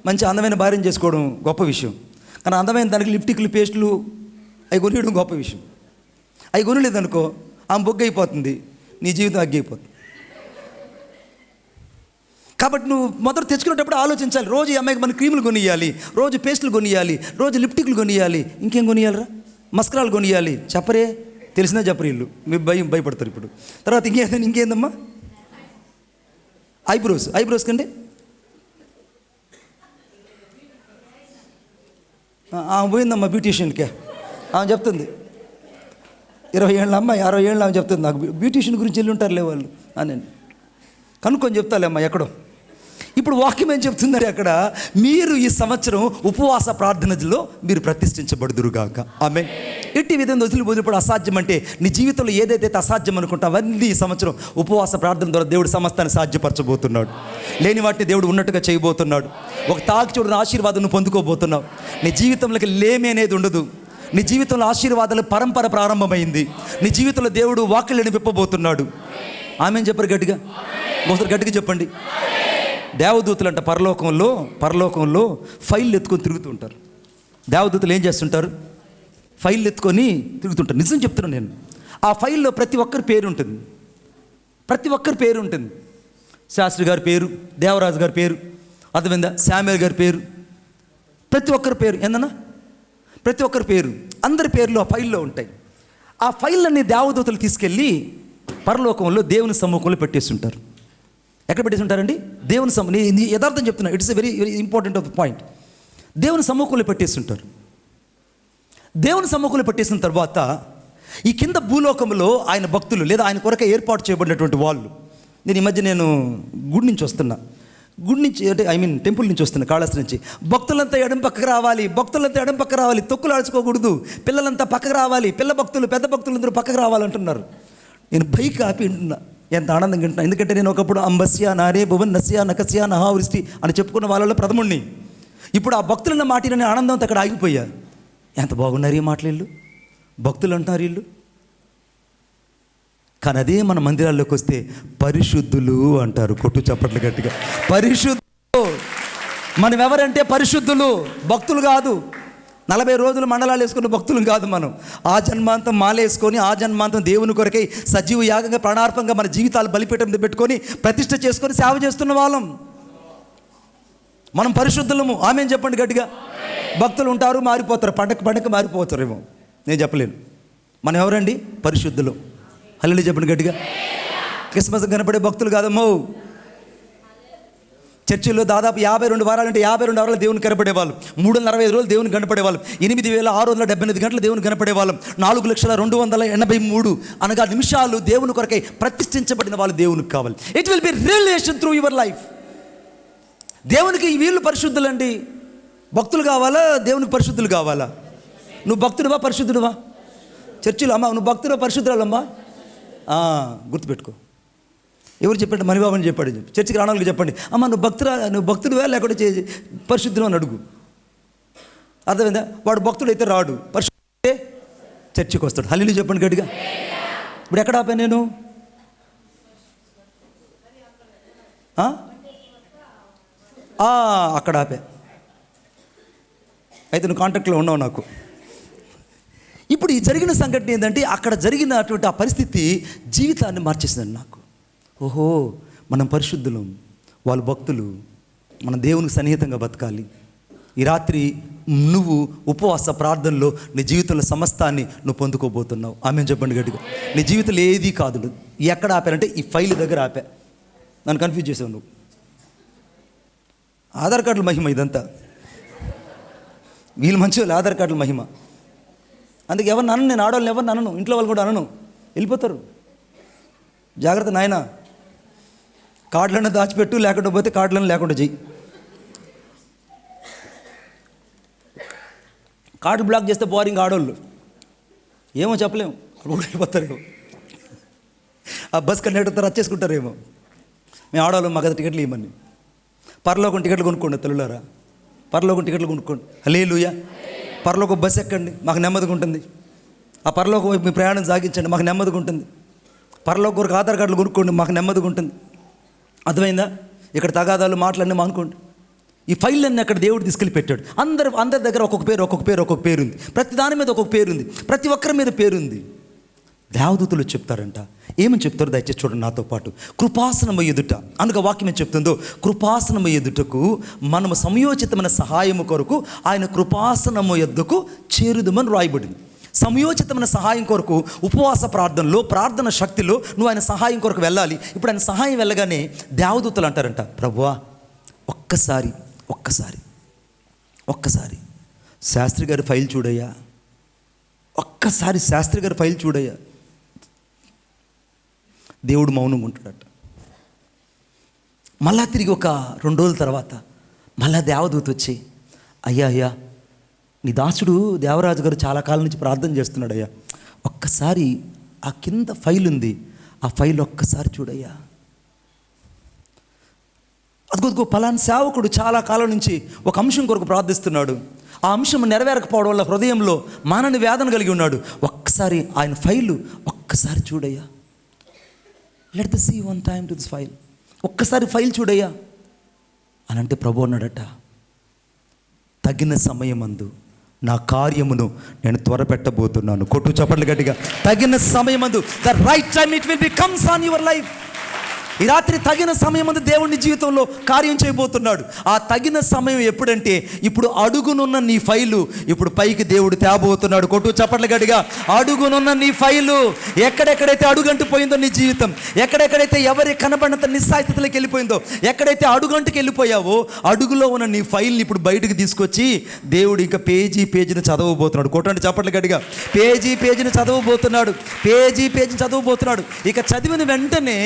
[SPEAKER 2] మంచి అందమైన భార్యను చేసుకోవడం గొప్ప విషయం, కానీ అందమైన దానికి లిప్టిక్లు, పేస్టులు అవి కొనియడం గొప్ప విషయం. అవి కొనలేదనుకో ఆమె బొగ్గు అయిపోతుంది, నీ జీవితం అగ్గిపోతుంది. కాబట్టి నువ్వు మొదట తెచ్చుకునేటప్పుడు ఆలోచించాలి, రోజు ఈ అమ్మాయికి మన క్రీములు కొనియాలి, రోజు పేస్టులు కొనియాలి, రోజు లిప్టిక్లు కొనియాలి, ఇంకేం కొనియాలరా, మస్కరాలు కొనియాలి. చెప్పరే, తెలిసినా చెప్పరు వీళ్ళు, మీరు భయపడతారు ఇప్పుడు. తర్వాత ఇంకేందమ్మా, ఐబ్రోస్ కంటే పోయిందమ్మా బ్యూటీషియన్కే. ఆమె చెప్తుంది, 20 ఏళ్ళ అమ్మాయి, 60 ఏళ్ళు ఆమె చెప్తుంది, నాకు బ్యూటీషియన్ గురించి వెళ్ళి ఉంటారులే వాళ్ళు అని. కనుక్కొని చెప్తాలే అమ్మా ఎక్కడో. ఇప్పుడు వాక్యం ఏం చెప్తుందంటే, అక్కడ మీరు ఈ సంవత్సరం ఉపవాస ప్రార్థనలో మీరు ప్రతిష్ఠించబడుదురుగాక. ఆమేన్. ఎట్టి విధంగా వదిలిపోయినప్పుడు అసాధ్యం అంటే, నీ జీవితంలో ఏదైతే అసాధ్యం అనుకుంటావు అవన్నీ ఈ సంవత్సరం ఉపవాస ప్రార్థన ద్వారా దేవుడు సమస్తాన్ని సాధ్యపరచబోతున్నాడు. లేని వాటిని దేవుడు ఉన్నట్టుగా చేయబోతున్నాడు. ఒక తాకి చూడని ఆశీర్వాదం పొందుకోబోతున్నావు. నీ జీవితంలోకి లేమి అనేది ఉండదు. నీ జీవితంలో ఆశీర్వాదాల పరంపర ప్రారంభమైంది. నీ జీవితంలో దేవుడు వాక్యాలను విప్పబోతున్నాడు. ఆమేన్ చెప్పరు గట్టిగా, ఒకసారి గట్టిగా చెప్పండి. దేవదూతలు అంట పరలోకంలో ఫైళ్ళు ఎత్తుకొని తిరుగుతుంటారు. దేవదూతలు ఏం చేస్తుంటారు? ఫైళ్ళు ఎత్తుకొని తిరుగుతుంటారు. నిజం చెప్తున్నాను నేను. ఆ ఫైల్లో ప్రతి ఒక్కరి పేరు ఉంటుంది. శాస్త్రి గారి పేరు, దేవరాజు గారి పేరు, అర్థమైందా, శామ్యూయల్ గారి పేరు, ప్రతి ఒక్కరి పేరు ఏందన్నా, ప్రతి ఒక్కరి పేరు, అందరి పేర్లు ఆ ఫైల్లో ఉంటాయి. ఆ ఫైళ్ళని దేవదూతలు తీసుకెళ్ళి పరలోకంలో దేవుని సమ్ముఖంలో పెట్టేస్తుంటారు. ఎక్కడ పెట్టేసి ఉంటారండి? దేవుని యథార్థం చెప్తున్నా, it's a very very important of point. దేవుని సమ్ముఖంలో పెట్టేస్తుంటారు. దేవుని సమ్ముఖంలో పెట్టేసిన తర్వాత ఈ కింద భూలోకంలో ఆయన భక్తులు లేదా ఆయన కొరకే ఏర్పాటు చేయబడినటువంటి వాళ్ళు, నేను ఈ మధ్య గుడి నుంచి వస్తున్నా, టెంపుల్ నుంచి వస్తున్నా, కాళహస్తి నుంచి. భక్తులంతా ఎడం పక్కకు రావాలి, తొక్కులు ఆడుచుకోకూడదు, పిల్లలంతా పక్కకు రావాలి, పెద్ద భక్తులు అందరూ పక్కకు రావాలంటున్నారు. నేను బైక్ ఆపి వింటున్నా, ఎంత ఆనందంగా వింటున్నా. ఎందుకంటే నేను ఒకప్పుడు అంబస్య నారే భువన్ నస్య నకస్య నహావృష్టి అని చెప్పుకున్న వాళ్ళలో ప్రథముణ్ణి. ఇప్పుడు ఆ భక్తులన్న మాటలని ఆనందంతో అక్కడ ఆగిపోయా. ఎంత బాగున్నారు ఈ మాటలు, వీళ్ళు భక్తులు అంటున్నారు వీళ్ళు. కానీ అదే మన మందిరాల్లోకి వస్తే పరిశుద్ధులు అంటారు. కొట్టు చప్పట్లు గట్టిగా, పరిశుద్ధులు. మనం ఎవరంటే పరిశుద్ధులు, భక్తులు కాదు. 40 రోజులు మండలాలు వేసుకున్న భక్తులు కాదు మనం. ఆ జన్మాంతం మాలేసుకొని, ఆ జన్మాంతం దేవుని కొరకై సజీవ యాగంగా ప్రాణార్పంగా మన జీవితాలు బలిపీఠం పెట్టుకొని ప్రతిష్ఠ చేసుకొని సేవ చేస్తున్న వాళ్ళం మనం. పరిశుద్ధులము. ఆమేన్ చెప్పండి గట్టిగా. భక్తులు ఉంటారు, మారిపోతారు, పండగ మారిపోతారేమో, నేను చెప్పలేను. మనం ఎవరండి? పరిశుద్ధులు. హల్లెలూయా చెప్పండి గట్టిగా. క్రిస్మస్ కనపడే భక్తులు కాదమ్మో. చర్చిలో దాదాపు 52 వారాలు అంటే 52 వారాలు దేవుని కనపడేవాళ్ళు. 365 రోజులు దేవుని కనపడేవాళ్ళు. 8678 గంటలు దేవుని కనపడేవాళ్ళం. 4,283 అనగా నిమిషాలు దేవుని కొరకై ప్రతిష్ఠించబడిన వాళ్ళు దేవునికి కావాలి. It will B relation through your life. దేవునికి వీళ్ళు పరిశుద్ధులండి. భక్తులు కావాలా, దేవునికి పరిశుద్ధులు కావాలా? నువ్వు భక్తుడివా, పరిశుద్ధుడివా? చర్చిలో అమ్మ నువ్వు భక్తుడివా, పరిశుద్ధురాలమ్మా? గుర్తుపెట్టుకో. ఎవరు చెప్పండి? మణిబాబు అని చెప్పాడు. చర్చికి రావడానికి చెప్పండి, అమ్మ నువ్వు భక్తుడివా లేకపోతే పరిశుద్ధులు అని అడుగు. అర్థమైందా? వాడు భక్తుడు అయితే రాడు, పరిశుద్ధుడే చర్చికి వస్తాడు. హల్లెలూయా చెప్పండి గట్టిగా. ఇప్పుడు ఎక్కడ ఆపా నేను? అక్కడ ఆపా. అయితే నువ్వు కాంటాక్ట్లో ఉన్నావు నాకు. ఇప్పుడు ఈ జరిగిన సంఘటన ఏంటంటే, అక్కడ జరిగినటువంటి ఆ పరిస్థితి జీవితాన్ని మార్చేసిందండి నాకు. ఓహో, మనం పరిశుద్ధులం, వాళ్ళు భక్తులు, మనం దేవునికి సన్నిహితంగా బతకాలి. ఈ రాత్రి నువ్వు ఉపవాస ప్రార్థనలో నీ జీవితంలో సమస్తాన్ని నువ్వు పొందుకోబోతున్నావు. ఆమెను చెప్పండి గట్టిగా. నీ జీవితంలో ఏది కాదు. ఎక్కడ ఆపారంటే ఈ ఫైల్ దగ్గర ఆపా. నన్ను కన్ఫ్యూజ్ చేసావు నువ్వు. ఆధార్ కార్డుల మహిమ ఇదంతా. వీళ్ళు మంచి వాళ్ళు, ఆధార్ కార్డుల మహిమ. అందుకే ఎవరిని అనను, నేను ఆడవాళ్ళని ఎవరిని అనను, ఇంట్లో వాళ్ళు కూడా అనను, వెళ్ళిపోతారు. జాగ్రత్త నాయన, కార్డులను దాచిపెట్టు, లేకుండా పోతే కార్డులను లేకుండా చెయ్యి. కార్డు బ్లాక్ చేస్తే బోరింగ్ ఆడవాళ్ళు, ఏమో చెప్పలేము, కూడా వెళ్ళిపోతారు. ఆ బస్ కండక్టర్ రచ్చేసుకుంటారేమో. మేము ఆడవాళ్ళం, మాకు అది టికెట్లు ఇవ్వమని. పరలోకం టికెట్లు కొనుక్కోండి తల్లులారా, పరలోకం టికెట్లు కొనుక్కోండి. హల్లెలూయా. పరలోక బస్సు ఎక్కండి, మాకు నెమ్మదిగా ఉంటుంది. ఆ పరలోకం వైపు మీ ప్రయాణం సాగించండి, మాకు నెమ్మదిగా ఉంటుంది. పరలోక కొరకు ఆధార్ కార్డులు కొనుక్కోండి, మాకు నెమ్మదిగా ఉంటుంది. అర్థమైందా? ఇక్కడ తగాదాలు మాటలన్నీ మానుకోండి. ఈ ఫైళ్ళన్నీ అక్కడ దేవుడు తీసుకెళ్ళి పెట్టాడు. అందరి దగ్గర ఒక్కొక్క పేరు ఉంది. ప్రతి దాని మీద ఒక్కొక్క పేరు ఉంది, ప్రతి ఒక్కరి మీద పేరుంది. దేవదూతలు చెప్తారంట. ఏమని చెప్తారు దయచేసి చూడండి నాతో పాటు. కృపాసనము ఎదుట, అనుక వాక్యం ఏం చెప్తుందో, కృపాసనము ఎదుటకు మనము సమయోచితమైన సహాయము కొరకు ఆయన కృపాసనము ఎద్దుకు చేరుదమని రాయబడింది. సమయోచితమైన సహాయం కొరకు ఉపవాస ప్రార్థనలో, ప్రార్థన శక్తిలో నువ్వు ఆయన సహాయం కొరకు వెళ్ళాలి. ఇప్పుడు ఆయన సహాయం వెళ్ళగానే దేవదూతలు అంటారంట, ప్రభువా ఒక్కసారి శాస్త్రి గారి ఫైల్ చూడయ్యా, ఒక్కసారి శాస్త్రి గారి ఫైల్ చూడయ్యా. దేవుడు మౌనంగా ఉంటాడట. మళ్ళా తిరిగి ఒక 2 రోజుల తర్వాత మళ్ళా దేవదూత వచ్చి, అయ్యా నీ దాసుడు దేవరాజు గారు చాలా కాలం నుంచి ప్రార్థన చేస్తున్నాడయ్యా, ఒక్కసారి ఆ కింద ఫైల్ ఉంది, ఆ ఫైల్ ఒక్కసారి చూడయ్యా. అదిగో పలానా సేవకుడు చాలా కాలం నుంచి ఒక అంశం కొరకు ప్రార్థిస్తున్నాడు, ఆ అంశం నెరవేరకపోవడం వల్ల హృదయంలో మానని వేదన కలిగి ఉన్నాడు, ఒక్కసారి ఆయన ఫైలు ఒక్కసారి చూడయ్యా. Let the see one time to this file. ఒక్కసారి ఫైల్ చూడయ్యా అని అంటే ప్రభు అన్నాడట, తగిన సమయమందు నా కార్యమును నేను త్వరపెట్టబోతున్నాను. కొట్టు చప్పట్లు గట్టిగా. తగిన సమయమందు, the right time it will be comes on your life. ఈ రాత్రి తగిన సమయం అందు దేవుని జీవితంలో కార్యం చేయబోతున్నాడు. ఆ తగిన సమయం ఎప్పుడంటే, ఇప్పుడు అడుగునున్న నీ ఫైలు ఇప్పుడు పైకి దేవుడు తేబోతున్నాడు. కొట్టు చప్పట్లు గట్టిగా. అడుగునున్న నీ ఫైలు, ఎక్కడెక్కడైతే అడుగంటు పోయిందో నీ జీవితం, ఎక్కడెక్కడైతే ఎవరి కనబడినంత నిస్సాయితీలోకి వెళ్ళిపోయిందో, ఎక్కడైతే అడుగంటుకి వెళ్ళిపోయావో, అడుగులో ఉన్న నీ ఫైల్ని ఇప్పుడు బయటకు తీసుకొచ్చి దేవుడు ఇంకా పేజీని చదవబోతున్నాడు. కొట్టండి చప్పట్లు గట్టిగా. పేజీని చదవబోతున్నాడు. పేజీని చదవబోతున్నాడు. ఇక చదివిన వెంటనే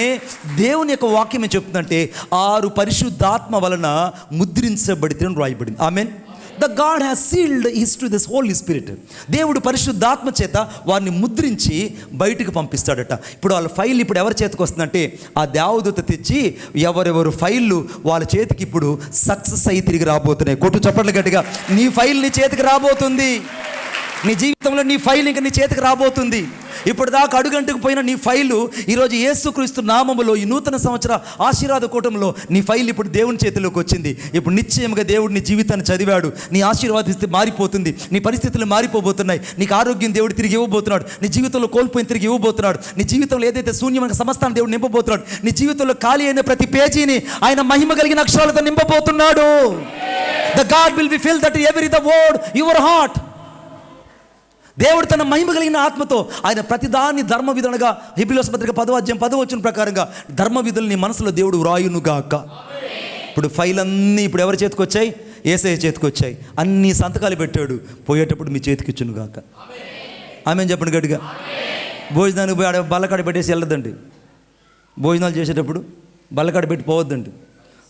[SPEAKER 2] దేవుని యొక్క వాక్యం ఏం చెప్తుందంటే, 6 పరిశుద్ధాత్మ వలన ముద్రించబడితే రాయబడింది. ఆమేన్. The God has sealed his to this Holy Spirit. దేవుడు పరిశుద్ధాత్మ చేత వారిని ముద్రించి బయటకు పంపిస్తాడట. ఇప్పుడు వాళ్ళ ఫైల్ ఇప్పుడు ఎవరి చేతికి వస్తుందంటే, ఆ దేవదూత తెచ్చి ఎవరెవరు ఫైళ్ళు వాళ్ళ చేతికి ఇప్పుడు సక్సెస్ అయ్యి తిరిగి రాబోతున్నాయి. కొట్టు చప్పట్లు గట్టిగా. నీ ఫైల్ నీ చేతికి రాబోతుంది. నీ జీవితంలో నీ ఫైల్ ఇంకా నీ చేతికి రాబోతుంది. ఇప్పుడు దాకా అడుగంటుకు పోయిన నీ ఫైలు ఈరోజు యేసుక్రీస్తు నామములో ఈ నూతన సంవత్సర ఆశీర్వాద కూటంలో నీ ఫైల్ ఇప్పుడు దేవుని చేతిలోకి వచ్చింది. ఇప్పుడు నిశ్చయంగా దేవుడు నీ జీవితాన్ని చదివాడు. నీ ఆశీర్వాదిస్తే మారిపోతుంది. నీ పరిస్థితులు మారిపోబోతున్నాయి. నీకు ఆరోగ్యం దేవుడు తిరిగి ఇవ్వబోతున్నాడు. నీ జీవితంలో కోల్పోయిన తిరిగి ఇవ్వబోతున్నాడు. నీ జీవితంలో ఏదైతే శూన్యమైన సమస్తాన్ని దేవుడు నింపబోతున్నాడు. నీ జీవితంలో ఖాళీ అయిన ప్రతి పేజీని ఆయన మహిమ కలిగిన అక్షరాలతో నింపబోతున్నాడు. The God will be filled that every the word your heart. దేవుడు తన మహిమ కలిగిన ఆత్మతో ఆయన ప్రతిదాన్ని ధర్మ విధులుగా, హెబ్రీయుల పత్రిక 10వ అధ్యాయం 10వ వచనం ప్రకారంగా ధర్మ విధుల్ని మనసులో దేవుడు వ్రాయునుగాక. ఇప్పుడు ఫైల్ అన్నీ ఇప్పుడు ఎవరి చేతికి వచ్చాయి? యేసయ్య చేతికి వచ్చాయి. అన్ని సంతకాలు పెట్టాడు. పోయేటప్పుడు మీ చేతికి ఇచ్చునుగాక. ఆమేన్ చెప్పండి గట్టిగా. భోజనానికి పోయి బల్లకాడ పెట్టేసి వెళ్ళదండి. భోజనాలు చేసేటప్పుడు బల్లకాడ పెట్టి పోవద్దండి.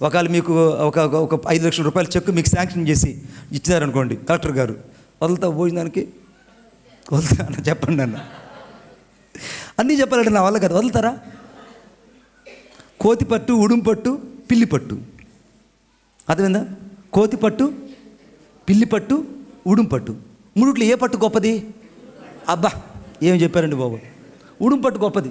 [SPEAKER 2] ఒకవేళ మీకు ఒక 5 లక్షల రూపాయల చెక్ మీకు శాంక్షన్ చేసి ఇచ్చారనుకోండి కలెక్టర్ గారు, వదులుతా భోజనానికి? వదులుతా అన్న చెప్పండి అన్న. అన్నీ చెప్పాలంటే నా వల్ల కదా. వదులుతారా? కోతి పట్టు, ఉడుం పట్టు, పిల్లి పట్టు. అర్థమైందా? కోతి పట్టు, పిల్లి పట్టు, ఉడుం పట్టు. మూడిట్లో ఏ పట్టు గొప్పది? అబ్బా ఏం చెప్పారండి బాబు? ఉడుం పట్టు గొప్పది.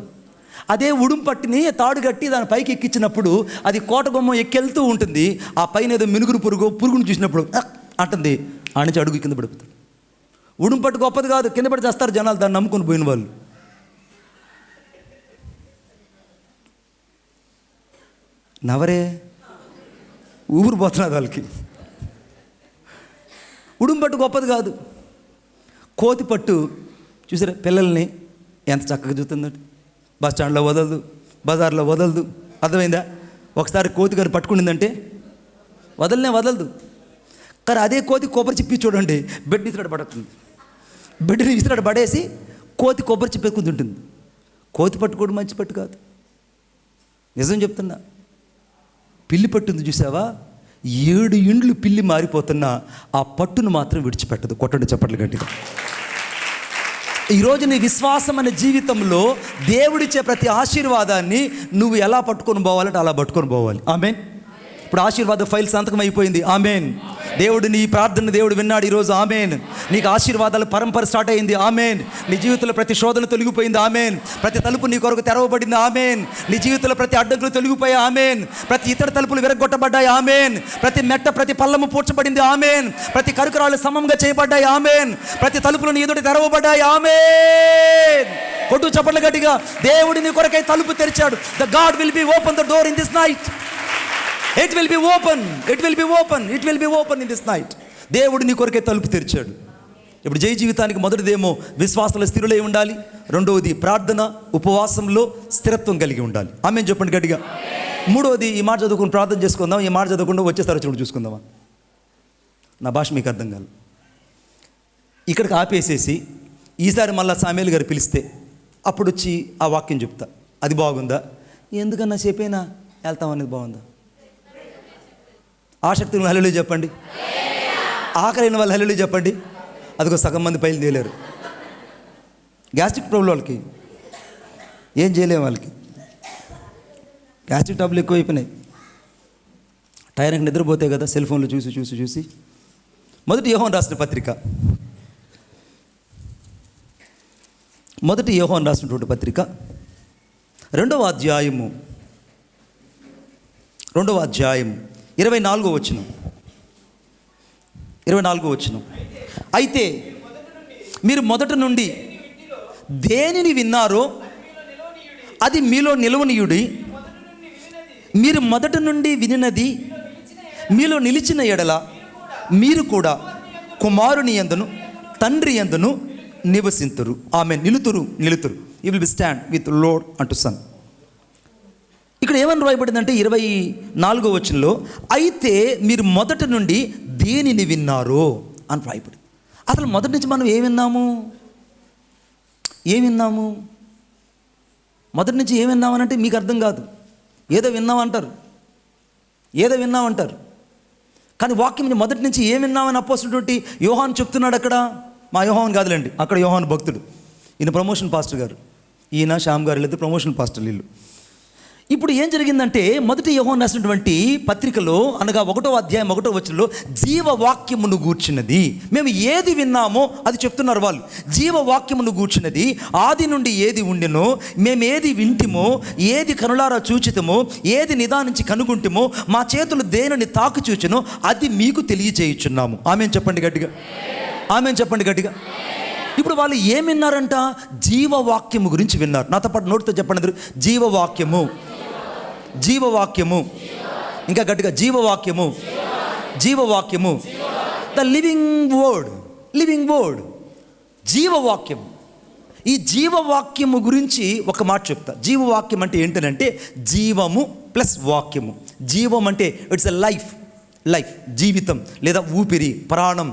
[SPEAKER 2] అదే ఉడుం పట్టిని తాడు కట్టి దాని పైకి ఎక్కించినప్పుడు అది కోట గుమ్మం ఎక్కెళ్తూ ఉంటుంది. ఆ పైన ఏదో మినుగురు పురుగును చూసినప్పుడు అంటుంది, ఆనించి అడుగు కింద పడిపోతాడు. ఉడుం పట్టు గొప్పది కాదు, కింద పడి చేస్తారు జనాలు దాన్ని నమ్ముకొని పోయిన వాళ్ళు. నవరే ఊరు పోతున్నారు వాళ్ళకి. ఉడుం పట్టు గొప్పది కాదు. కోతి పట్టు చూసారా పిల్లల్ని ఎంత చక్కగా చూస్తుందండి. బస్ స్టాండ్లో వదలదు, బజార్లో వదలదు. అర్థమైందా? ఒకసారి కోతి గారు పట్టుకునిందంటే వదలదు. కానీ అదే కోతి కొబ్బరి చిప్పి చూడండి, బెడ్ ఇసురాడు పడుతుంది. బెడ్ని ఇసురాడు పడేసి కోతి కొబ్బరి చిప్పి ఎక్కుతుంటుంది. కోతి పట్టు కూడా మంచి పట్టు కాదు. నిజం చెప్తున్నా. పిల్లి పట్టుంది చూసావా, 7 ఇండ్లు పిల్లి మారిపోతున్నా ఆ పట్టును మాత్రం విడిచిపెట్టదు. కొట్టండి చప్పట్లు గట్టిగా. ఈరోజు నీ విశ్వాసం అనే జీవితంలో దేవుడిచ్చే ప్రతి ఆశీర్వాదాన్ని నువ్వు ఎలా పట్టుకొని పోవాలంటే అలా పట్టుకొని పోవాలి. ఆమేన్. ఇప్పుడు ఆశీర్వాద ఫైల్ సంతకం అయిపోయింది. ఆమేన్. దేవుడు నీ ప్రార్థన దేవుడు విన్నాడు ఈరోజు. ఆమేన్. నీకు ఆశీర్వాదాల పరంపర స్టార్ట్ అయింది. ఆమేన్. నీ జీవితంలో ప్రతి శోధన తొలగిపోయింది. ఆమేన్. ప్రతి తలుపు నీ కొరకు తెరవబడింది. ఆమేన్. నీ జీవితంలో ప్రతి అడ్డంకులు తొలగిపోయాయి. ఆమేన్. ప్రతి ఇతర తలుపులు విరగొట్టబడ్డాయి. ఆమేన్. ప్రతి మెట్ట ప్రతి పల్లము పూడ్చబడింది. ఆమేన్. ప్రతి కరుకురాలు సమంగా చేయబడ్డాయి. ఆమేన్. ప్రతి తలుపులు నీ ఎదుట తెరవబడ్డాయి. ఆమేన్. కొట్టు చప్పట్లు గట్టిగా. దేవుడు నీ కొరకై తలుపు తెరిచాడు. The God will be open the door in this night. It will be open. It will be open. It will be open in this night. దేవుడు నీ కొరకే తలుపు తెరిచాడు. ఇప్పుడు జై జీవితానికి మొదటిదేమో విశ్వాసంలో స్థిరులై ఉండాలి. రెండవది ప్రార్థన ఉపవాసంలో స్థిరత్వం కలిగి ఉండాలి. ఆమేన్ చెప్పండి గట్టిగా. మూడవది ఈ మాట చదువుకుని ప్రార్థన చేసుకుందాం. ఈ మాట చదువుకుండా వచ్చేసారి చూడు చూసుకుందామా. నా భాష మీకు అర్థం కాదు. ఇక్కడికి ఆపేసేసి ఈసారి మళ్ళీ సామేలు గారు పిలిస్తే అప్పుడు వచ్చి ఆ వాక్యం చెప్తా. అది బాగుందా? ఎందుకన్నా చెప్పేనా వెళ్తాం అనేది బాగుందా? ఆసక్తి ఉన్న హల్లెలూయా చెప్పండి. ఆకలిన వాళ్ళు హల్లెలూయా చెప్పండి. అదిగో సగం మంది పైలు తేలేరు. గ్యాస్ట్రిక్ ప్రాబ్లం వాళ్ళకి ఏం చేయలేము. వాళ్ళకి గ్యాస్ట్రిక్ ట్రబుల్ ఎక్కువైపోయినాయి. టైంకి నిద్రపోతే కదా సెల్ ఫోన్లో చూసి. మొదటి యోహాను రాసిన పత్రిక, మొదటి యోహాను రాసినటువంటి పత్రిక 2వ అధ్యాయము 24వ వచనం. 24వ వచనం. అయితే మీరు మొదట నుండి దేనిని విన్నారో అది మీలో నిలవనీయుడి. మీరు మొదట నుండి వినినది మీలో నిలిచిన ఎడల మీరు కూడా కుమారుని యందును తండ్రి యందును నివసింతురు. ఆమె నిలుతురు. You will be stand with Lord and son. ఇక్కడ ఏమని రాయబడిందంటే 24వ వచనంలో అయితే మీరు మొదట నుండి దేనిని విన్నారో అని రాయబడింది. అసలు మొదటి నుంచి మనం ఏం విన్నాము? మొదటి నుంచి ఏం విన్నామనంటే మీకు అర్థం కాదు. ఏదో విన్నామంటారు. కానీ వాక్యం మొదటి నుంచి ఏం విన్నామని అపోస్తున్నటువంటి యోహాను చెప్తున్నాడు. అక్కడ మా యోహాను కాదులేండి, అక్కడ యోహాను భక్తుడు. ఈయన ప్రమోషన్ పాస్టర్ గారు, ఈయన శ్యామ్ గారు లేదు ప్రమోషన్ పాస్టర్ వీళ్ళు. ఇప్పుడు ఏం జరిగిందంటే మొదటి యోహాను రాసినటువంటి పత్రికలో అనగా 1వ అధ్యాయం 1వ వచనంలో జీవవాక్యమును గూర్చినది. మేము ఏది విన్నామో అది చెప్తున్నారు వాళ్ళు. జీవవాక్యమును గూర్చినది ఆది నుండి ఏది ఉండెనో, మేము ఏది వింటిమో, ఏది కనులారా చూచితమో, ఏది నిదానించి కనుగొంటిమో, మా చేతులు దేనిని తాకు చూచెనో అది మీకు తెలియచేయుచున్నాము. ఆమేన్ చెప్పండి గట్టిగా. ఇప్పుడు వాళ్ళు ఏం విన్నారంట? జీవవాక్యము గురించి విన్నారు. నాతో పాటు నోటితో చెప్పండి. జీవవాక్యము. ఇంకా గట్టిగా జీవవాక్యము. The living word. జీవవాక్యం. ఈ జీవవాక్యము గురించి ఒక మాట చెప్తా. జీవవాక్యం అంటే ఏంటంటే జీవము ప్లస్ వాక్యము. జీవం అంటే ఇట్స్ ఎ లైఫ్ జీవితం లేదా ఊపిరి, ప్రాణం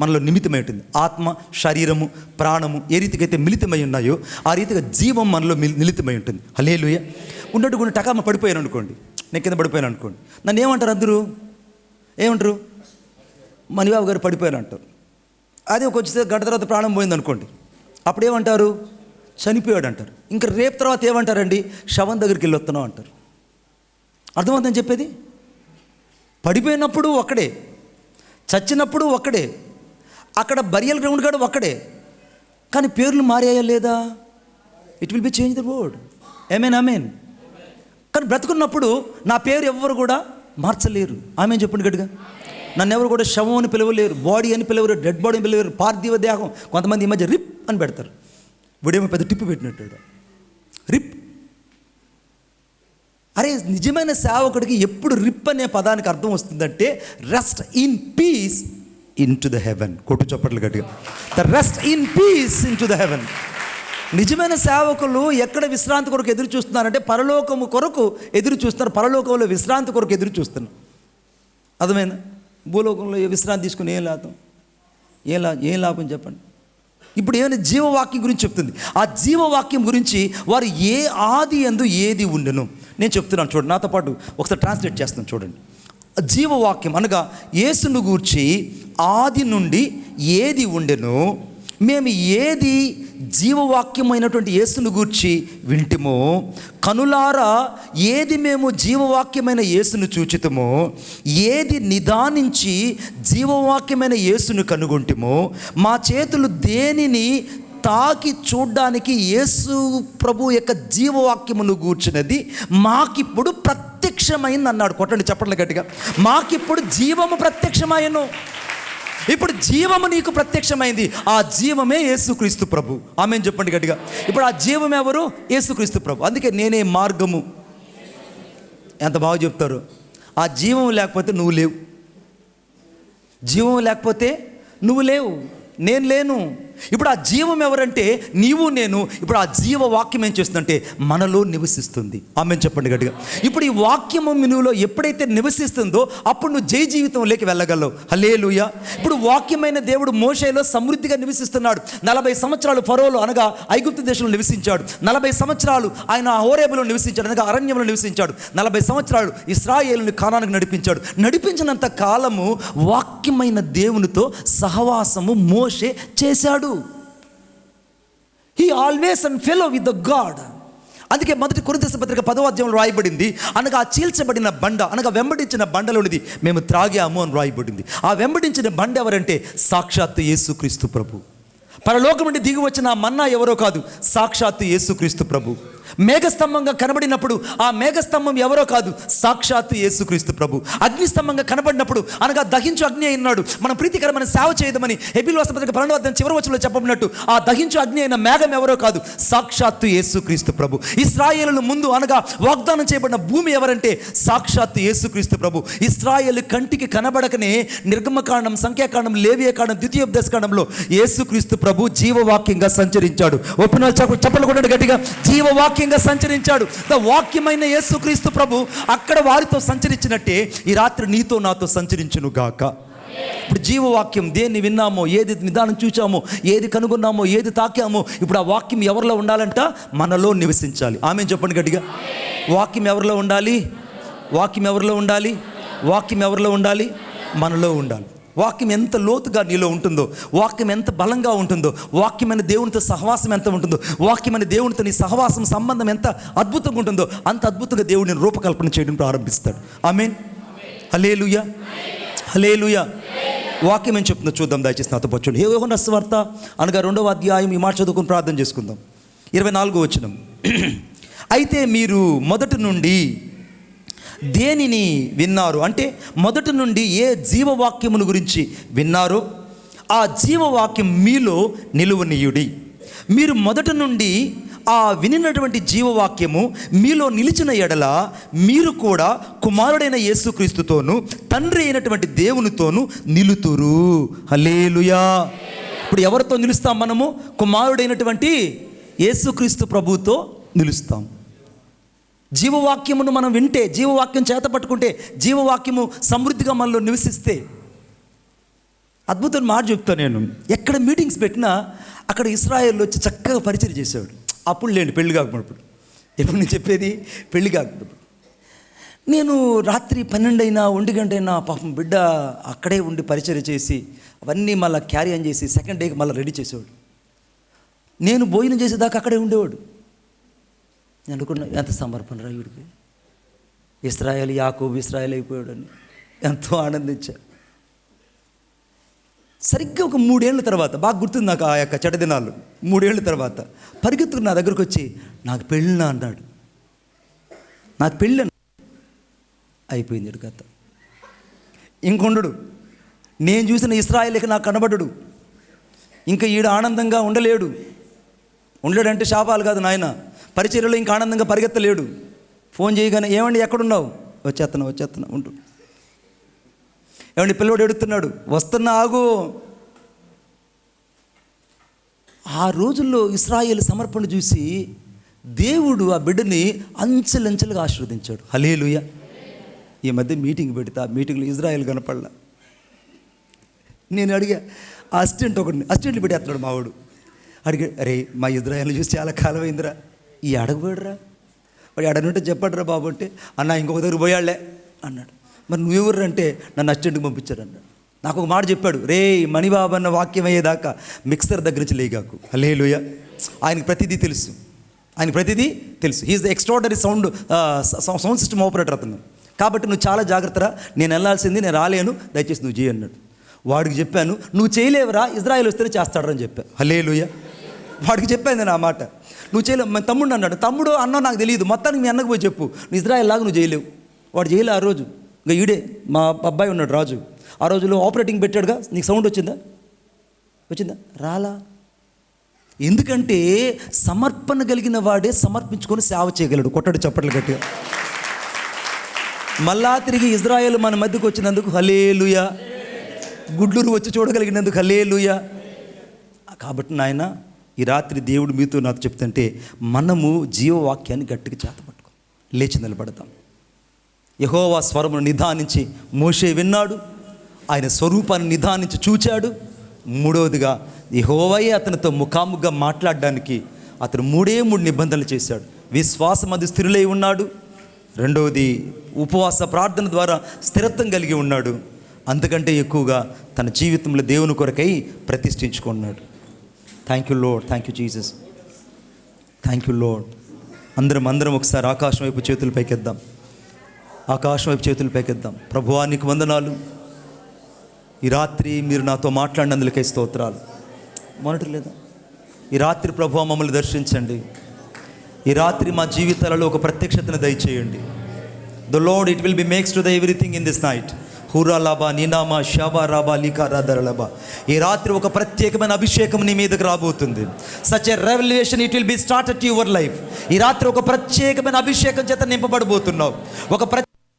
[SPEAKER 2] మనలో నిమిత్తమై ఉంటుంది. ఆత్మ, శరీరము, ప్రాణము ఏ రీతికైతే మిళితమై ఉన్నాయో ఆ రీతిగా జీవం మనలో మిళితమై ఉంటుంది. హల్లెలూయా. ఉన్నట్టు కొన్ని టకామ పడిపోయాను అనుకోండి, నేను కింద పడిపోయాను అనుకోండి, నన్ను ఏమంటారు అందరూ? ఏమంటారు? మణిబాబు గారు పడిపోయారు అంటారు. అదే కొంచెం గంట తర్వాత ప్రాణం పోయింది అనుకోండి, అప్పుడు ఏమంటారు? చనిపోయాడు అంటారు. ఇంకా రేపు తర్వాత ఏమంటారండి? శవం దగ్గరికి వెళ్ళి వస్తున్నాం అంటారు. అర్థమవుతుందని చెప్పేది? పడిపోయినప్పుడు ఒక్కడే, చచ్చినప్పుడు ఒక్కడే, అక్కడ బరియల్ గ్రౌండ్ కూడా ఒక్కడే, కానీ పేర్లు మారాయా లేదా? It will be change the word. ఆమేన్. కానీ బ్రతుకున్నప్పుడు నా పేరు ఎవ్వరు కూడా మార్చలేరు. ఆమె చెప్పండి గట్టిగా. నన్ను ఎవరు కూడా శవం అని పిలవలేరు, బాడీ అని పిలవరు, డెడ్ బాడీ అని పిలవరు, పార్థివ దేహం. కొంతమంది ఈ మధ్య రిప్ అని పెడతారు. వీడేమో పెద్ద టిప్పు పెట్టినట్టు రిప్. అరే నిజమైన సేవకుడికి ఎప్పుడు రిప్ అనే పదానికి అర్థం వస్తుందంటే rest in peace in to the heaven. కొట్టు చప్పట్లు గట్టిగా. The rest in peace in to the heaven. నిజమైన సేవకులు ఎక్కడ విశ్రాంతి కొరకు ఎదురు చూస్తున్నారంటే పరలోకము కొరకు ఎదురు చూస్తున్నారు. పరలోకంలో విశ్రాంతి కొరకు ఎదురు చూస్తున్నారు. అర్థమైందా? భూలోకంలో విశ్రాంతి తీసుకుని ఏం లాభం చెప్పండి. ఇప్పుడు ఏమైనా జీవవాక్యం గురించి చెప్తుంది. ఆ జీవవాక్యం గురించి వారు ఏ ఆది యందు ఏది ఉండెను నేను చెప్తున్నాను చూడండి. నాతో పాటు ఒకసారి ట్రాన్స్లేట్ చేస్తాను చూడండి. జీవవాక్యం అనగా యేసును గూర్చి ఆది నుండి ఏది ఉండెను, మేము ఏది జీవవాక్యమైనటువంటి యేసును గూర్చి వింటిమో, కనులారా ఏది మేము జీవవాక్యమైన యేసును చూచితమో, ఏది నిదానించి జీవవాక్యమైన యేసును కనుగొంటిమో, మా చేతులు దేనిని తాకి చూడ్డానికి యేసు ప్రభు యొక్క జీవవాక్యమును గూర్చినది మాకిప్పుడు ప్రత్యక్షమైంది అన్నాడు. కొట్టండి చప్పట్లు గట్టిగా. మాకిప్పుడు జీవము ప్రత్యక్షమైనను. ఇప్పుడు జీవము నీకు ప్రత్యక్షమైంది. ఆ జీవమే యేసుక్రీస్తు ప్రభు. ఆమేన్ చెప్పండి గట్టిగా. ఇప్పుడు ఆ జీవం ఎవరు? యేసుక్రీస్తు ప్రభు. అందుకే నేనే మార్గము. ఎంత బాగా చెప్తారు. ఆ జీవం లేకపోతే నువ్వు లేవు. జీవం లేకపోతే నువ్వు లేవు, నేను లేను. ఇప్పుడు ఆ జీవం ఎవరంటే నీవు నేను. ఇప్పుడు ఆ జీవ వాక్యం ఏం చేస్తుందంటే మనలో నివసిస్తుంది. ఆమేన్ చెప్పండి గట్టిగా. ఇప్పుడు ఈ వాక్యము నువ్వులో ఎప్పుడైతే నివసిస్తుందో అప్పుడు నువ్వు జయ జీవితంలోకి వెళ్ళగలవు. హల్లెలూయా. ఇప్పుడు వాక్యమైన దేవుడు మోషేలో సమృద్ధిగా నివసిస్తున్నాడు. 40 సంవత్సరాలు ఫరోలో అనగా ఐగుప్తు దేశంలో నివసించాడు. 40 సంవత్సరాలు ఆయన హోరేబులో నివసించాడు, అనగా అరణ్యంలో నివసించాడు. 40 సంవత్సరాలు ఇశ్రాయేలుని కానానికి నడిపించాడు. నడిపించినంత కాలము వాక్యమైన దేవునితో సహవాసము మోషే చేశాడు. He always and fellow with the God. అందుకే మొదటి కొరింథీ పత్రిక 10వ అధ్యాయంలో రాయబడింది, అనగా ఆ చీల్చబడిన బండ అనగా వెంబడించిన బండలోనిది మేము త్రాగాము అని రాయబడింది. ఆ వెంబడించిన బండ ఎవరంటే సాక్షాత్తు యేసుక్రీస్తు ప్రభు. పరలోకం నుండి దిగి వచ్చిన ఆ మన్నా ఎవరో కాదు, సాక్షాత్తు యేసుక్రీస్తు ప్రభు. మేఘస్తంభంగా కనబడినప్పుడు ఆ మేఘస్తంభం ఎవరో కాదు, సాక్షాత్తు యేసుక్రీస్తు ప్రభు. అగ్నిస్తంభంగా కనబడినప్పుడు అనగా దహించు అగ్ని అయినాడు, మనం ప్రీతికరమైన సేవ చేయదమని హెబ్రీయుల రాసిన పత్రిక 12వ అధ్యాయం చివరి వచనంలో చెప్పబడినట్టు ఆ దహించు అగ్ని అయిన మేఘం ఎవరో కాదు, సాక్షాత్తు యేసుక్రీస్తు ప్రభు. ఇశ్రాయేలు ముందు అనగా వాగ్దానం చేయబడిన భూమి ఎవరంటే సాక్షాత్తు యేసుక్రీస్తు ప్రభు. ఇశ్రాయేలు కంటికి కనబడకనే నిర్గమకాండం, సంఖ్యాకాండం, లేవియకాండం, ద్వితీయోపదేశకాండంలో యేసుక్రీస్తు ప్రభు జీవవాక్యంగా సంచరించాడు. ఒప్పున చెప్పలు కూడా గట్టిగా, జీవవాక్యంగా సంచరించాడు. ద వాక్యమైన యేసుక్రీస్తు ప్రభు అక్కడ వారితో సంచరించినట్టే ఈ రాత్రి నీతో నాతో సంచరించును గాక. ఇప్పుడు జీవవాక్యం దేన్ని విన్నామో, ఏది నిదానం చూచామో, ఏది కనుగొన్నామో, ఏది తాకామో, ఇప్పుడు ఆ వాక్యం ఎవరిలో ఉండాలంట? మనలో నివసించాలి. ఆమేన్ చెప్పండి గట్టిగా. వాక్యం ఎవరిలో ఉండాలి? వాక్యం ఎవరిలో ఉండాలి? వాక్యం ఎవరిలో ఉండాలి? మనలో ఉండాలి. వాక్యం ఎంత లోతుగా నీలో ఉంటుందో, వాక్యం ఎంత బలంగా ఉంటుందో, వాక్యమైన దేవునితో సహవాసం ఎంత ఉంటుందో, వాక్యమైన దేవునితో నీ సహవాసం సంబంధం ఎంత అద్భుతంగా ఉంటుందో అంత అద్భుతంగా దేవుడిని రూపకల్పన చేయడం ప్రారంభిస్తాడు. ఆమేన్. హల్లెలూయా, హల్లెలూయా. వాక్యం ఏం చెప్తుందో చూద్దాం దయచేసి నాతో పాటు. యోహాను సువార్త అనగా 2వ అధ్యాయం ఈ మాట చదువుకుని ప్రార్థన చేసుకుందాం. 24వ వచనం. అయితే మీరు మొదటి నుండి దేనిని విన్నారు అంటే మొదటి నుండి ఏ జీవవాక్యమును గురించి విన్నారో ఆ జీవవాక్యం మీలో నిలువనీయుడి. మీరు మొదటి నుండి ఆ వినినటువంటి జీవవాక్యము మీలో నిలిచిన ఎడల మీరు కూడా కుమారుడైన యేసుక్రీస్తుతోనూ తండ్రి అయినటువంటి దేవునితోనూ నిలుతురు. హల్లెలూయా. ఇప్పుడు ఎవరితో నిలుస్తాం మనము? కుమారుడైనటువంటి యేసుక్రీస్తు ప్రభువుతో నిలుస్తాం. జీవవాక్యమును మనం వింటే, జీవవాక్యం చేత పట్టుకుంటే, జీవవాక్యము సమృద్ధిగా మనలో నివసిస్తే అద్భుతం మాట చెప్తాను నేను. ఎక్కడ మీటింగ్స్ పెట్టినా అక్కడ ఇశ్రాయేల్లో వచ్చి చక్కగా పరిచయం చేసేవాడు. అప్పుడు లేండి, పెళ్లి కాకపోయినప్పుడు. ఎప్పుడు నేను చెప్పేది పెళ్లి కాకపోయినప్పుడు. నేను రాత్రి 12 అయినా 1 గంట అయినా పాపం బిడ్డ అక్కడే ఉండి పరిచయం చేసి అవన్నీ మళ్ళీ క్యారీ ఆన్ చేసి సెకండ్ డేకి మళ్ళీ రెడీ చేసేవాడు. నేను భోజనం చేసేదాకా అక్కడే ఉండేవాడు. నేను అనుకున్నా ఎంత సమర్పణ రా వీడికి, ఇశ్రాయేలు యాకోబు ఇశ్రాయేలు అయిపోయాడని ఎంతో ఆనందించా. సరిగ్గా ఒక 3 ఏళ్ళ తర్వాత, బాగా గుర్తుంది నాకు ఆ యొక్క చెడ్డ దినాలు, 3 ఏళ్ళ తర్వాత పరిగెత్తుకుని నా దగ్గరకు వచ్చి నాకు పెళ్ళినా అన్నాడు. నాకు పెళ్ళి అయిపోయింది కథ. ఇంకొండడు, నేను చూసిన ఇశ్రాయేలుకి నాకు కనబడడు, ఇంకా ఈడు ఆనందంగా ఉండలేడంటే శాపాలు కాదు నాయన, పరిచర్యలో ఇంకా ఆనందంగా పరిగెత్తలేడు. ఫోన్ చేయగానే ఏమండి ఎక్కడున్నావు, వచ్చేస్తున్నా ఉండు. ఏమండి పిల్లవాడు ఎడుతున్నాడు, వస్తున్నా ఆగు. ఆ రోజుల్లో ఇశ్రాయేలు సమర్పణ చూసి దేవుడు ఆ బిడ్డని అంచెలంచెలుగా ఆశీర్వదించాడు. హల్లెలూయా. ఈ మధ్య మీటింగ్ పెడితే ఆ మీటింగ్లో ఇజ్రాయేల్ కనపడలా. నేను అడిగా ఆ అసిస్టెంట్లు పెట్టేస్తున్నాడు మావాడు. అడిగా, అరే మా ఇజ్రాయేల్ని చూసి చాలా కాలం అయిందిరా, ఈ అడగబోడురా, వాడు అడగనుంటే చెప్పాడురా బాబు అంటే, అన్న ఇంకొక దగ్గర పోయాళ్లే అన్నాడు. మరి నువ్వెవరు అంటే నన్ను అసిస్టెంట్కి పంపించాడు అన్నాడు. నాకు ఒక మాట చెప్పాడు, రే మణిబాబు అన్న వాక్యం అయ్యేదాకా మిక్సర్ దగ్గర నుంచి లేగాకు. హల్లెలూయా. ఆయనకి ప్రతిదీ తెలుసు. He is the extraordinary sound system operator అతను. కాబట్టి నువ్వు చాలా జాగ్రత్తరా, నేను వెళ్ళాల్సింది, నేను రాలేను, దయచేసి నువ్వు చేయి అన్నాడు. వాడికి చెప్పాను, నువ్వు చేయలేవరా, ఇజ్రాయేల్ వస్తేనే చేస్తాడని చెప్పాను. హల్లెలూయా. వాడికి చెప్పాను నేను ఆ మాట, నువ్వు చేయలేవు. మా తమ్ముడు అన్నాడు, తమ్ముడు అన్న నాకు తెలియదు, మొత్తానికి మీ అన్నకు పోయి చెప్పు, నువ్వు ఇజ్రాయేల్ లాగా నువ్వు చేయలేవు. వాడు చేయలే ఆ రోజు. ఇంకా ఈడే మా అబ్బాయి ఉన్నాడు రాజు, ఆ రోజులో ఆపరేటింగ్ పెట్టాడుగా, నీకు సౌండ్ వచ్చిందా రాలా. ఎందుకంటే సమర్పణ కలిగిన వాడే సమర్పించుకొని సేవ చేయగలడు. కొట్టడు చప్పట్లు గట్టిగా. మళ్ళా తిరిగి ఇజ్రాయేల్ మన మధ్యకు వచ్చినందుకు హల్లెలూయా, గుడ్లూరు వచ్చి చూడగలిగినందుకు హల్లెలూయా. కాబట్టి నాయన ఈ రాత్రి దేవుడు మీతో నాకు చెప్తుంటే మనము జీవవాక్యాన్ని గట్టిగా చేతపట్టుకో, లేచి నిలబడతాం. యెహోవా స్వరమును నిదానించి మోషే విన్నాడు, ఆయన స్వరూపాన్ని నిదానించి చూచాడు. మూడవదిగా యెహోవాయే అతనితో ముఖాముఖిగా మాట్లాడడానికి అతను 3 నిబంధనలు చేశాడు. విశ్వాసం అది స్థిరులై ఉన్నాడు. రెండవది ఉపవాస ప్రార్థన ద్వారా స్థిరత్వం కలిగి ఉన్నాడు. అంతకంటే ఎక్కువగా తన జీవితంలో దేవుని కొరకై ప్రతిష్ఠించుకున్నాడు. Thank you Lord, thank you Jesus, thank you Lord. అందరం ఒకసారి ఆకాశం వైపు చేతులు పైకెద్దాం. ప్రభువా నీకు వందనాలు. ఈ రాత్రి మీరు నాతో మాట్లాడినందులకై స్తోత్రాలు. లేదా ఈ రాత్రి ప్రభువా మమ్మల్ని దర్శించండి. ఈ రాత్రి మా జీవితాలలో ఒక ప్రత్యక్షతను దయచేయండి. The Lord it will be makes to the everything in this night. హూరా లాబా నీనామా షాబా రాబా లీకా రాదరలబా. ఈ రాత్రి ఒక ప్రత్యేకమైన అభిషేకం నీ మీదకి రాబోతుంది. Such a revolution it will be started to your life. ఈ రాత్రి ఒక ప్రత్యేకమైన అభిషేకం చేత నింపబడబోతున్నావు.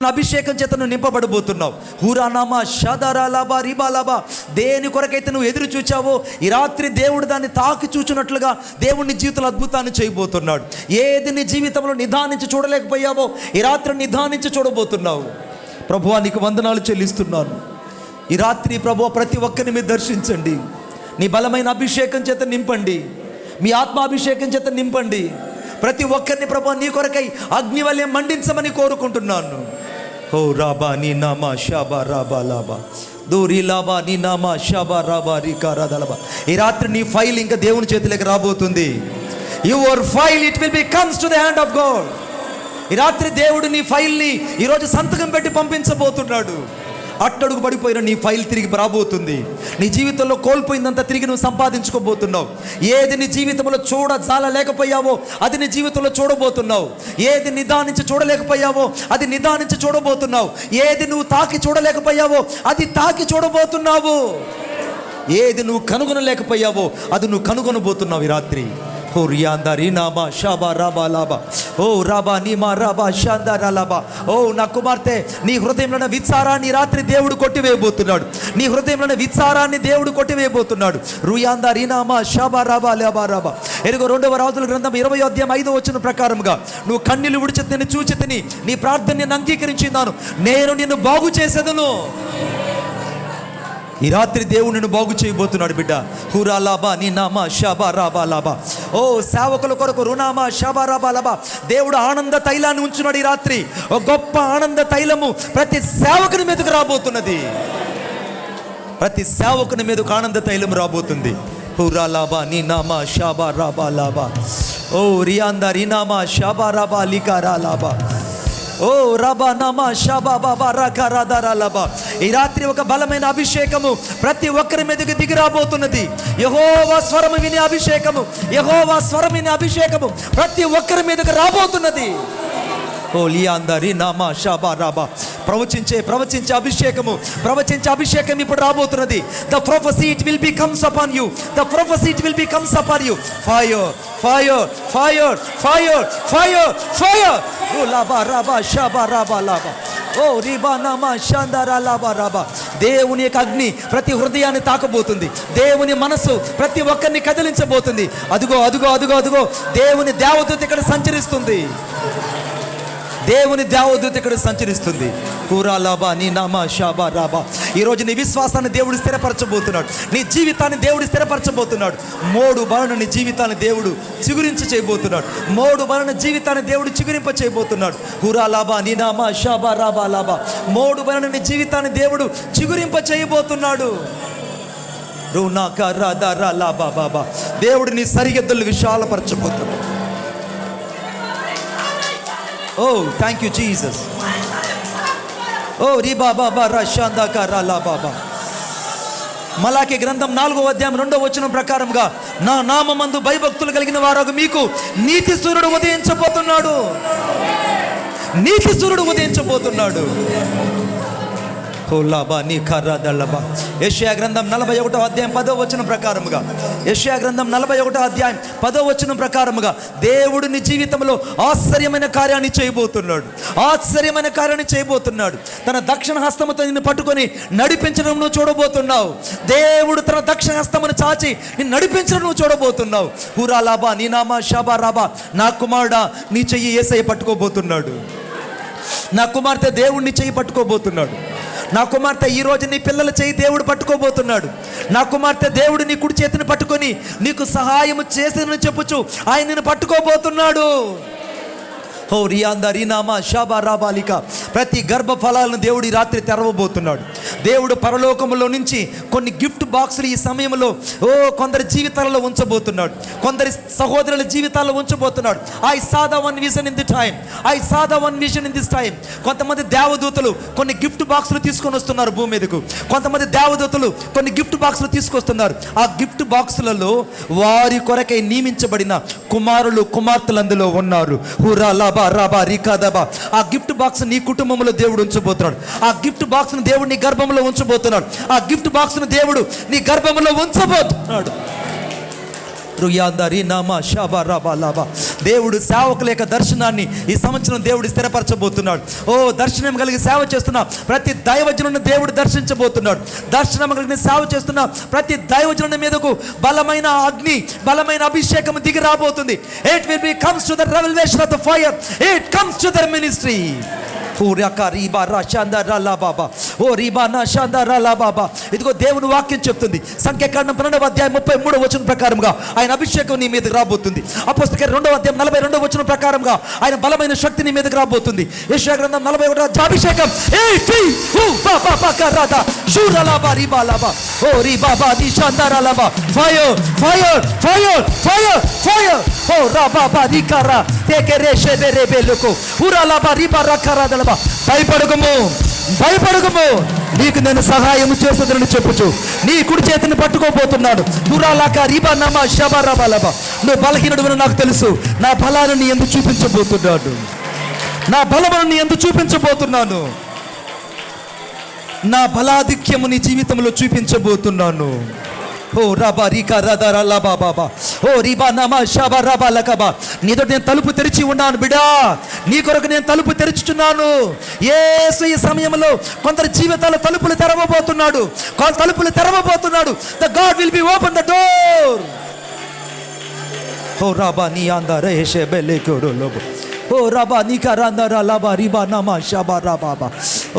[SPEAKER 2] అభిషేకం చేత నువ్వు నింపబడబోతున్నావు. హూరానామా షాదారాలాబా రిబాలాబా. దేని కొరకైతే నువ్వు ఎదురు చూచావో ఈ రాత్రి దేవుడు దాన్ని తాకి చూచినట్లుగా దేవుని జీవితంలో అద్భుతాన్ని చేయబోతున్నాడు. ఏది నీ జీవితంలో నిదానించి చూడలేకపోయావో ఈ రాత్రి నిదానించి చూడబోతున్నావు. ప్రభువా నీకు వందనాలు చెల్లిస్తున్నాను. ఈ రాత్రి ప్రభువా ప్రతి ఒక్కరిని మీరు దర్శించండి. నీ బలమైన అభిషేకం చేత నింపండి, మీ ఆత్మాభిషేకం చేత నింపండి. ప్రతి ఒక్కరిని ప్రభువా నీ కొరకై అగ్నివలె మండించమని కోరుకుంటున్నాను. ఓ రాబా నీ నామా షాబా రాబా లాబా దూరి లాబా నీ నామా షాబా రాబా రికా రాదలబా. ఈ రాత్రి నీ ఫైల్ ఇంకా దేవుని చేతిలోకి రాబోతుంది. Your file it will be comes to the hand of God. ఈ రాత్రి దేవుడు నీ ఫైల్ని ఈరోజు సంతకం పెట్టి పంపించబోతున్నాడు. అట్టడుగు పడిపోయిన నీ ఫైల్ తిరిగి రాబోతుంది. నీ జీవితంలో కోల్పోయిందంతా తిరిగి నువ్వు సంపాదించుకోబోతున్నావు. ఏది నీ జీవితంలో చూడలేకపోయావో అది నీ జీవితంలో చూడబోతున్నావు. ఏది నిదానించి చూడలేకపోయావో అది నిదానించి చూడబోతున్నావు. ఏది నువ్వు తాకి చూడలేకపోయావో అది తాకి చూడబోతున్నావు. ఏది నువ్వు కనుగొనలేకపోయావో అది నువ్వు కనుగొనబోతున్నావు ఈ రాత్రి. ఓ రియాందా రీనామా షాబా రాబా లాబా. ఓ రాబా నీమా రాబా షాందా రాలాబా. ఓ నా కుమార్తె, నీ హృదయంలోని విచారాన్ని రాత్రి దేవుడు కొట్టివేయబోతున్నాడు. నీ హృదయంలోని విచారాన్ని దేవుడు కొట్టివేయబోతున్నాడు. రుయాందా రీనామా షాబా రాబా లాబా రాబా. ఎరుగో 2వ రాజుల గ్రంథం 20వ అధ్యాయం 5వ వచనం ప్రకారముగా నువ్వు కన్నీళ్లు విడిచి నిన్ను చూచి తిని నీ ప్రార్థనని అంగీకరించినాను, నేను నిన్ను బాగు చేసేదను. ఈ రాత్రి దేవుడు నిన్ను బాగు చేయబోతున్నాడు బిడ్డ. హురా లాబా నీ నామా షాబా రాబా లాబా. ఓ సేవకుల కొరకు రునామా షాబా రాబా లాబా. దేవుడు ఆనంద తైలాన్ని ఉంచున్నాడు. ఈ రాత్రి ఒక గొప్ప ఆనంద తైలము ప్రతి సేవకుని మీదకు రాబోతున్నది. ప్రతి సేవకుని మీదకు ఆనంద తైలము రాబోతుంది. హురా లాబా నీ నామా షాబా రాబా లాబా. ఓ రియాందా రీనామా షాబా రాబా లికా రా లాబా. ఓ ఓ రబా నమా షబా బాబా రకరదరలబా. ఈ రాత్రి ఒక బలమైన అభిషేకము ప్రతి ఒక్కరి మీదకి దిగి రాబోతున్నది. యెహోవా స్వరము వినే అభిషేకము, యెహోవా స్వరం వినే అభిషేకము ప్రతి ఒక్కరి మీదకి రాబోతున్నది. ఓ లియాందరి నామా షబా రాబా. ప్రవచించే అభిషేకం ఇప్పుడు రాబోతున్నది. The prophecy it will be comes upon you. The prophecy it will be comes upon you. Fire fire fire fire fire fire. ఓ లాబా రాబా షబా రాబా లాబా. ఓ రిబా నామా షందరా లాబా రాబా. దేవుని యొక్క అగ్ని ప్రతి హృదయాన్ని తాకబోతుంది. దేవుని మనసు ప్రతి ఒక్కరిని కదిలించబోతుంది. అదుగో అదుగో అదుగో అదుగో దేవుని దేవదూత ఇక్కడ సంచరిస్తుంది. దేవుని దేవదూత ఇక్కడ సంచరిస్తుంది. కూరాలాబా నీ నామా షాబా రాబా. ఈరోజు నీ విశ్వాసాన్ని దేవుడు స్థిరపరచబోతున్నాడు. నీ జీవితాన్ని దేవుడు స్థిరపరచబోతున్నాడు. మోడు బలన నీ జీవితాన్ని దేవుడు చిగురించి చేయబోతున్నాడు. మోడు బలన జీవితాన్ని దేవుడు చిగురింప చేయబోతున్నాడు. కూరాలాబా నీ నామా షాబా రాబా లాబా. మోడు బలన నీ జీవితాన్ని దేవుడు చిగురింప చేయబోతున్నాడు. బాబా. దేవుడు నీ సరిహద్దులు విశాలపరచబోతున్నాడు. ఓ థ్యాంక్ యూ జీసస్. ఓ రీ బాబా బారా షాందాకారా లా బాబా. మలాకి గ్రంథం 4వ అధ్యాయం 2వ వచనం ప్రకారంగా నా నామమందు భయభక్తులు కలిగిన వారు మీకు నీతి సూర్యుడు ఉదయించబోతున్నాడు. నీతి సూర్యుడు ఉదయించబోతున్నాడు. యెషయా గ్రంథం 41వ అధ్యాయం 10వ వచనం ప్రకారముగా, యెషయా గ్రంథం 41వ అధ్యాయం 10వ వచనం ప్రకారముగా దేవుడు నీ జీవితంలో ఆశ్చర్యమైన కార్యాన్ని చేయబోతున్నాడు. ఆశ్చర్యమైన కార్యాన్ని చేయబోతున్నాడు. తన దక్షిణ హస్తముతో నిన్ను పట్టుకొని నడిపించడం నువ్వు చూడబోతున్నావు. దేవుడు తన దక్షిణ హస్తమును చాచి నిన్ను నడిపించడం నువ్వు చూడబోతున్నావు. హురాలాబా నీ నామా షాబా రాబా. నా కుమారుడా నీ చెయ్యి యేసయ్య పట్టుకోబోతున్నాడు. నా కుమార్తె దేవుడిని చెయ్యి పట్టుకోబోతున్నాడు. నా కుమార్తె ఈరోజు నీ పిల్లల చేయి దేవుడు పట్టుకోబోతున్నాడు. నా కుమార్తె దేవుడు నీ కుడి చేతిని పట్టుకొని నీకు సహాయం చేసేదని చెప్పుచు ఆయన నిన్ను పట్టుకోబోతున్నాడు. ఓ రియాంద రీనామా షాబా రాబాలిక. ప్రతి గర్భ ఫలాలను దేవుడు ఈ రాత్రి తెరవబోతున్నాడు. దేవుడు పరలోకములో నుంచి కొన్ని గిఫ్ట్ బాక్సులు ఈ సమయంలో కొందరి జీవితాలలో ఉంచబోతున్నాడు. కొందరి సహోదరుల జీవితాల్లో ఉంచబోతున్నాడు. I saw the one vision in the time. I saw the one vision in this time. కొంతమంది దేవదూతలు కొన్ని గిఫ్ట్ బాక్సులు తీసుకొని వస్తున్నారు భూమి మీదకు. కొంతమంది దేవదూతలు కొన్ని గిఫ్ట్ బాక్సులు తీసుకొస్తున్నారు. ఆ గిఫ్ట్ బాక్సులలో వారి కొరకై నియమించబడిన కుమారులు కుమార్తెలు అందులో ఉన్నారు. హురా లాబా రాబా రికాదబా. ఆ గిఫ్ట్ బాక్స్ నీ కుటుంబంలో దేవుడు ఉంచబోతున్నాడు. ఆ గిఫ్ట్ బాక్స్ ను దేవుడు నీ గర్భంలో ఉంచబోతున్నాడు. ఆ గిఫ్ట్ బాక్స్ ను దేవుడు నీ గర్భంలో ఉంచబోతున్నాడు. దేవుడు సేవకుల యొక్క దర్శనాన్ని ఈ సంవత్సరం దేవుడు స్థిరపరచబోతున్నాడు. ఓ దర్శనం కలిగి సేవ చేస్తున్న ప్రతి దైవజనుని దేవుడు దర్శించబోతున్నాడు. దర్శనం కలిగిన సేవ చేస్తున్న ప్రతి దైవజనుని మీదకు బలమైన అగ్ని, బలమైన అభిషేకం దిగి రాబోతుంది. It will be comes to the revelation of the fire. It comes to their ministry. ఇదిగో దేవుని వాక్యం చెప్తుంది. సంఖ్యాకాండం 12వ అధ్యాయం 33వ వచనం ప్రకారంగా ఆయన అభిషేకం నీ మీదకి రాబోతుంది. అపోస్తలుల 2వ అధ్యాయం 42వ వచనం ప్రకారంగా ఆయన బలమైన శక్తి నీ మీదకి రాబోతుంది. యెషయా గ్రంథం 41వ అధ్యాయం అభిషేకం. Fire fire fire fire fire. ఓ రాబా రికారా తేకెరే షెబెరే బెలుకో ఉరాలాబా రిబా రకరాదలబా. భయపడకము, భయపడకము, నీకు నేను సహాయం చేస్తుందని చెప్పుచు నీ కుడి చేతిని పట్టుకోబోతున్నాడు. దురాలాక రిబా నమా షబా రబా లబా. నువ్వు బలహీనుడు నాకు తెలుసు. నా బలాన్ని నీ ఎందుకు చూపించబోతున్నాడు. నా బలమును నీ ఎందుకు చూపించబోతున్నాను. నా బలాధిక్యము నీ జీవితంలో చూపించబోతున్నాను. ఓ రబా రికా రదరా లబా బాబా. ఓ రిబా నమా షబా రబా లకబా. నీతో నేను తలుపు తెరిచి ఉన్నాను బిడా. నీ కొరకు నేను తలుపు తెరుచుచున్నాను. యేసు ఈ సమయంలో కొందరి జీవితాల తలుపులు తెరవబోతున్నాడు. తలుపులు తెరవబోతున్నాడు. The God will be open the door. ఓ రబా నీ అందర హెషే బెలే కోరో లోబో. ఓ రబా నీకా రందరా లబా రిబా నమా షబా రబా.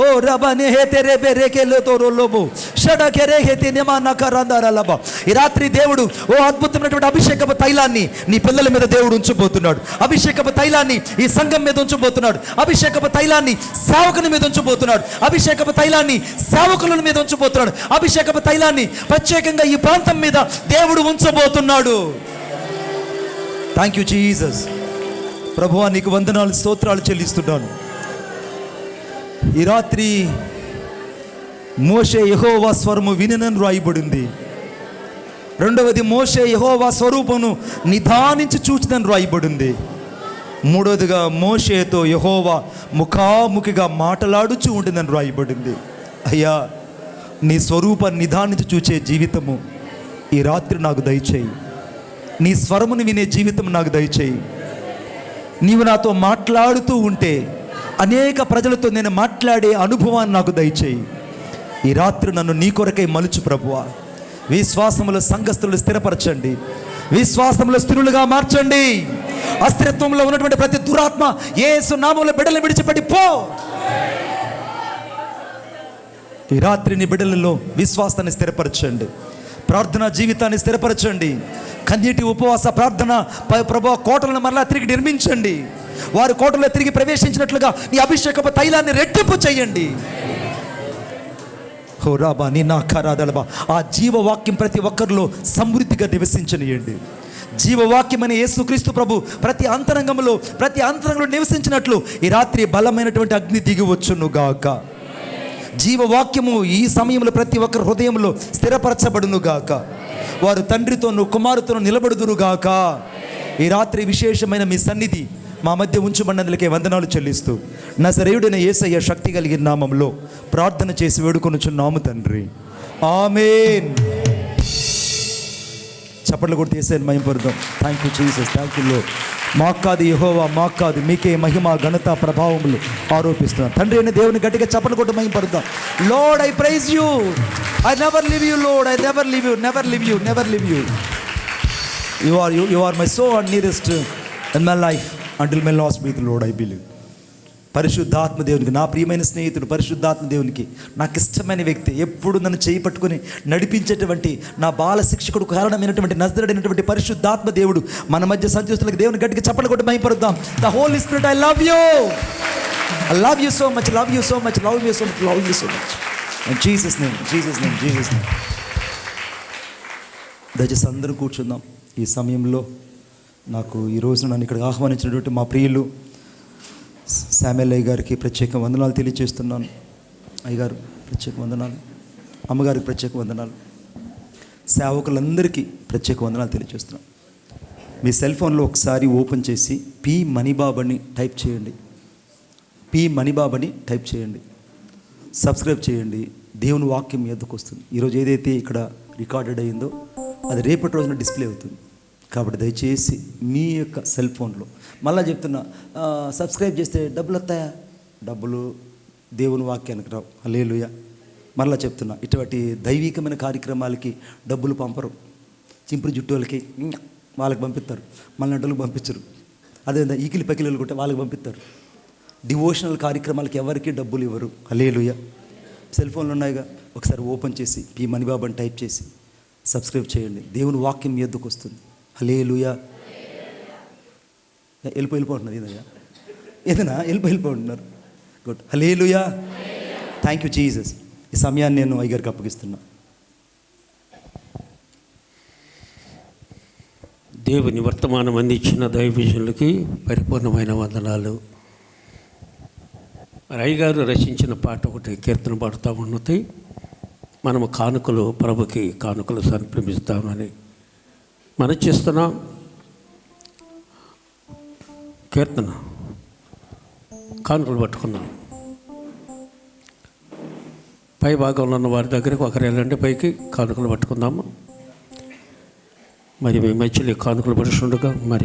[SPEAKER 2] ఓ రబా నే హేతే రేబే రేకెలో తోరో లోబో షడకే రే హేతే నెమా నకా రందరా లబా. ఈ రాత్రి దేవుడు ఓ అద్భుతమైనటువంటి అభిషేకపు తైలాన్ని నీ పిల్లల మీద దేవుడు ఉంచబోతున్నాడు. అభిషేకపు తైలాన్ని ఈ సంఘం మీద ఉంచబోతున్నాడు. అభిషేకపు తైలాన్ని సేవకుని మీద ఉంచబోతున్నాడు. అభిషేకపు తైలాన్ని సేవకుల మీద ఉంచబోతున్నాడు. అభిషేకపు తైలాన్ని ప్రత్యేకంగా ఈ ప్రాంతం మీద దేవుడు ఉంచబోతున్నాడు. Thank you Jesus. ప్రభువా నీకు వందనాలు స్తోత్రాలు చెల్లిస్తున్నాను. ఈ రాత్రి మోషే యెహోవా స్వరము విననని రాయబడింది. రెండవది మోషే యెహోవా స్వరూపమును నిదానించి చూచిదని రాయబడింది. మూడవదిగా మోషేతో యెహోవా ముఖాముఖిగా మాట్లాడుచూ ఉంటుందని రాయబడింది. అయ్యా, నీ స్వరూపాన్ని నిదానించి చూచే జీవితము ఈ రాత్రి నాకు దయచేయి. నీ స్వరమును వినే జీవితం నాకు దయచేయి. నీవు నాతో మాట్లాడుతూ ఉంటే అనేక ప్రజలతో నేను మాట్లాడే అనుభవాన్ని నాకు దయచేయి. ఈ రాత్రి నన్ను నీ కొరకై మలుచు ప్రభువా. విశ్వాసములో సంఘస్థులు స్థిరపరచండి, విశ్వాసములో స్థిరులుగా మార్చండి. అస్థిరత్వంలో ఉన్నటువంటి ప్రతి దురాత్మ యేసు నామములో బిడ్డలను విడిచిపెట్టి పో. ఈ రాత్రి నీ బిడ్డలలో విశ్వాసాన్ని స్థిరపరచండి, ప్రార్థనా జీవితాన్ని స్థిరపరచండి. కన్నీటి ఉపవాస ప్రార్థన ప్రభువా కోటలను మరలా తిరిగి నిర్మించండి. వారి కోటలో తిరిగి ప్రవేశించినట్లుగా నీ అభిషేకపు తైలాన్ని రెట్టింపు చేయండి. హో రాబా నీ నా కరాదలబా. ఆ జీవవాక్యం ప్రతి ఒక్కరిలో సమృద్ధిగా నివసించనియండి. జీవవాక్యమని యేసుక్రీస్తు ప్రభు ప్రతి అంతరంగంలో నివసించినట్లు ఈ రాత్రి బలమైనటువంటి అగ్ని దిగి వచ్చును గాక. జీవవాక్యము ఈ సమయంలో ప్రతి ఒక్కరి హృదయంలో స్థిరపరచబడును గాక. వారు తండ్రితోనూ కుమారుతోనూ నిలబడుదురు గాక. ఈ రాత్రి విశేషమైన మీ సన్నిధి మా మధ్య ఉంచబడినందులకే వందనాలు చెల్లిస్తూ నజరేయుడైన యేసయ్య శక్తి కలిగిన నామంలో ప్రార్థన చేసి వేడుకొనుచున్నాము తండ్రి, ఆమేన్. చప్పట్లు కొట్టి యేసయ్యను మహిమపరుద్దాం. Thank you Jesus, thank you Lord. మాకు కాదు యెహోవా, మాకు కాదు, మీకే మహిమ ఘనత ప్రభావములు ఆరోపిస్తున్నాం. తండ్రి అయిన దేవుని గట్టిగా చప్పట్లు కొట్టి మహిమపరుద్దాం. Lord, I praise you, I never leave you Lord, I never leave you, never leave you, never leave you. You are my so and nearest in my life until my last breath, Lord, I believe. పరిశుద్ధాత్మ దేవునికి, నా ప్రియమైన స్నేహితుడు పరిశుద్ధాత్మ దేవునికి, నాకు ఇష్టమైన వ్యక్తి, ఎప్పుడు నన్ను చేయి పట్టుకొని నడిపించేటువంటి నా బాల శిక్షకుడు కారణమైనటువంటి నజరేయుడైనటువంటి పరిశుద్ధాత్మ దేవుడు మన మధ్య సంచరిస్తున్న దేవుని గట్టిగా చప్పట్లు కొట్టి మహిమపరుద్దాం. The Holy Spirit, I love you, I love you so much, love you so much, love you so much, love you so much. In Jesus name, Jesus name, Jesus name. దయచేసి అందరూ కూర్చుందాం. ఈ సమయంలో నాకు ఈరోజు నన్ను ఇక్కడికి ఆహ్వానించినటువంటి మా ప్రియులు శామ్యూల్ అయ్య గారికి ప్రత్యేక వందనాలు తెలియజేస్తున్నాను. అయ్యగారు ప్రత్యేక వందనాలు, అమ్మగారికి ప్రత్యేక వందనాలు, సేవకులందరికీ ప్రత్యేక వందనాలు తెలియజేస్తున్నాను. మీ సెల్ ఫోన్లో ఒకసారి ఓపెన్ చేసి పి మణిబాబు అని టైప్ చేయండి, పి మణిబాబు అని టైప్ చేయండి, సబ్స్క్రైబ్ చేయండి. దేవుని వాక్యం మీ ఎద్దకు వస్తుంది. ఈరోజు ఏదైతే ఇక్కడ రికార్డెడ్ అయ్యిందో అది రేపటి రోజున డిస్ప్లే అవుతుంది. కాబట్టి దయచేసి మీ యొక్క సెల్ ఫోన్లో, మళ్ళీ చెప్తున్నా, సబ్స్క్రైబ్ చేస్తే డబ్బులు వస్తాయా? డబ్బులు దేవుని వాక్యానికి రావు. హల్లెలూయా. మళ్ళీ చెప్తున్నా, ఇటువంటి దైవికమైన కార్యక్రమాలకి డబ్బులు పంపరు. చింపురు జుట్టులకి వాళ్ళకి పంపిస్తారు, మళ్ళీ డబ్బులు పంపించరు. అదేవిధంగా ఈకిలి పకిలు కొట్టే వాళ్ళకి పంపిస్తారు. డివోషనల్ కార్యక్రమాలకి ఎవరికి డబ్బులు ఇవ్వరు. హల్లెలూయా. సెల్ ఫోన్లు ఉన్నాయిగా, ఒకసారి ఓపెన్ చేసి పి మణిబాబు అని టైప్ చేసి సబ్స్క్రైబ్ చేయండి. దేవుని వాక్యం మీ ఎద్దుకు వస్తుంది. హల్లెలూయా. వెళ్ళిపోతున్నారు ఏదైనా వెళ్ళిపోతున్నారు. Good. Hallelujah. Thank you Jesus. ఈ సమయాన్ని నేను అయ్యగారికి అప్పగిస్తున్నా.
[SPEAKER 1] దేవుని వర్తమానం అందించిన దైవజనులకి పరిపూర్ణమైన వందనాలు. అయ్యగారు రచించిన పాట ఒకటి కీర్తన పాడుతూ ఉన్నది. మనము కానుకలు, ప్రభుకి కానుకలు సమర్పిస్తామని మనం చేస్తున్నాం. కీర్తన కానుకలు పట్టుకున్నాం. పై భాగంలో ఉన్న వారి దగ్గరికి ఒకరు వెళ్ళండి, పైకి కానుకలు పట్టుకుందాము. మరి మీ మధ్యలో కానుకలు పడుతుండగా మరి